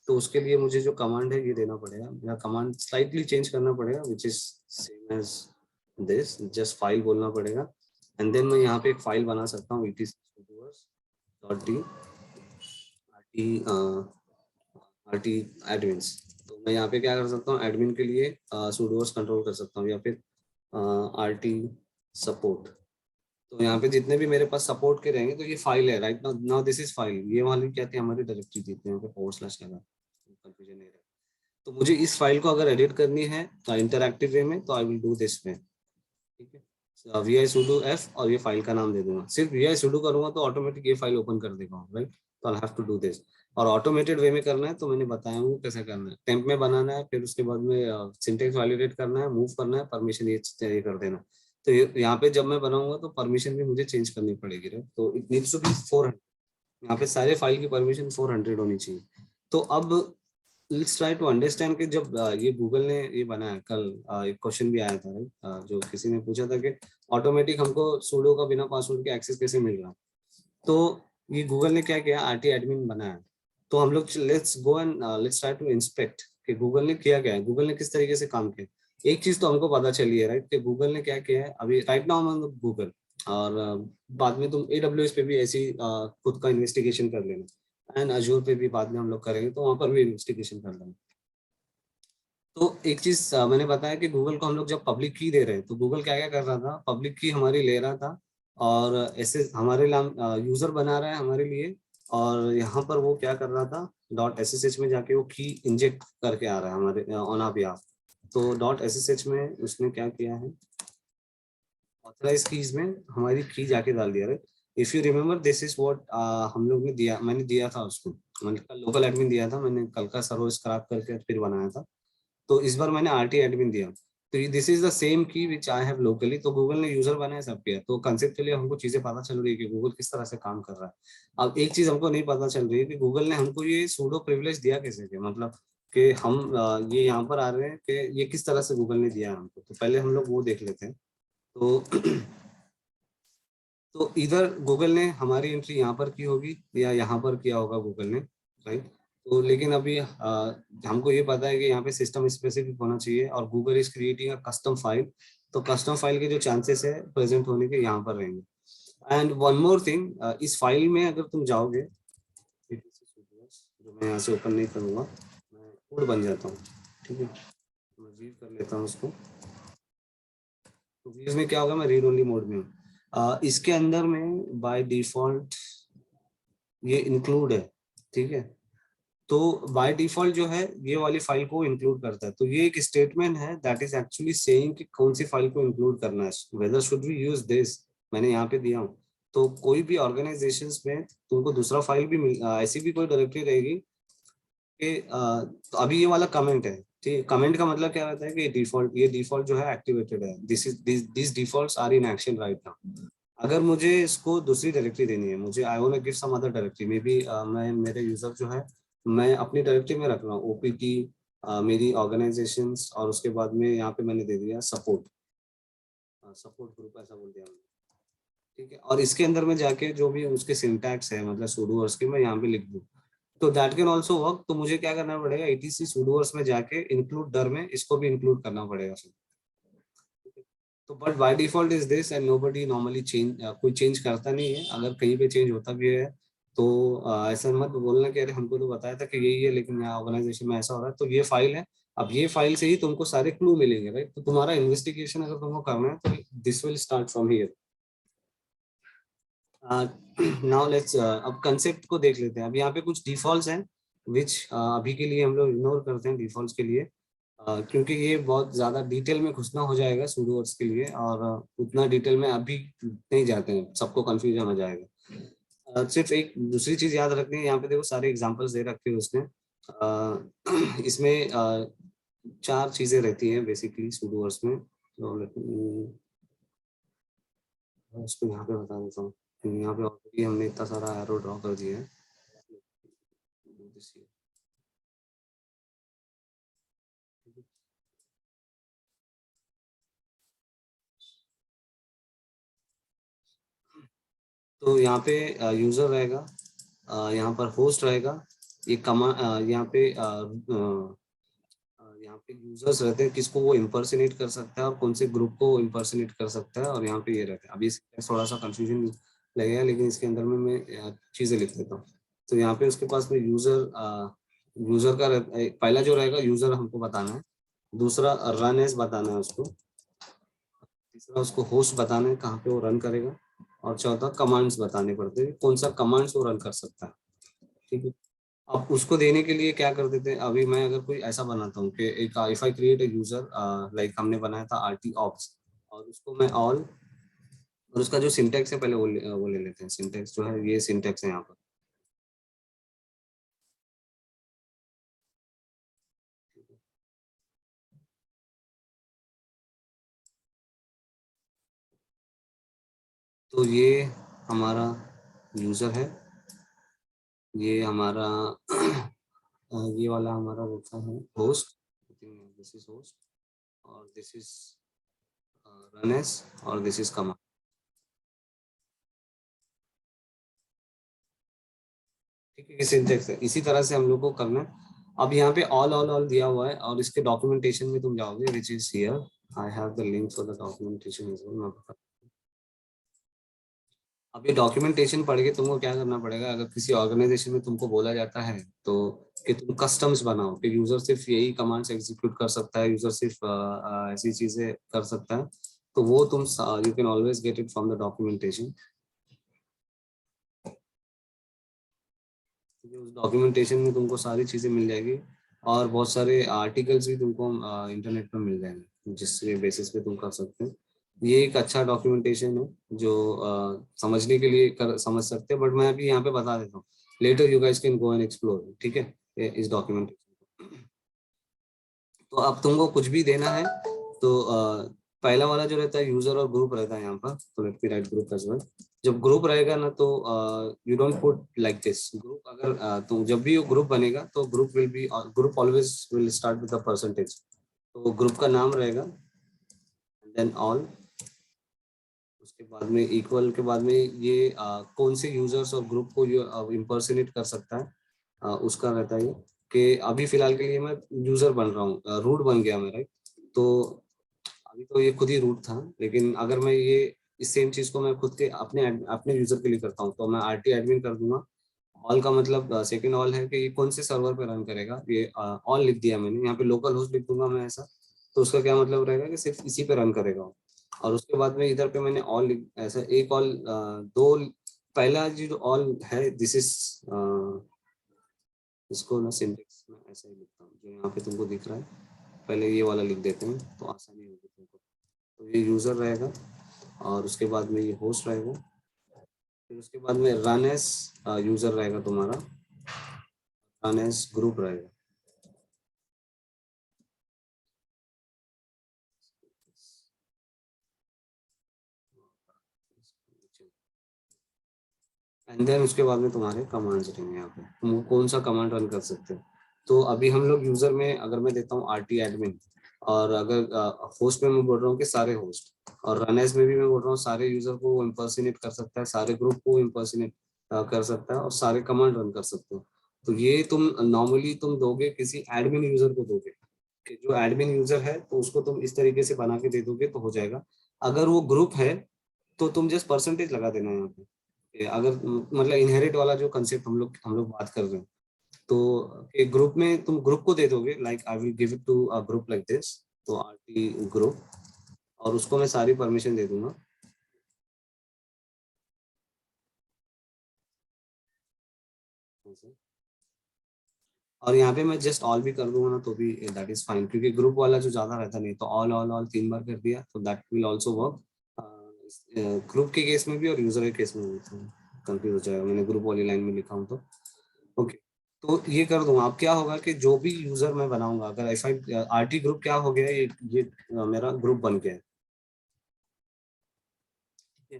तो उसके लिए मुझे जो कमांड है ये देना पड़ेगा, या कमांड स्लाइटली चेंज करना पड़ेगा, which is same as this, just file बोलना पड़ेगा। एंड देन मैं यहाँ पे एक फाइल बना सकता हूँ etc.d rt admins। तो मैं यहाँ पे क्या कर सकता हूँ, एडमिन के लिए sudoers कंट्रोल कर सकता हूँ, या फिर rt सपोर्ट। तो यहाँ पे जितने भी मेरे पास सपोर्ट के रहेंगे, तो ये फाइल है right now, now this is file, ये वाली कहते हैं हमारी डायरेक्टरी देते हैं, फॉरवर्ड स्लैश लगा, कंफ्यूजन नहीं रहे। तो मुझे इस फाइल को अगर एडिट करनी है इंटरएक्टिव वे में, तो आई विल डू दिस वे, ठीक है। vi sudo f और ये फाइल का नाम दे दूंगा, सिर्फ vi sudo करूंगा तो ऑटोमेटिक ये फाइल ओपन कर देगा, राइट। तो I have to do this. और ऑटोमेटेड वे में करना है तो मैंने बताया हूँ कैसे करना है, टेम्प में बनाना है, फिर उसके बाद में सिंटेक्स वैलिडेट करना है, मूव करना है, परमिशन ये कर देना। तो यहाँ पे जब मैं बनाऊंगा तो परमिशन भी मुझे चेंज करनी पड़ेगी, राइट। तो इट नीड्स टू बी 400, यहाँ पे सारे फाइल की परमिशन 400 होनी चाहिए। तो अब लेट्स ट्राई टू अंडरस्टैंड कि जब ये गूगल ने ये बनाया, कल एक क्वेश्चन भी आया था, राइट, जो किसी ने पूछा था कि ऑटोमेटिक हमको सूडो का बिना पासवर्ड के एक्सेस कैसे मिल रहा। तो ये गूगल ने क्या किया, आरटी एडमिन बनाया। तो हम लोग let's go and let's try to inspect कि गूगल ने किया क्या है, गूगल ने किस तरीके से काम किया। एक चीज तो हमको पता चली है, राइट, कि गूगल ने क्या किया है। अभी राइट नाउ हम लोग गूगल, और बाद में तुम AWS पे भी ऐसी खुद का इन्वेस्टिगेशन कर लेना, एंड अजूर पे भी बाद में हम लोग करेंगे, तो वहां पर भी इन्वेस्टिगेशन कर लेंगे। तो एक चीज मैंने बताया कि गूगल को हम लोग जब पब्लिक की दे रहे हैं, तो गूगल क्या क्या कर रहा था, पब्लिक की हमारी ले रहा था, और ऐसे हमारे यूजर बना रहा है हमारे लिए, और यहाँ पर वो क्या कर रहा था, डॉट एसएसएच में जाके वो की इंजेक्ट करके आ रहा है हमारे ऑन आर बिहाफ। तो डॉट एसएसएच में उसने क्या किया है, ऑथराइज कीज में हमारी की जाके डाल दिया है। If you remember this is what हम लोग ने दिया, मैंने दिया था उसको, मैंने कल लोकल एडमिन दिया था, मैंने कल का सर्वर स्क्रैप करके फिर बनाया था। तो इस बार मैंने आरटी एडमिन दिया। तो दिस इज द सेम की विच आई हैव लोकली। तो गूगल ने यूजर बनाया सब किया, तो कंसेप्चुअली हमको चीजें पता चल रही है कि गूगल किस तरह से काम कर रहा है। अब एक चीज हमको नहीं पता चल रही है कि गूगल ने हमको ये सूडो प्रिविलेज दिया कैसे, के मतलब कि हम ये यहाँ पर आ रहे हैं कि ये किस तरह से गूगल ने दिया हमको। तो पहले हम लोग वो देख लेते हैं। तो तो इधर गूगल ने हमारी एंट्री यहाँ पर की होगी या यहाँ पर किया होगा गूगल ने, राइट। तो लेकिन अभी हमको ये पता है कि यहाँ पे सिस्टम स्पेसिफिक होना चाहिए, और Google is creating a custom file. तो कस्टम फाइल के जो चांसेस है प्रेजेंट होने के यहाँ पर रहेंगे। एंड वन मोर थिंग, इस फाइल में अगर तुम जाओगे, जो मैं यहाँ से ओपन नहीं करूँगा, मैं कोड बन जाता हूँ, ठीक है। मैं रीड कर लेता हूँ उसको। तो इसमें क्या होगा, मैं रीड ओनली मोड में हूँ। इसके अंदर में बाय डिफॉल्ट ये इंक्लूड है, ठीक है। तो बाय डिफॉल्ट जो है ये वाली फाइल को इंक्लूड करता है। तो ये एक स्टेटमेंट है दैट इज एक्चुअली सेइंग कि कौन सी फाइल को इंक्लूड करना है, whether should we use this. मैंने यहाँ पे दिया हूँ। तो कोई भी ऑर्गेनाइजेशंस में तुमको दूसरा फाइल भी ऐसी भी कोई डायरेक्टरी रहेगी कि तो अभी ये वाला कमेंट है, ठीक है। कमेंट का मतलब क्या रहता है कि ये डिफॉल्ट जो है एक्टिवेटेड है, this defaults are in action right now. अगर मुझे इसको दूसरी डायरेक्टरी देनी है, मुझे I want to give some other directory, maybe मैं मेरे यूजर जो है मैं अपनी डायरेक्टरी में रख रहा हूँ ओपीटी, मेरी ऑर्गेनाइजेशंस, और उसके बाद में यहाँ पे मैंने दे दिया सपोर्ट, सपोर्ट ग्रुप ऐसा बोल दिया मैंने, ठीक है। और इसके अंदर में जाके जो भी उसके सिंटैक्स है, मतलब सुडोवर्स के, मैं यहाँ पे लिख दूँ, तो दैट कैन ऑल्सो वर्क। तो मुझे क्या करना पड़ेगा, एटीसी सुडोवर्स में जाके इंक्लूड डर में इसको भी इंक्लूड करना पड़ेगा फिर। तो but by default is this, and nobody normally change, कोई चेंज करता नहीं है। अगर कहीं पे चेंज होता भी है तो ऐसा मत बोलना कि अरे हमको तो बताया था कि यही है, लेकिन यहाँ ऑर्गेनाइजेशन में ऐसा हो रहा है। तो ये फाइल है, अब ये फाइल से ही तुमको सारे क्लू मिलेंगे, राइट। तो तुम्हारा इन्वेस्टिगेशन अगर तुमको करना है तो this will start from here. Now let's अब कंसेप्ट को देख लेते हैं। अब यहाँ पे कुछ डिफॉल्ट्स हैं विच अभी के लिए हम लोग इग्नोर करते हैं डिफॉल्ट्स के लिए, क्योंकि ये बहुत ज्यादा डिटेल में घुसना हो जाएगा सूडोवर्ड्स के लिए, और उतना डिटेल में अभी नहीं जाते हैं, सबको कंफ्यूजन हो जाएगा। सिर्फ एक दूसरी चीज याद रखनी है, यहाँ पे देखो सारे एग्जांपल्स दे रखे हैं उसने। इसमें चार चीजें रहती हैं बेसिकली सूडोवर्ड्स में। तो उसको यहाँ पे बता देता हूँ। यहाँ पे ऑलरेडी हमने इतना सारा एरो ड्रॉ कर दिया है। तो यहाँ पे यूजर रहेगा, यहाँ पर होस्ट रहेगा, ये यहाँ पे यहाँ पे यूजर्स रहते हैं, किसको वो इम्पर्सनेट कर सकता है और कौन से ग्रुप को इम्पर्सनेट कर सकता है, और यहाँ पे ये रहता है। अभी थोड़ा सा कंफ्यूजन लगेगा, लेकिन इसके अंदर में मैं चीजें लिख देता हूँ। तो यहाँ पे उसके पास में यूजर का पहला जो रहेगा यूजर हमको बताना है, दूसरा रन एज बताना है उसको, तीसरा उसको होस्ट बताना है कहाँ पे वो रन करेगा, और चौथा कमांड्स बताने पड़ते हैं कौन सा कमांड्स वो रन कर सकता है। ठीक है, अब उसको देने के लिए क्या कर देते हैं, अभी मैं अगर कोई ऐसा बनाता हूँ कि एक if I create a user, like हमने बनाया था आरटी ऑप्स, और उसको मैं ऑल, और उसका जो सिंटेक्स है पहले वो ले लेते हैं। सिंटेक्स जो है, ये सिंटेक्स है यहाँ पर। तो ये हमारा यूजर है, ये हमारा ये वाला हमारा होता है होस्ट, दिस इज होस्ट, और दिस इज रनएस, और दिस इज कमांड। ठीक है, सिंटेक्स है, इसी तरह से हम लोग को करना है। अब यहाँ पे ऑल ऑल ऑल दिया हुआ है, और इसके डॉक्यूमेंटेशन में तुम जाओगे, which is here, I have the link for the documentation as well. मैं बता, अब ये डॉक्यूमेंटेशन पढ़ के तुमको क्या करना पड़ेगा, अगर किसी ऑर्गेनाइजेशन में तुमको बोला जाता है तो कि तुम कस्टम्स बनाओ कि यूजर सिर्फ यही कमांड्स एग्जीक्यूट कर सकता है, यूजर सिर्फ ऐसी चीजें कर सकता है, तो वो तुम you can always get it from the documentation. उस डॉक्यूमेंटेशन में तुमको सारी चीजें मिल जाएगी, और बहुत सारे आर्टिकल्स भी तुमको इंटरनेट पर मिल जाएंगे, जिसके बेसिस पे तुम कर सकते हैं। ये एक अच्छा डॉक्यूमेंटेशन है जो समझने के लिए समझ सकते हैं, बट मैं अभी यहाँ पे बता देता हूँ, later you guys can go and explore. ठीक है, इस डॉक्यूमेंटेशन। तो अब तुमको कुछ भी देना है तो पहला वाला जो रहता है यूजर और ग्रुप रहता है यहाँ पर, तो let me write group as well. जब ग्रुप रहेगा ना तो you don't put like this group, अगर तो जब भी वो ग्रुप बनेगा तो group always will start with the percentage. तो ग्रुप का नाम रहेगा, देन ऑल, उसके बाद में इक्वल के बाद में ये कौन से यूजर्स और ग्रुप को इम्पर्सनेट कर सकता है, उसका रहता है ये, कि अभी फिलहाल के लिए मैं यूजर बन रहा हूँ, रूट बन गया मेरा, तो अभी तो ये खुद ही रूट था, लेकिन अगर मैं ये इस सेम चीज को मैं खुद के अपने अपने यूजर के लिए करता हूँ तो मैं आरटी एडमिन कर दूंगा। ऑल का मतलब सेकंड ऑल है कि ये कौन से सर्वर पे रन करेगा, ये ऑल लिख दिया मैंने, यहाँ पे लोकल होस्ट लिख दूंगा मैं ऐसा, तो उसका क्या मतलब रहेगा कि सिर्फ इसी पे रन करेगा। और उसके बाद में इधर पे मैंने ऑल ऐसा एक ऑल, दो, पहला जो ऑल है दिस इज, इसको ना सिंटेक्स में ऐसा ही लिखता हूँ जो यहाँ पे तुमको दिख रहा है, पहले ये वाला लिख देते हैं तो आसानी होगी तुमको। तो ये यूजर रहेगा, और उसके बाद में ये होस्ट रहेगा, फिर उसके बाद में रन एस यूजर रहेगा तुम्हारा, रन एस ग्रुप रहेगा। एंड देन उसके बाद में तुम्हारे कमांड्स रहेंगे, यहाँ पे तुम कौन सा कमांड रन कर सकते हो। तो अभी हम लोग यूजर में अगर मैं देता हूँ आरटी एडमिन, और अगर होस्ट में मैं बोल रहा हूँ कि सारे होस्ट, और रनएस में भी मैं बोल रहा हूँ सारे यूजर को इम्पर्सनेट कर सकता है, सारे ग्रुप को इम्पर्सनेट कर सकता है, और सारे कमांड रन कर सकते हो। तो ये तुम नॉर्मली तुम दोगे किसी एडमिन यूजर को दोगे, कि जो एडमिन यूजर है तो उसको तुम इस तरीके से बना के दे दोगे तो हो जाएगा। अगर वो ग्रुप है तो तुम जस्ट परसेंटेज लगा देना यहाँ पे, अगर मतलब इनहेरिट वाला जो कंसेप्ट हम लोग बात कर रहे हैं, तो एक ग्रुप में तुम ग्रुप को दे दोगे, like I will give it to a group like this, तो आरटी ग्रुप, और उसको मैं सारी परमिशन दे दूंगा। और यहाँ पे मैं जस्ट ऑल भी कर दूंगा ना तो भी दैट इज फाइन, क्योंकि ग्रुप वाला जो ज्यादा रहता नहीं, तो ऑल ऑल ऑल 3 बार कर दिया तो that will also work, group के केस में भी और यूजर के केस में भी। कंफ्यूज हो जाएगा, मैंने ग्रुप वाली लाइन में लिखा हूँ तो ओके। तो ये कर दूंगा। अब क्या होगा कि जो भी यूजर मैं बनाऊंगा, अगर एफ आई आरटी ग्रुप क्या हो गया, ये मेरा ग्रुप बन गया है। ठीक है?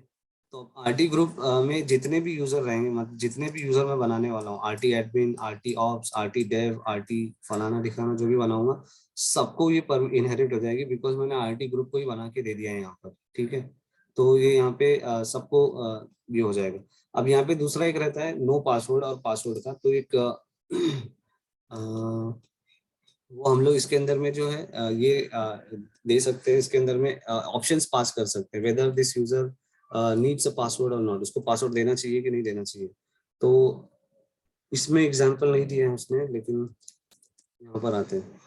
तो आरटी ग्रुप में जितने भी यूजर रहेंगे, मतलब जितने भी यूजर मैं बनाने वाला हूँ, RT admin, RT ops, RT dev, RT फलाना ठिकाना जो भी बनाऊंगा, सबको ये पर इनहेरिट हो जाएगी, बिकॉज मैंने आरटी ग्रुप को ही बना के दे दिया है यहाँ पर। ठीक है, तो ये यहाँ पे सबको ये हो जाएगा। अब यहाँ पे दूसरा एक रहता है नो पासवर्ड और पासवर्ड का, तो एक वो हम लोग इसके अंदर में जो है ये दे सकते हैं, इसके अंदर में ऑप्शंस पास कर सकते हैं, whether this user needs a password और नॉट, उसको पासवर्ड देना चाहिए कि नहीं देना चाहिए। तो इसमें एग्जांपल नहीं दिया है उसने, लेकिन यहाँ पर आते हैं।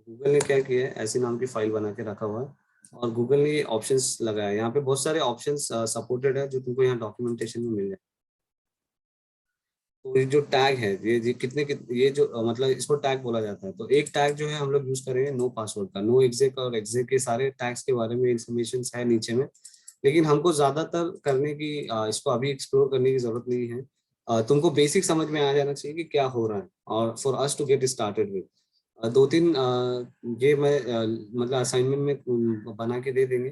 गूगल ने क्या किया है, ऐसे नाम की फाइल बना के रखा हुआ है और गूगल ने ये ऑप्शंस लगाया है। यहाँ पे बहुत सारे ऑप्शंस सपोर्टेड है जो तुमको यहाँ डॉक्यूमेंटेशन में मिल जाए। तो ये जो टैग है, ये ये जो मतलब इसको टैग बोला जाता है। तो एक टैग जो है हम लोग यूज करेंगे नो पासवर्ड का। नो एग्जिक और एग्जिक के सारे टैग्स के बारे में इंफॉर्मेशन है नीचे में, लेकिन हमको ज्यादातर करने की इसको अभी एक्सप्लोर करने की जरूरत नहीं है। तुमको बेसिक समझ में आ जाना चाहिए कि क्या हो रहा है, और for us to get started with दो तीन ये मैं मतलब असाइनमेंट में बना के दे देंगे,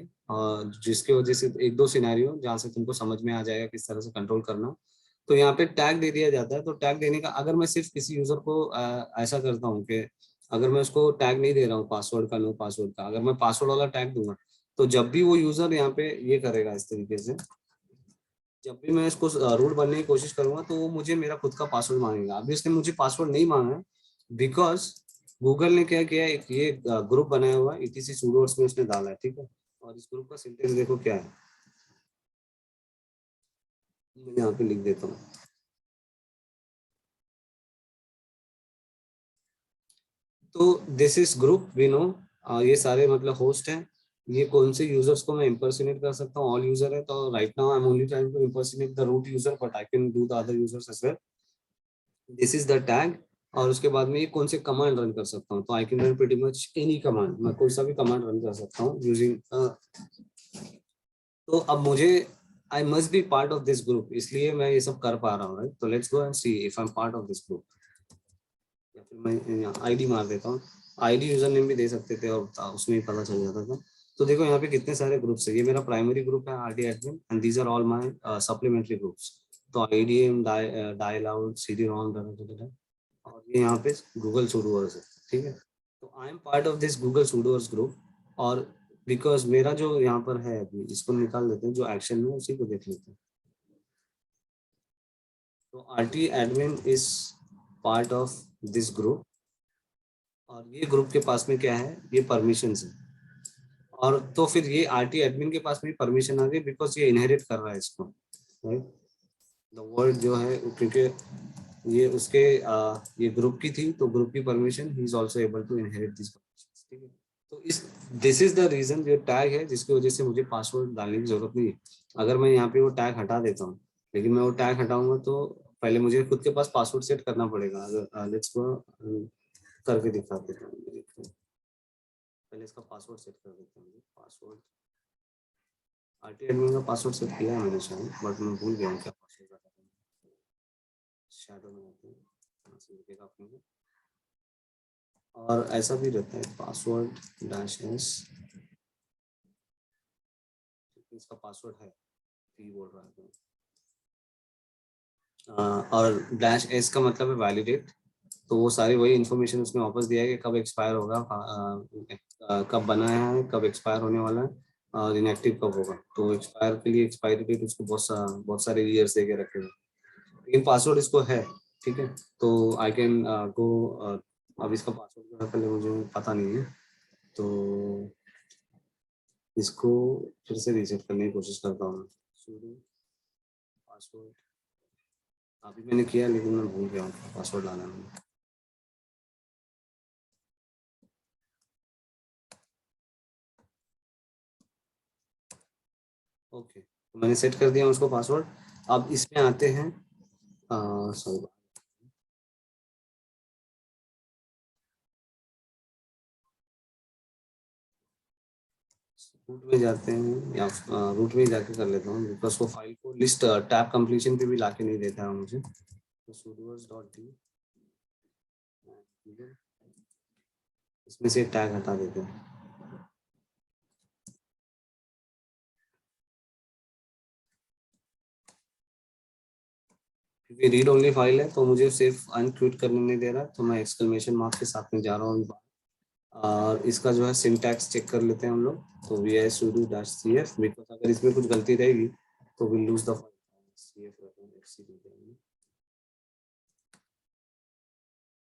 जिसके वजह से एक दो सिनेरियो जहाँ से तुमको समझ में आ जाएगा किस तरह से कंट्रोल करना। तो यहाँ पे टैग दे दिया जाता है। तो टैग देने का, अगर मैं सिर्फ किसी यूजर को ऐसा करता हूँ कि अगर मैं उसको टैग नहीं दे रहा हूँ पासवर्ड का, नो पासवर्ड का, अगर मैं पासवर्ड वाला टैग दूंगा, तो जब भी वो यूजर यहाँ पे ये करेगा इस तरीके से, जब भी मैं इसको रूट बनने की कोशिश करूंगा, तो वो मुझे मेरा खुद का पासवर्ड मांगेगा। अभी उसने मुझे पासवर्ड नहीं मांगा है, बिकॉज गूगल ने क्या किया है, एक ये ग्रुप बनाया हुआ है etc sudo में उसने डाला है, ठीक है। और इस ग्रुप का सिंटेक्स देखो क्या है, मैं यहाँ पे लिख देता हूँ। तो this is group we know, ये सारे मतलब होस्ट हैं। ये कौन से यूजर्स को मैं impersonate कर सकता हूँ, ऑल यूजर है। तो right now I am only trying to impersonate the root user, but I can do the other users as well. This is the tag. और उसके बाद में ये कौन से कमांड रन कर सकता हूँ, तो I can run pretty much any command, मैं कोई सा भी कमांड रन कर सकता हूँ यूजिंग। तो अब मुझे I must be part of this group, इसलिए मैं ये सब कर पा रहा हूँ, राइट। तो let's go and see if I am part of this group. या फिर मैं आईडी मार देता हूँ, आईडी यूजर नेम भी दे सकते थे और उसमें ही पता चल जाता था। तो देखो यहाँ पे कितने सारे ग्रुप्स है। ये मेरा प्राइमरी ग्रुप है RD admin, and these are all my supplementary groups. तो IDM, dial out, CD rom, और ये यहाँ पे गूगल सूडोअर्स है, ठीक है। तो I am part of this Google sudoers group. और बिकॉज मेरा जो यहाँ पर है, अभी इसको निकाल देते हैं, जो एक्शन में उसी को देख लेते हैं। तो RT admin is part of this group, और ये ग्रुप के पास में क्या है, ये परमिशन है। और तो फिर ये आरटी एडमिन के पास में परमिशन आ गई, बिकॉज ये इनहेरिट कर रहा है इसको, राइट। द वर्ड जो है, क्योंकि ये उसके ये ग्रुप की थी, तो ग्रुप की परमिशन ही is also able to inherit this permissions, ठीक है। तो इस दिस इज द रीजन, ये टैग है जिसकी वजह से मुझे पासवर्ड डालने की जरूरत नहीं है। अगर मैं यहाँ पे वो टैग हटा देता हूँ, लेकिन मैं वो टैग हटाऊंगा तो पहले मुझे खुद के पास पासवर्ड सेट करना पड़ेगा। अगर लेट्स गो करके दिखा देता हूँ, पहले इसका पासवर्ड सेट कर देता हूँ। पासवर्ड आरटी एडमिन का पासवर्ड सेट किया है मैंने शायद, बट मैं भूल गया हूँ क्या पासवर्ड रखा था। शैडो में आते हैं, यहाँ से दिखेगा अपने को। और ऐसा भी रहता है पासवर्ड डैश एस, इसका पासवर्ड है, पी बोल रहा है तो। और डैश एस का मतलब है वैलिडेट। तो वो सारी वही इन्फॉर्मेशन उसने वापस दिया है कि कब एक्सपायर होगा, कब बनाया है, कब एक्सपायर होने वाला है, और इनएक्टिव कब होगा। तो एक्सपायर के लिए एक्सपायरी डेट उसको बहुत सारे ईयर्स दे के रखे हैं, लेकिन पासवर्ड इसको है, ठीक है। तो आई कैन गो। अब इसका पासवर्ड पहले मुझे पता नहीं है, तो इसको फिर से रीसेट करने की कोशिश करता हूँ। sudo पासवर्ड अभी मैंने किया, लेकिन मैं भूल गया हूँ पासवर्ड लाना है। ओके, तो मैंने सेट कर दिया उसको पासवर्ड। अब इसमें आते हैं, सॉरी, रूट में जाते हैं, या रूट में ही जाके कर लेता हूँ, बिकॉज वो फाइल को लिस्ट टैब कंप्लीशन पे भी लाके नहीं देता है मुझे। तो sudoers.d, इसमें से टैग हटा देते हैं, क्योंकि रीड ओनली फाइल है तो मुझे सिर्फ अनक्यूट करने नहीं दे रहा। तो मैं एक्सक्लेमेशन मार्क के साथ में जा रहा हूँ। और इसका जो है सिंटैक्स चेक कर लेते हैं हम लोग। तो V I sudo -cf, because अगर इसमें कुछ गलती रहेगी तो will lose the file.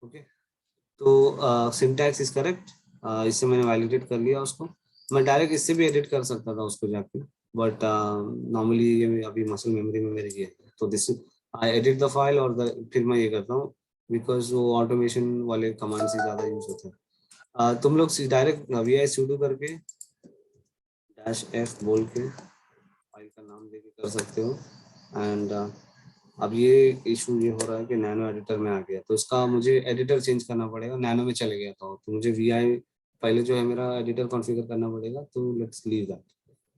Okay, तो सिंटैक्स इज करेक्ट। इससे मैंने वैलिडेट कर लिया उसको। मैं डायरेक्ट इससे भी एडिट कर सकता था उसको जाके, बट नॉर्मली ये अभी मसल मेमोरी में मेरे ये है। तो this I edit the file और फिर मैं ये करता हूँ, बिकॉज वो ऑटोमेशन वाले कमांड से ज़्यादा यूज होते हैं। तुम लोग डायरेक्ट वी आई sudo करके -f बोल के फाइल का नाम देके कर सकते हो। एंड अब ये इशू ये हो रहा है कि नैनो एडिटर में आ गया, तो इसका मुझे एडिटर चेंज करना पड़ेगा। नैनो में चले गया था तो मुझे वी आई पहले जो है मेरा एडिटर कॉन्फ़िगर करना पड़ेगा। तो लेट्स लीव दैट,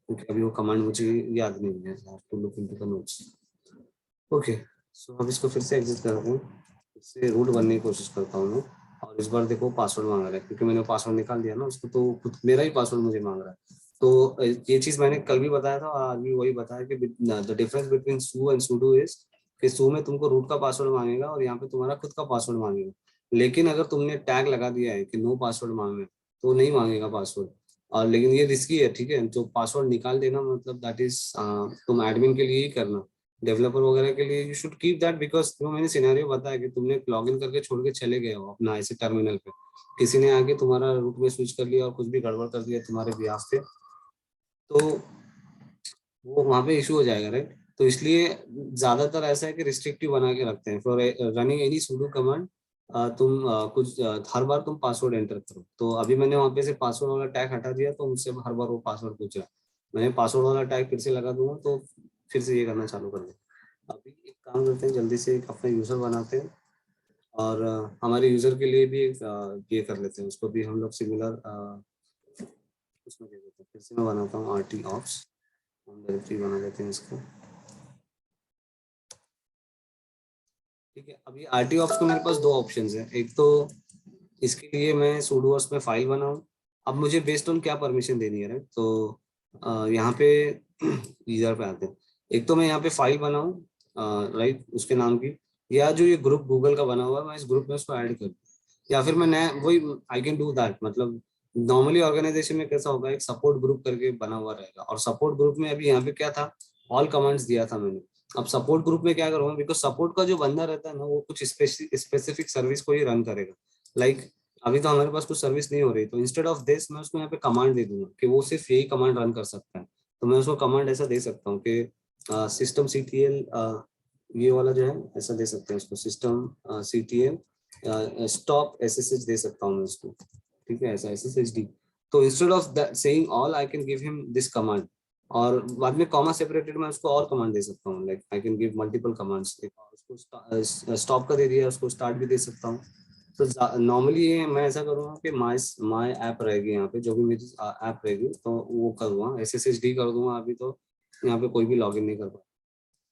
क्योंकि अभी वो कमांड मुझे याद नहीं है। To look into the notes. Okay, so अब इसको फिर से एग्जिट करता हूँ, फिर से रूट बनने की कोशिश करता हूँ मैं। और इस बार देखो पासवर्ड मांग रहा है, क्योंकि मैंने पासवर्ड निकाल दिया ना उसको, तो खुद मेरा ही पासवर्ड मुझे मांग रहा है। तो ये चीज मैंने कल भी बताया था और आज भी वही बताया कि the difference between su and sudo is कि सू में तुमको रूट का पासवर्ड मांगेगा और यहाँ पे तुम्हारा खुद का पासवर्ड मांगेगा। लेकिन अगर तुमने टैग लगा दिया है कि नो पासवर्ड मांगे, तो नहीं मांगेगा पासवर्ड। और लेकिन ये रिस्की है, ठीक है। तो पासवर्ड निकाल देना मतलब दैट इज तुम एडमिन के लिए ही करना, डेवलपर वगैरह के लिए you should keep that. Because जो मैंने सिनेरियो बताया कि तुमने लॉगिन करके छोड़ के चले गए हो अपना ऐसे टर्मिनल पे, किसी ने आके तुम्हारा रूट में स्विच कर लिया और कुछ भी गड़बड़ कर दिया तुम्हारे बिहाफ पे, तो वो वहाँ पे इशू हो जाएगा, राइट। तो इसलिए ज्यादातर ऐसा है कि रिस्ट्रिक्टिव बना के रखते हैं for running any sudo command. तुम कुछ हर बार तुम पासवर्ड एंटर करो। तो अभी मैंने वहाँ पे से पासवर्ड वाला टैग हटा दिया, तो मुझसे हर बार वो पासवर्ड पूछ रहा है। मैंने पासवर्ड वाला टैग फिर से लगा दूंगा तो फिर से ये करना चालू कर दूंगा। अभी एक काम करते हैं, जल्दी से एक अपना यूजर बनाते हैं और हमारे यूजर के लिए भी एक ये कर लेते हैं, उसको भी हम लोग सिमिलर उसमें दे देते हैं। फिर से मैं बनाता हूँ RT ऑप्स, हम डायरेक्टरी बना लेते हैं इसको। ठीक है, अभी RT ऑप्स को मेरे पास दो ऑप्शन है। एक तो इसके लिए मैं sudo में फाइल बनाऊं। अब मुझे बेस्ड ऑन क्या परमिशन देनी है, राइट। तो यहाँ पे यूजर पे आते हैं। एक तो मैं यहाँ पे फाइल बनाऊं, राइट, उसके नाम की, या जो ये ग्रुप गूगल का बना हुआ है मैं इस ग्रुप में उसको ऐड करूँ, या फिर मैं नया वही आई कैन डू दैट। मतलब नॉर्मली ऑर्गेनाइजेशन में कैसा होगा, एक सपोर्ट ग्रुप करके बना हुआ रहेगा, और सपोर्ट ग्रुप में अभी यहाँ पे क्या था, ऑल कमांड्स दिया था मैंने। अब सपोर्ट ग्रुप में क्या करूँगा, बिकॉज सपोर्ट का जो बंदा रहता है ना वो कुछ स्पेसिफिक सर्विस को ही रन करेगा। लाइक अभी तो हमारे पास कुछ सर्विस नहीं हो रही, तो इंस्टेड ऑफ दिस मैं उसको यहाँ पे कमांड दे दूंगा कि वो सिर्फ यही कमांड रन कर सकता है। तो मैं उसको कमांड ऐसा दे सकता हूँ कि सिस्टम CTL, ये वाला जो है ऐसा दे सकते हैं उसको, सिस्टम CTL स्टॉप SSH दे सकता हूँ मैं उसको। ठीक है, ऐसा SSHD। तो instead of saying all I can give him this command, और बाद में कॉमा सेपरेटेड मैं उसको और कमांड दे सकता हूँ। Like I can give multiple commands. उसको स्टॉप का दे दिया, उसको स्टार्ट भी दे सकता हूँ। तो नॉर्मली मैं ऐसा करूँगा कि माई माई ऐप रहेगी यहाँ पे, जो भी मेरी ऐप रहेगी तो वो करूँगा SSHD कर दूंगा। अभी तो यहाँ पे कोई भी लॉगिन नहीं कर पाएगा,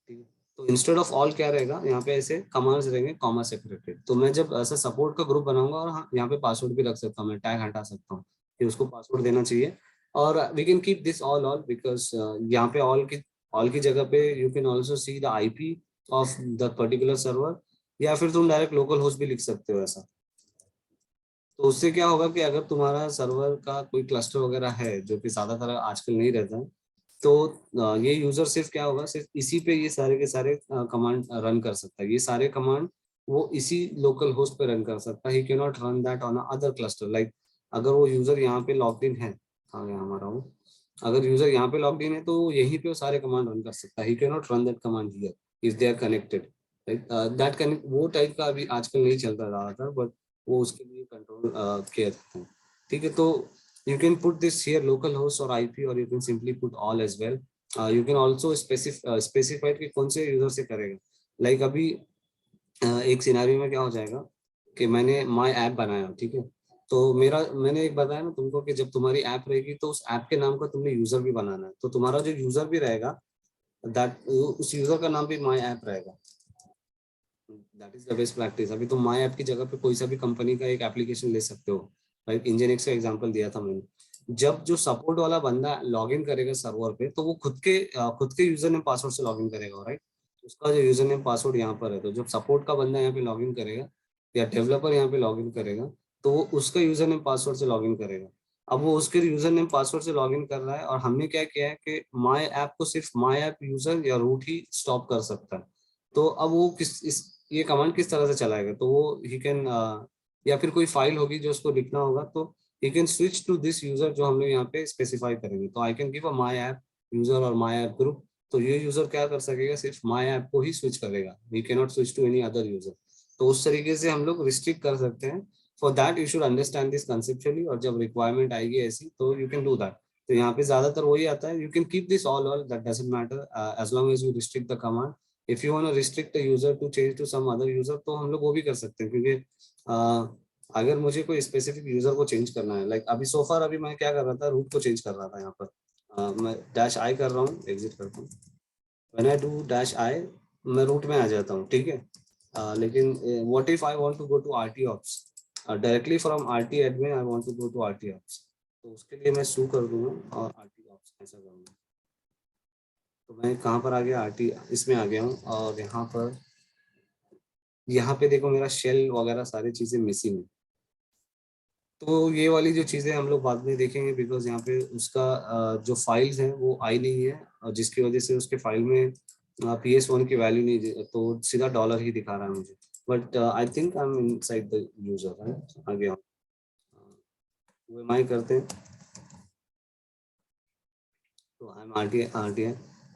ठीक है। तो इंस्टेड ऑफ ऑल क्या रहेगा यहाँ पे, ऐसे कमांड्स रहेंगे कॉमा सेपरेटेड। तो मैं जब ऐसा सपोर्ट का ग्रुप बनाऊंगा, और हाँ यहाँ पे पासवर्ड भी रख सकता हूँ, मैं टैग हटा सकता हूँ कि उसको पासवर्ड देना चाहिए। और we can keep this all all, because यहाँ पे ऑल की जगह पे you can also see the IP of the particular server, या फिर तुम डायरेक्ट लोकल होस्ट भी लिख सकते हो ऐसा। तो उससे क्या होगा कि अगर तुम्हारा सर्वर का कोई क्लस्टर वगैरह है, जो कि ज्यादातर आजकल नहीं रहता है, तो ये यूजर सिर्फ क्या होगा, सिर्फ इसी पे ये सारे के सारे कमांड रन कर सकता है। ये सारे कमांड वो इसी लोकल होस्ट पे रन कर सकता है। He can not run that on other cluster. Like अगर वो यूजर यहाँ पे लॉग्ड इन है, आ गया हमारा वो, अगर यूजर यहाँ पे लॉग्ड इन है तो यहीं पे वो सारे कमांड रन कर सकता है। He can not run that command here if they are connected. That connect वो टाइप का अभी आजकल नहीं चलता ज्यादातर, बट वो उसके लिए कंट्रोल किया जाता है। ठीक है, तो you can put this here local host or IP, or you can simply put all as well. You can also specify कि कौन से यूजर से करेगा। लाइक अभी एक सिनारियो में क्या हो जाएगा कि मैंने माई ऐप बनाया, ठीक है। तो मैंने एक बताया ना तुमको कि जब तुम्हारी ऐप रहेगी तो उस ऐप के नाम का तुमने यूजर भी बनाना है। तो तुम्हारा जो यूजर भी रहेगा, दैट उस यूजर का नाम भी माई ऐप रहेगा। That is the best practice. अभी तुम माई ऐप की जगह पे कोई सा भी कंपनी का एक एप्लीकेशन ले सकते हो। लाइक इंजीनियरिंग का एग्जांपल दिया था मैंने। जब जो सपोर्ट वाला बंदा लॉगिन करेगा सर्वर पे, तो वो खुद के यूजर नेम पासवर्ड से लॉगिन करेगा, राइट। उसका जो यूजर नेम पासवर्ड यहाँ पर है, तो जब सपोर्ट का बंदा यहाँ पे लॉगिन करेगा या डेवलपर यहाँ पे लॉगिन करेगा, तो वो उसका यूजर नेम पासवर्ड से लॉगिन करेगा। अब वो उसके यूजर नेम पासवर्ड से लॉगिन कर रहा है, और हमने क्या किया है कि माय ऐप को सिर्फ माय ऐप यूजर या रूट ही स्टॉप कर सकता है। तो अब वो ये कमांड किस तरह से चलाएगा, तो वो ही कैन, या फिर कोई फाइल होगी जो उसको लिखना होगा, तो he can switch to this user जो हम लोग यहाँ पे स्पेसिफाई करेंगे। तो I can give a my app user और माय ऐप ग्रुप। तो ये यूजर क्या कर सकेगा, सिर्फ माय ऐप को ही स्विच करेगा, he can not switch to any other user. तो उस तरीके से हम लोग रिस्ट्रिक्ट कर सकते हैं। For that you should understand this conceptually, और जब रिक्वायरमेंट आएगी ऐसी तो यू कैन डू दैट। तो यहाँ पे ज्यादातर वही आता है, you can keep this all that doesn't matter as long as you restrict the command. If you want to restrict the user to change to some other user, तो हम लोग वो भी कर सकते हैं, क्योंकि अगर मुझे कोई स्पेसिफिक यूजर को चेंज करना है, लाइक अभी सोफार अभी मैं क्या कर रहा था, रूट को चेंज कर रहा था यहाँ पर। मैं डैश आई कर रहा हूँ, एग्जिट करता हूँ। When I do dash I, मैं रूट में आ जाता हूँ, ठीक है। लेकिन what if I want to go to RT ops, directly from RT admin I want to go to RT ops. तो उसके लिए मैं सू कर दूंगा और आरटी ऑप्स ऐसा करूंगा। तो मैं कहाँ पर आ गया, आरटी इसमें आ गया हूँ, और यहाँ पे देखो मेरा शेल वगैरह सारी चीजें मिसिंग है। तो ये वाली जो चीजें हम लोग बाद में देखेंगे, बिकॉज यहाँ पे उसका जो फाइल्स हैं वो आई नहीं है, और जिसकी वजह से उसके फाइल में PS1 की वैल्यू नहीं तो सीधा डॉलर ही दिखा रहा है मुझे। But I think I am inside the user, right, आ गया। वो एम आई करते हैं, तो I am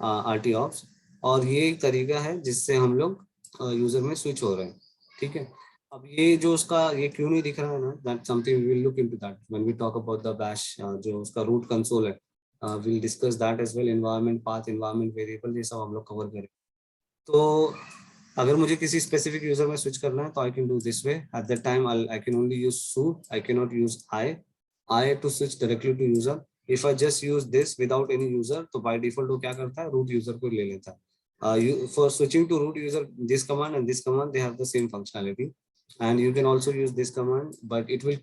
R T ops. और ये एक तरीका है जिससे हम लोग यूजर में स्विच हो रहे हैं, ठीक है। अब ये जो उसका ये क्यों नहीं दिख रहा है ना, that something we will look into that when we talk about the bash, जो उसका रूट कंसोल है, we will discuss that as well. Environment path, environment variable, ये सब हम लोग कवर करें। तो अगर मुझे किसी स्पेसिफिक यूजर में स्विच करना है, तो I can do this way. At that time I can only use su, I can not use I to switch directly to user. If I just use this without any user, तो by default वो क्या करता है, root user को ले लेता है। For switching to root user, this command and this command, they have the same functionality, and you can also use this command, but it will,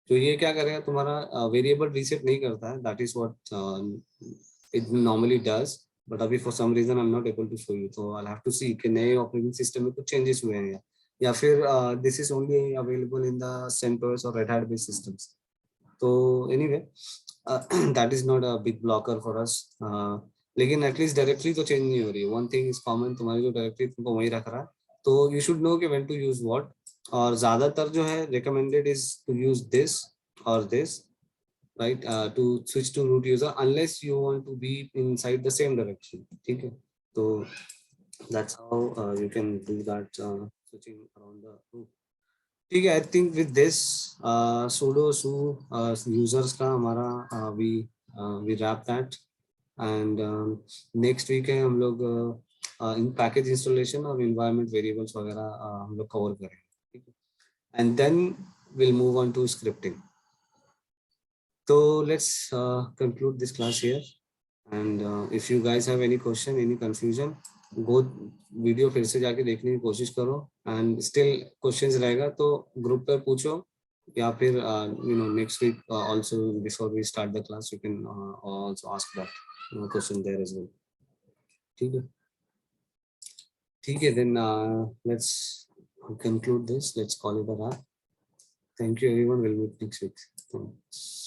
तो ये क्या करेगा, तुम्हारा वेरिएबल रीसेट नहीं करता है, that is what it normally does. But अभी for some reason I am not able to show you, तो आई हैव टू सी कि नए ऑपरेटिंग सिस्टम में कुछ चेंजेस हुए हैं, या फिर this is only available in the CentOS और रेड हैट बेस्ड सिस्टम्स। तो anyway, that is not a big blocker for us. लेकिन एटलीस्ट डायरेक्टली तो चेंज नहीं हो रही है। वन थिंग इज कॉमन, तुम्हारी जो डायरेक्टली तुमको वही रख रहा है, तो यू शुड नो कि व्हेन टू यूज व्हाट। और ज्यादातर जो है recommended is to use this और this, right, to switch to root user unless you want to be inside the same direction, ठीक है। तो that's how you can do that, switching around the root, ठीक है। I think with this sudo su users का हमारा we wrap that, and next week है हम लोग इन पैकेज इंस्टॉलेशन और इन्वायरमेंट वेरिएबल्स वगैरह हम लोग कवर करेंगे, ठीक है। And then will move on to scripting. तो let's conclude this class here, and if you guys have any question, any confusion, go video फिर से जाके देखने की कोशिश करो, एंड स्टिल क्वेश्चंस रहेगा तो ग्रुप पे पूछो, या फिर next week also before we start the class you can also ask that question there as well, ठीक है। ठीक है, then let's conclude this, let's call it a wrap. Thank you everyone, we'll meet next week. Thanks.